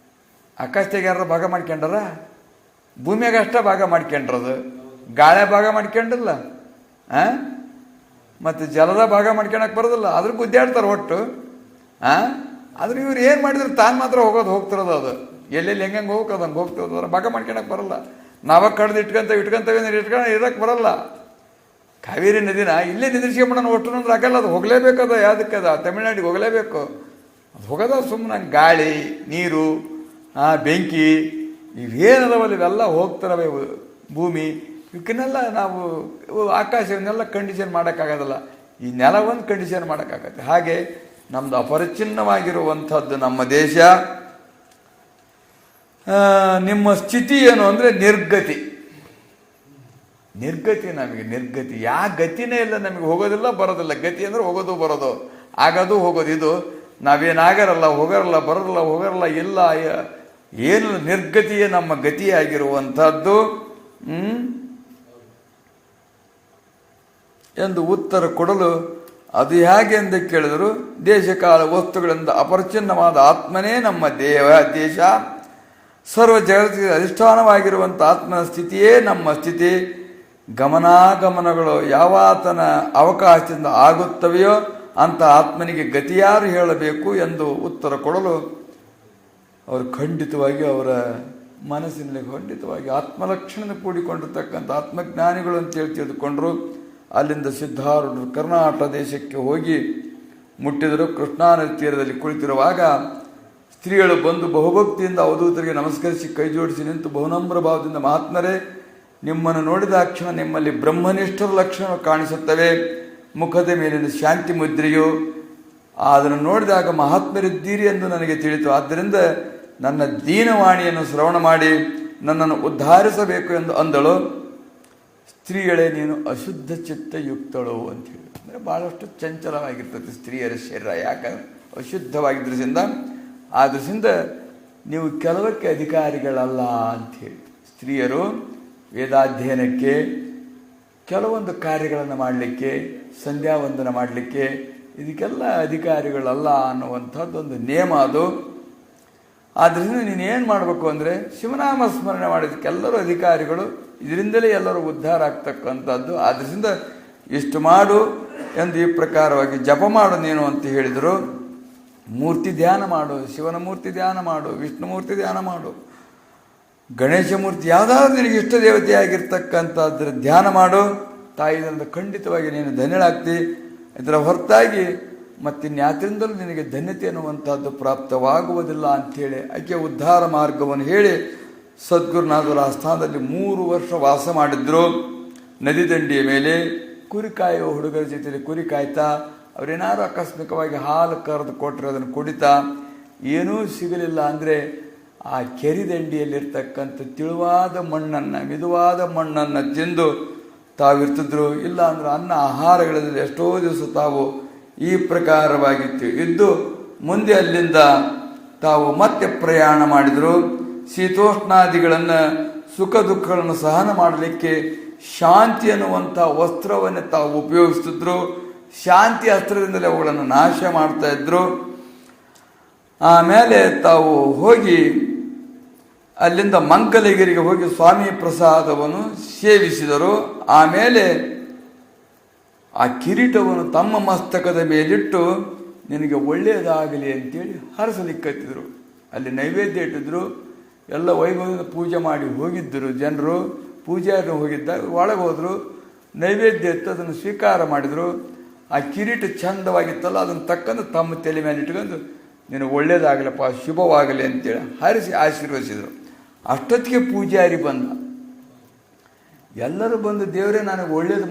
ಆಕಾಶದಾಗ ಯಾರು ಭಾಗ ಮಾಡ್ಕೊಂಡಾರ? ಭೂಮಿಯಾಗ ಅಷ್ಟೇ ಭಾಗ ಮಾಡ್ಕೊಂಡ್ರದು, ಗಾಳಿ ಭಾಗ ಮಾಡ್ಕೊಂಡಿಲ್ಲ. ಮತ್ತು ಜಲದ ಭಾಗ ಮಾಡ್ಕೊಳಕ್ಕೆ ಬರೋದಿಲ್ಲ, ಅದ್ರ ಗುದ್ದಾಡ್ತಾರೆ ಒಟ್ಟು. ಆದ್ರೆ ಇವ್ರು ಏನು ಮಾಡಿದ್ರು ತಾನು ಮಾತ್ರ ಹೋಗ್ತಿರೋದು ಅದು. ಎಲ್ಲೆಲ್ಲಿ ಹೆಂಗೆ ಹೋಗ್ತದೆ ಹಂಗೆ ಹೋಗ್ತಿರೋದು, ಅದ್ರ ಭಾಗ ಮಾಡ್ಕೊಳಕ್ಕೆ ಬರಲ್ಲ. ನಾವಾಗ ಕಡ್ದು ಇರಕ್ಕೆ ಬರಲ್ಲ. ಕಾವೇರಿ ನದಿನ ಇಲ್ಲೇ ನಿಂದಿರ್ಸ್ಕೊಂಬಿಡೋಣ ಒಟ್ಟು ಅಂದ್ರೆ ಆಗಲ್ಲ, ಅದು ಹೋಗಲೇಬೇಕದ. ಯಾವುದಕ್ಕದ ತಮಿಳ್ನಾಡಿಗೆ ಹೋಗಲೇಬೇಕು. ಅದು ಹೋಗೋದ ಸುಮ್ಮನೆ ಗಾಳಿ, ನೀರು, ಬೆಂಕಿ ಇವೇನದವಲ್ಲ ಇವೆಲ್ಲ ಹೋಗ್ತಿರವೆ. ಭೂಮಿ ಇವಕ್ಕನ್ನೆಲ್ಲ ನಾವು ಆಕಾಶವನ್ನೆಲ್ಲ ಕಂಡೀಷನ್ ಮಾಡೋಕ್ಕಾಗೋದಿಲ್ಲ. ಈ ನೆಲವನ್ನು ಕಂಡೀಷನ್ ಮಾಡೋಕ್ಕಾಗತ್ತೆ. ಹಾಗೆ ನಮ್ಮದು ಅಪರಿಚ್ಛಿನ್ನವಾಗಿರುವಂಥದ್ದು ನಮ್ಮ ದೇಶ. ನಿಮ್ಮ ಸ್ಥಿತಿ ಏನು ಅಂದರೆ ನಿರ್ಗತಿ. ನಮಗೆ ನಿರ್ಗತಿ. ಯಾವ ಗತಿನೇ ಇಲ್ಲ ನಮಗೆ, ಹೋಗೋದಿಲ್ಲ ಬರೋದಿಲ್ಲ. ಗತಿ ಅಂದರೆ ಹೋಗೋದು ಬರೋದು, ಆಗೋದು ಹೋಗೋದು. ಇದು ನಾವೇನಾಗರಲ್ಲ, ಹೋಗರಲ್ಲ ಇಲ್ಲ, ಏನು ನಿರ್ಗತಿಯೇ ನಮ್ಮ ಗತಿಯಾಗಿರುವಂಥದ್ದು ಎಂದು ಉತ್ತರ ಕೊಡಲು ಅದು ಹೇಗೆ ಎಂದು ಕೇಳಿದರು. ದೇಶಕಾಲ ವಸ್ತುಗಳಿಂದ ಅಪರಿಚ್ಛಿನ್ನವಾದ ಆತ್ಮನೇ ನಮ್ಮ ದೇಶ. ಸರ್ವ ಜಗತ್ತಿಗೆ ಅಧಿಷ್ಠಾನವಾಗಿರುವಂಥ ಆತ್ಮನ ಸ್ಥಿತಿಯೇ ನಮ್ಮ ಸ್ಥಿತಿ. ಗಮನಾಗಮನಗಳು ಯಾವಾತನ ಅವಕಾಶದಿಂದ ಆಗುತ್ತವೆಯೋ ಅಂತ ಆತ್ಮನಿಗೆ ಗತಿಯಾರು ಹೇಳಬೇಕು ಎಂದು ಉತ್ತರ ಕೊಡಲು ಅವರು ಖಂಡಿತವಾಗಿ ಅವರ ಮನಸ್ಸಿನಲ್ಲಿ ಖಂಡಿತವಾಗಿ ಆತ್ಮಲಕ್ಷಣದ ಕೂಡಿಕೊಂಡಿರ್ತಕ್ಕಂಥ ಆತ್ಮಜ್ಞಾನಿಗಳು ಅಂತೇಳಿ ತಿಳಿದುಕೊಂಡರು. ಅಲ್ಲಿಂದ ಸಿದ್ಧಾರೂಢರು ಕರ್ನಾಟಕ ದೇಶಕ್ಕೆ ಹೋಗಿ ಮುಟ್ಟಿದರು. ಕೃಷ್ಣಾ ನದಿ ತೀರದಲ್ಲಿ ಕುಳಿತಿರುವಾಗ ಸ್ತ್ರೀಗಳು ಬಂದು ಬಹುಭಕ್ತಿಯಿಂದ ಅವಧೂತರಿಗೆ ನಮಸ್ಕರಿಸಿ ಕೈ ಜೋಡಿಸಿ ನಿಂತು ಬಹುನಮ್ರ ಭಾವದಿಂದ, ಮಹಾತ್ಮರೇ, ನಿಮ್ಮನ್ನು ನೋಡಿದ ಕ್ಷಣ ನಿಮ್ಮಲ್ಲಿ ಬ್ರಹ್ಮನಿಷ್ಠರ ಲಕ್ಷಣ ಕಾಣಿಸುತ್ತವೆ. ಮುಖದ ಮೇಲಿನ ಶಾಂತಿ ಮುದ್ರೆಯು ಅದನ್ನು ನೋಡಿದಾಗ ಮಹಾತ್ಮರಿದ್ದೀರಿ ಎಂದು ನನಗೆ ತಿಳಿಯಿತು. ಆದ್ದರಿಂದ ನನ್ನ ದೀನವಾಣಿಯನ್ನು ಶ್ರವಣ ಮಾಡಿ ನನ್ನನ್ನು ಉದ್ಧಾರಿಸಬೇಕು ಎಂದು ಅಂದಳು. ಸ್ತ್ರೀಗಳೇ, ನೀನು ಅಶುದ್ಧ ಚಿತ್ತಯುಕ್ತಳು ಅಂತ ಹೇಳಿ. ಅಂದರೆ ಭಾಳಷ್ಟು ಚಂಚಲವಾಗಿರ್ತದೆ ಸ್ತ್ರೀಯರ ಶರೀರ. ಯಾಕಂದ್ರೆ ಅಶುದ್ಧವಾಗಿದ್ದರಿಂದ ಆ ದೃಷ್ಟಿಯಿಂದ ನೀವು ಕೆಲವಕ್ಕೆ ಅಧಿಕಾರಿಗಳಲ್ಲ ಅಂಥೇಳಿ. ಸ್ತ್ರೀಯರು ವೇದಾಧ್ಯಯನಕ್ಕೆ, ಕೆಲವೊಂದು ಕಾರ್ಯಗಳನ್ನು ಮಾಡಲಿಕ್ಕೆ, ಸಂಧ್ಯಾವಂದನ ಮಾಡಲಿಕ್ಕೆ, ಇದಕ್ಕೆಲ್ಲ ಅಧಿಕಾರಿಗಳಲ್ಲ ಅನ್ನುವಂಥದ್ದೊಂದು ನಿಯಮ ಅದು. ಆದ್ದರಿಂದ ನೀನೇನು ಮಾಡಬೇಕು ಅಂದರೆ ಶಿವನಾಮ ಸ್ಮರಣೆ ಮಾಡೋದಕ್ಕೆಲ್ಲರೂ ಅಧಿಕಾರಿಗಳು, ಇದರಿಂದಲೇ ಎಲ್ಲರೂ ಉದ್ಧಾರ ಆಗ್ತಕ್ಕಂಥದ್ದು. ಆದ್ದರಿಂದ ಇಷ್ಟು ಮಾಡು ಎಂದು ಈ ಪ್ರಕಾರವಾಗಿ ಜಪ ಮಾಡು ನೀನು ಅಂತ ಹೇಳಿದರು. ಮೂರ್ತಿ ಧ್ಯಾನ ಮಾಡು, ಶಿವನ ಮೂರ್ತಿ ಧ್ಯಾನ ಮಾಡು, ವಿಷ್ಣು ಮೂರ್ತಿ ಧ್ಯಾನ ಮಾಡು, ಗಣೇಶ ಮೂರ್ತಿ ಯಾವುದಾದ್ರೂ ನಿನಗೆ ಇಷ್ಟ ದೇವತೆಯಾಗಿರ್ತಕ್ಕಂಥದ್ರ ಧ್ಯಾನ ಮಾಡು. ತಾಯಿಯಿಂದ ಖಂಡಿತವಾಗಿ ನೀನು ಧನ್ಯಳಾಗ್ತಿ. ಇದರ ಹೊರತಾಗಿ ಮತ್ತಿನ್ಯಾತ್ರಿಂದಲೂ ನಿನಗೆ ಧನ್ಯತೆ ಅನ್ನುವಂಥದ್ದು ಪ್ರಾಪ್ತವಾಗುವುದಿಲ್ಲ ಅಂಥೇಳಿ ಆಕೆ ಉದ್ಧಾರ ಮಾರ್ಗವನ್ನು ಹೇಳಿ ಸದ್ಗುರುನಾಥರ ಆಸ್ಥಾನದಲ್ಲಿ 3 ವರ್ಷ ವಾಸ ಮಾಡಿದ್ರು. ನದಿ ದಂಡೆಯ ಮೇಲೆ ಕುರಿ ಕಾಯುವ ಹುಡುಗರ ಜೊತೆಯಲ್ಲಿ ಕುರಿ ಕಾಯ್ತಾ, ಅವರೇನಾದ್ರು ಆಕಸ್ಮಿಕವಾಗಿ ಹಾಲು ಕರೆದು ಕೊಟ್ಟರೆ ಅದನ್ನು ಕುಡಿತಾ, ಏನೂ ಸಿಗಲಿಲ್ಲ ಅಂದರೆ ಆ ಕೆರೆ ದಂಡಿಯಲ್ಲಿರ್ತಕ್ಕಂಥ ತಿಳುವಾದ ಮಣ್ಣನ್ನು, ಮಿದುವಾದ ಮಣ್ಣನ್ನು ತಿಂದು ತಾವಿರ್ತಿದ್ರು. ಇಲ್ಲ ಅಂದ್ರೆ ಅನ್ನ ಆಹಾರಗಳಲ್ಲಿ ಎಷ್ಟೋ ದಿವಸ ತಾವು ಈ ಪ್ರಕಾರವಾಗಿತ್ತು ಇದ್ದು ಮುಂದೆ ಅಲ್ಲಿಂದ ತಾವು ಮತ್ತೆ ಪ್ರಯಾಣ ಮಾಡಿದರು. ಶೀತೋಷ್ಣಾದಿಗಳನ್ನು, ಸುಖ ದುಃಖಗಳನ್ನು ಸಹನ ಮಾಡಲಿಕ್ಕೆ ಶಾಂತಿ ಅನ್ನುವಂಥ ವಸ್ತ್ರವನ್ನು ತಾವು ಉಪಯೋಗಿಸ್ತಿದ್ರು. ಶಾಂತಿ ಅಸ್ತ್ರದಿಂದಲೇ ಅವುಗಳನ್ನು ನಾಶ ಮಾಡ್ತಾ ಇದ್ರು. ಆಮೇಲೆ ತಾವು ಹೋಗಿ ಅಲ್ಲಿಂದ ಮಂಗಲಗಿರಿಗೆ ಹೋಗಿ ಸ್ವಾಮಿ ಪ್ರಸಾದವನ್ನು ಸೇವಿಸಿದರು. ಆಮೇಲೆ ಆ ಕಿರೀಟವನ್ನು ತಮ್ಮ ಮಸ್ತಕದ ಮೇಲಿಟ್ಟು ನಿನಗೆ ಒಳ್ಳೆಯದಾಗಲಿ ಅಂತೇಳಿ ಹರಸಲಿಕ್ಕತ್ತಿದ್ರು. ಅಲ್ಲಿ ನೈವೇದ್ಯ ಇಟ್ಟಿದ್ರು. ಎಲ್ಲ ವೈಭವದಿಂದ ಪೂಜೆ ಮಾಡಿ ಹೋಗಿದ್ದರು ಜನರು. ಪೂಜಾರರು ಹೋಗಿದ್ದಾಗ ಒಳಗೆ ಹೋದರು, ನೈವೇದ್ಯ ಇತ್ತು, ಅದನ್ನು ಸ್ವೀಕಾರ ಮಾಡಿದರು. ಆ ಕಿರೀಟ ಚಂದವಾಗಿತ್ತಲ್ಲ, ಅದನ್ನು ತಕ್ಕಂದು ತಮ್ಮ ತಲೆ ಮೇಲೆ ಇಟ್ಕೊಂಡು ನೀನು ಒಳ್ಳೇದಾಗಲಪ್ಪ, ಶುಭವಾಗಲಿ ಅಂತೇಳಿ ಹರಿಸಿ ಆಶೀರ್ವದಿಸಿದರು. ಅಷ್ಟೊತ್ತಿಗೆ ಪೂಜಾರಿ ಬಂದ. ಎಲ್ಲರೂ ಬಂದು ದೇವರೇ ನನಗೆ ಒಳ್ಳೇದು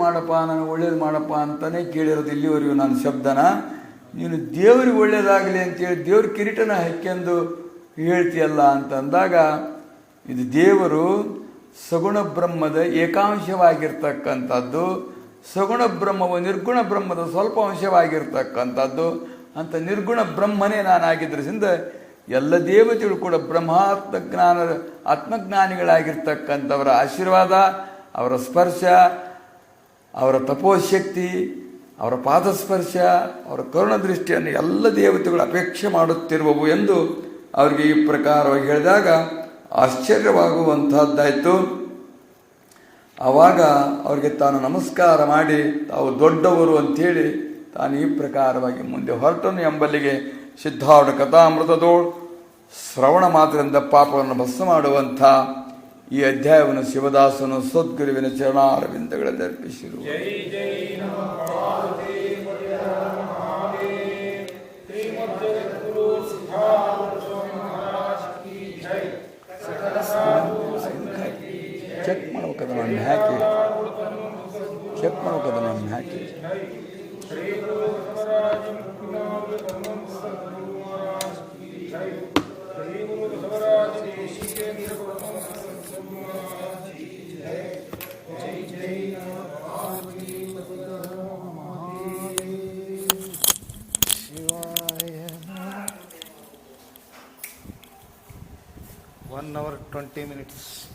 ಮಾಡಪ್ಪ ಅಂತಲೇ ಕೇಳಿರೋದು ಇಲ್ಲಿವರೆಗೂ ನನ್ನ ಶಬ್ದನ. ನೀನು ದೇವರಿಗೆ ಒಳ್ಳೇದಾಗಲಿ ಅಂತೇಳಿ ದೇವ್ರ ಕಿರೀಟನ ಹಾಕ್ಯಂದು ಹೇಳ್ತೀಯಲ್ಲ ಅಂತಂದಾಗ, ಇದು ದೇವರು ಸಗುಣ ಬ್ರಹ್ಮದ ಏಕಾಂಶವಾಗಿರ್ತಕ್ಕಂಥದ್ದು. ಸಗುಣ ಬ್ರಹ್ಮವು ನಿರ್ಗುಣ ಬ್ರಹ್ಮದ ಸ್ವಲ್ಪ ಅಂಶವಾಗಿರ್ತಕ್ಕಂಥದ್ದು. ಅಂತ ನಿರ್ಗುಣ ಬ್ರಹ್ಮನೇ ನಾನಾಗಿದ್ದರಿಂದ ಎಲ್ಲ ದೇವತೆಗಳು ಕೂಡ ಆತ್ಮಜ್ಞಾನಿಗಳಾಗಿರ್ತಕ್ಕಂಥವರ ಆಶೀರ್ವಾದ, ಅವರ ಸ್ಪರ್ಶ, ಅವರ ತಪೋಶಕ್ತಿ, ಅವರ ಪಾದಸ್ಪರ್ಶ, ಅವರ ಕರುಣದೃಷ್ಟಿಯನ್ನು ಎಲ್ಲ ದೇವತೆಗಳು ಅಪೇಕ್ಷೆ ಮಾಡುತ್ತಿರುವವು ಎಂದು ಅವರಿಗೆ ಈ ಪ್ರಕಾರವಾಗಿ ಹೇಳಿದಾಗ ಆಶ್ಚರ್ಯವಾಗುವಂತಹದ್ದಾಯಿತು. ಆವಾಗ ಅವ್ರಿಗೆ ತಾನು ನಮಸ್ಕಾರ ಮಾಡಿ ತಾವು ದೊಡ್ಡವರು ಅಂಥೇಳಿ ತಾನು ಈ ಪ್ರಕಾರವಾಗಿ ಮುಂದೆ ಹೊರಟನು ಎಂಬಲ್ಲಿಗೆ ಸಿದ್ಧಾರೂಢ ಕಥಾಮೃತದೋಳು ಶ್ರವಣ ಮಾತ್ರದಿಂದ ಪಾಪವನ್ನು ಭಸ್ಮ ಮಾಡುವಂಥ ಈ ಅಧ್ಯಾಯವನ್ನು ಶಿವದಾಸನು ಸದ್ಗುರುವಿನ ಚರಣಾರವಿಂದಗಳಲ್ಲಿ ಅರ್ಪಿಸಿರು. ಚೆಕ್ ಮಾಡ್ಬೇಕದ ನಾನು ಹಾಕಿ One hour 20 minutes.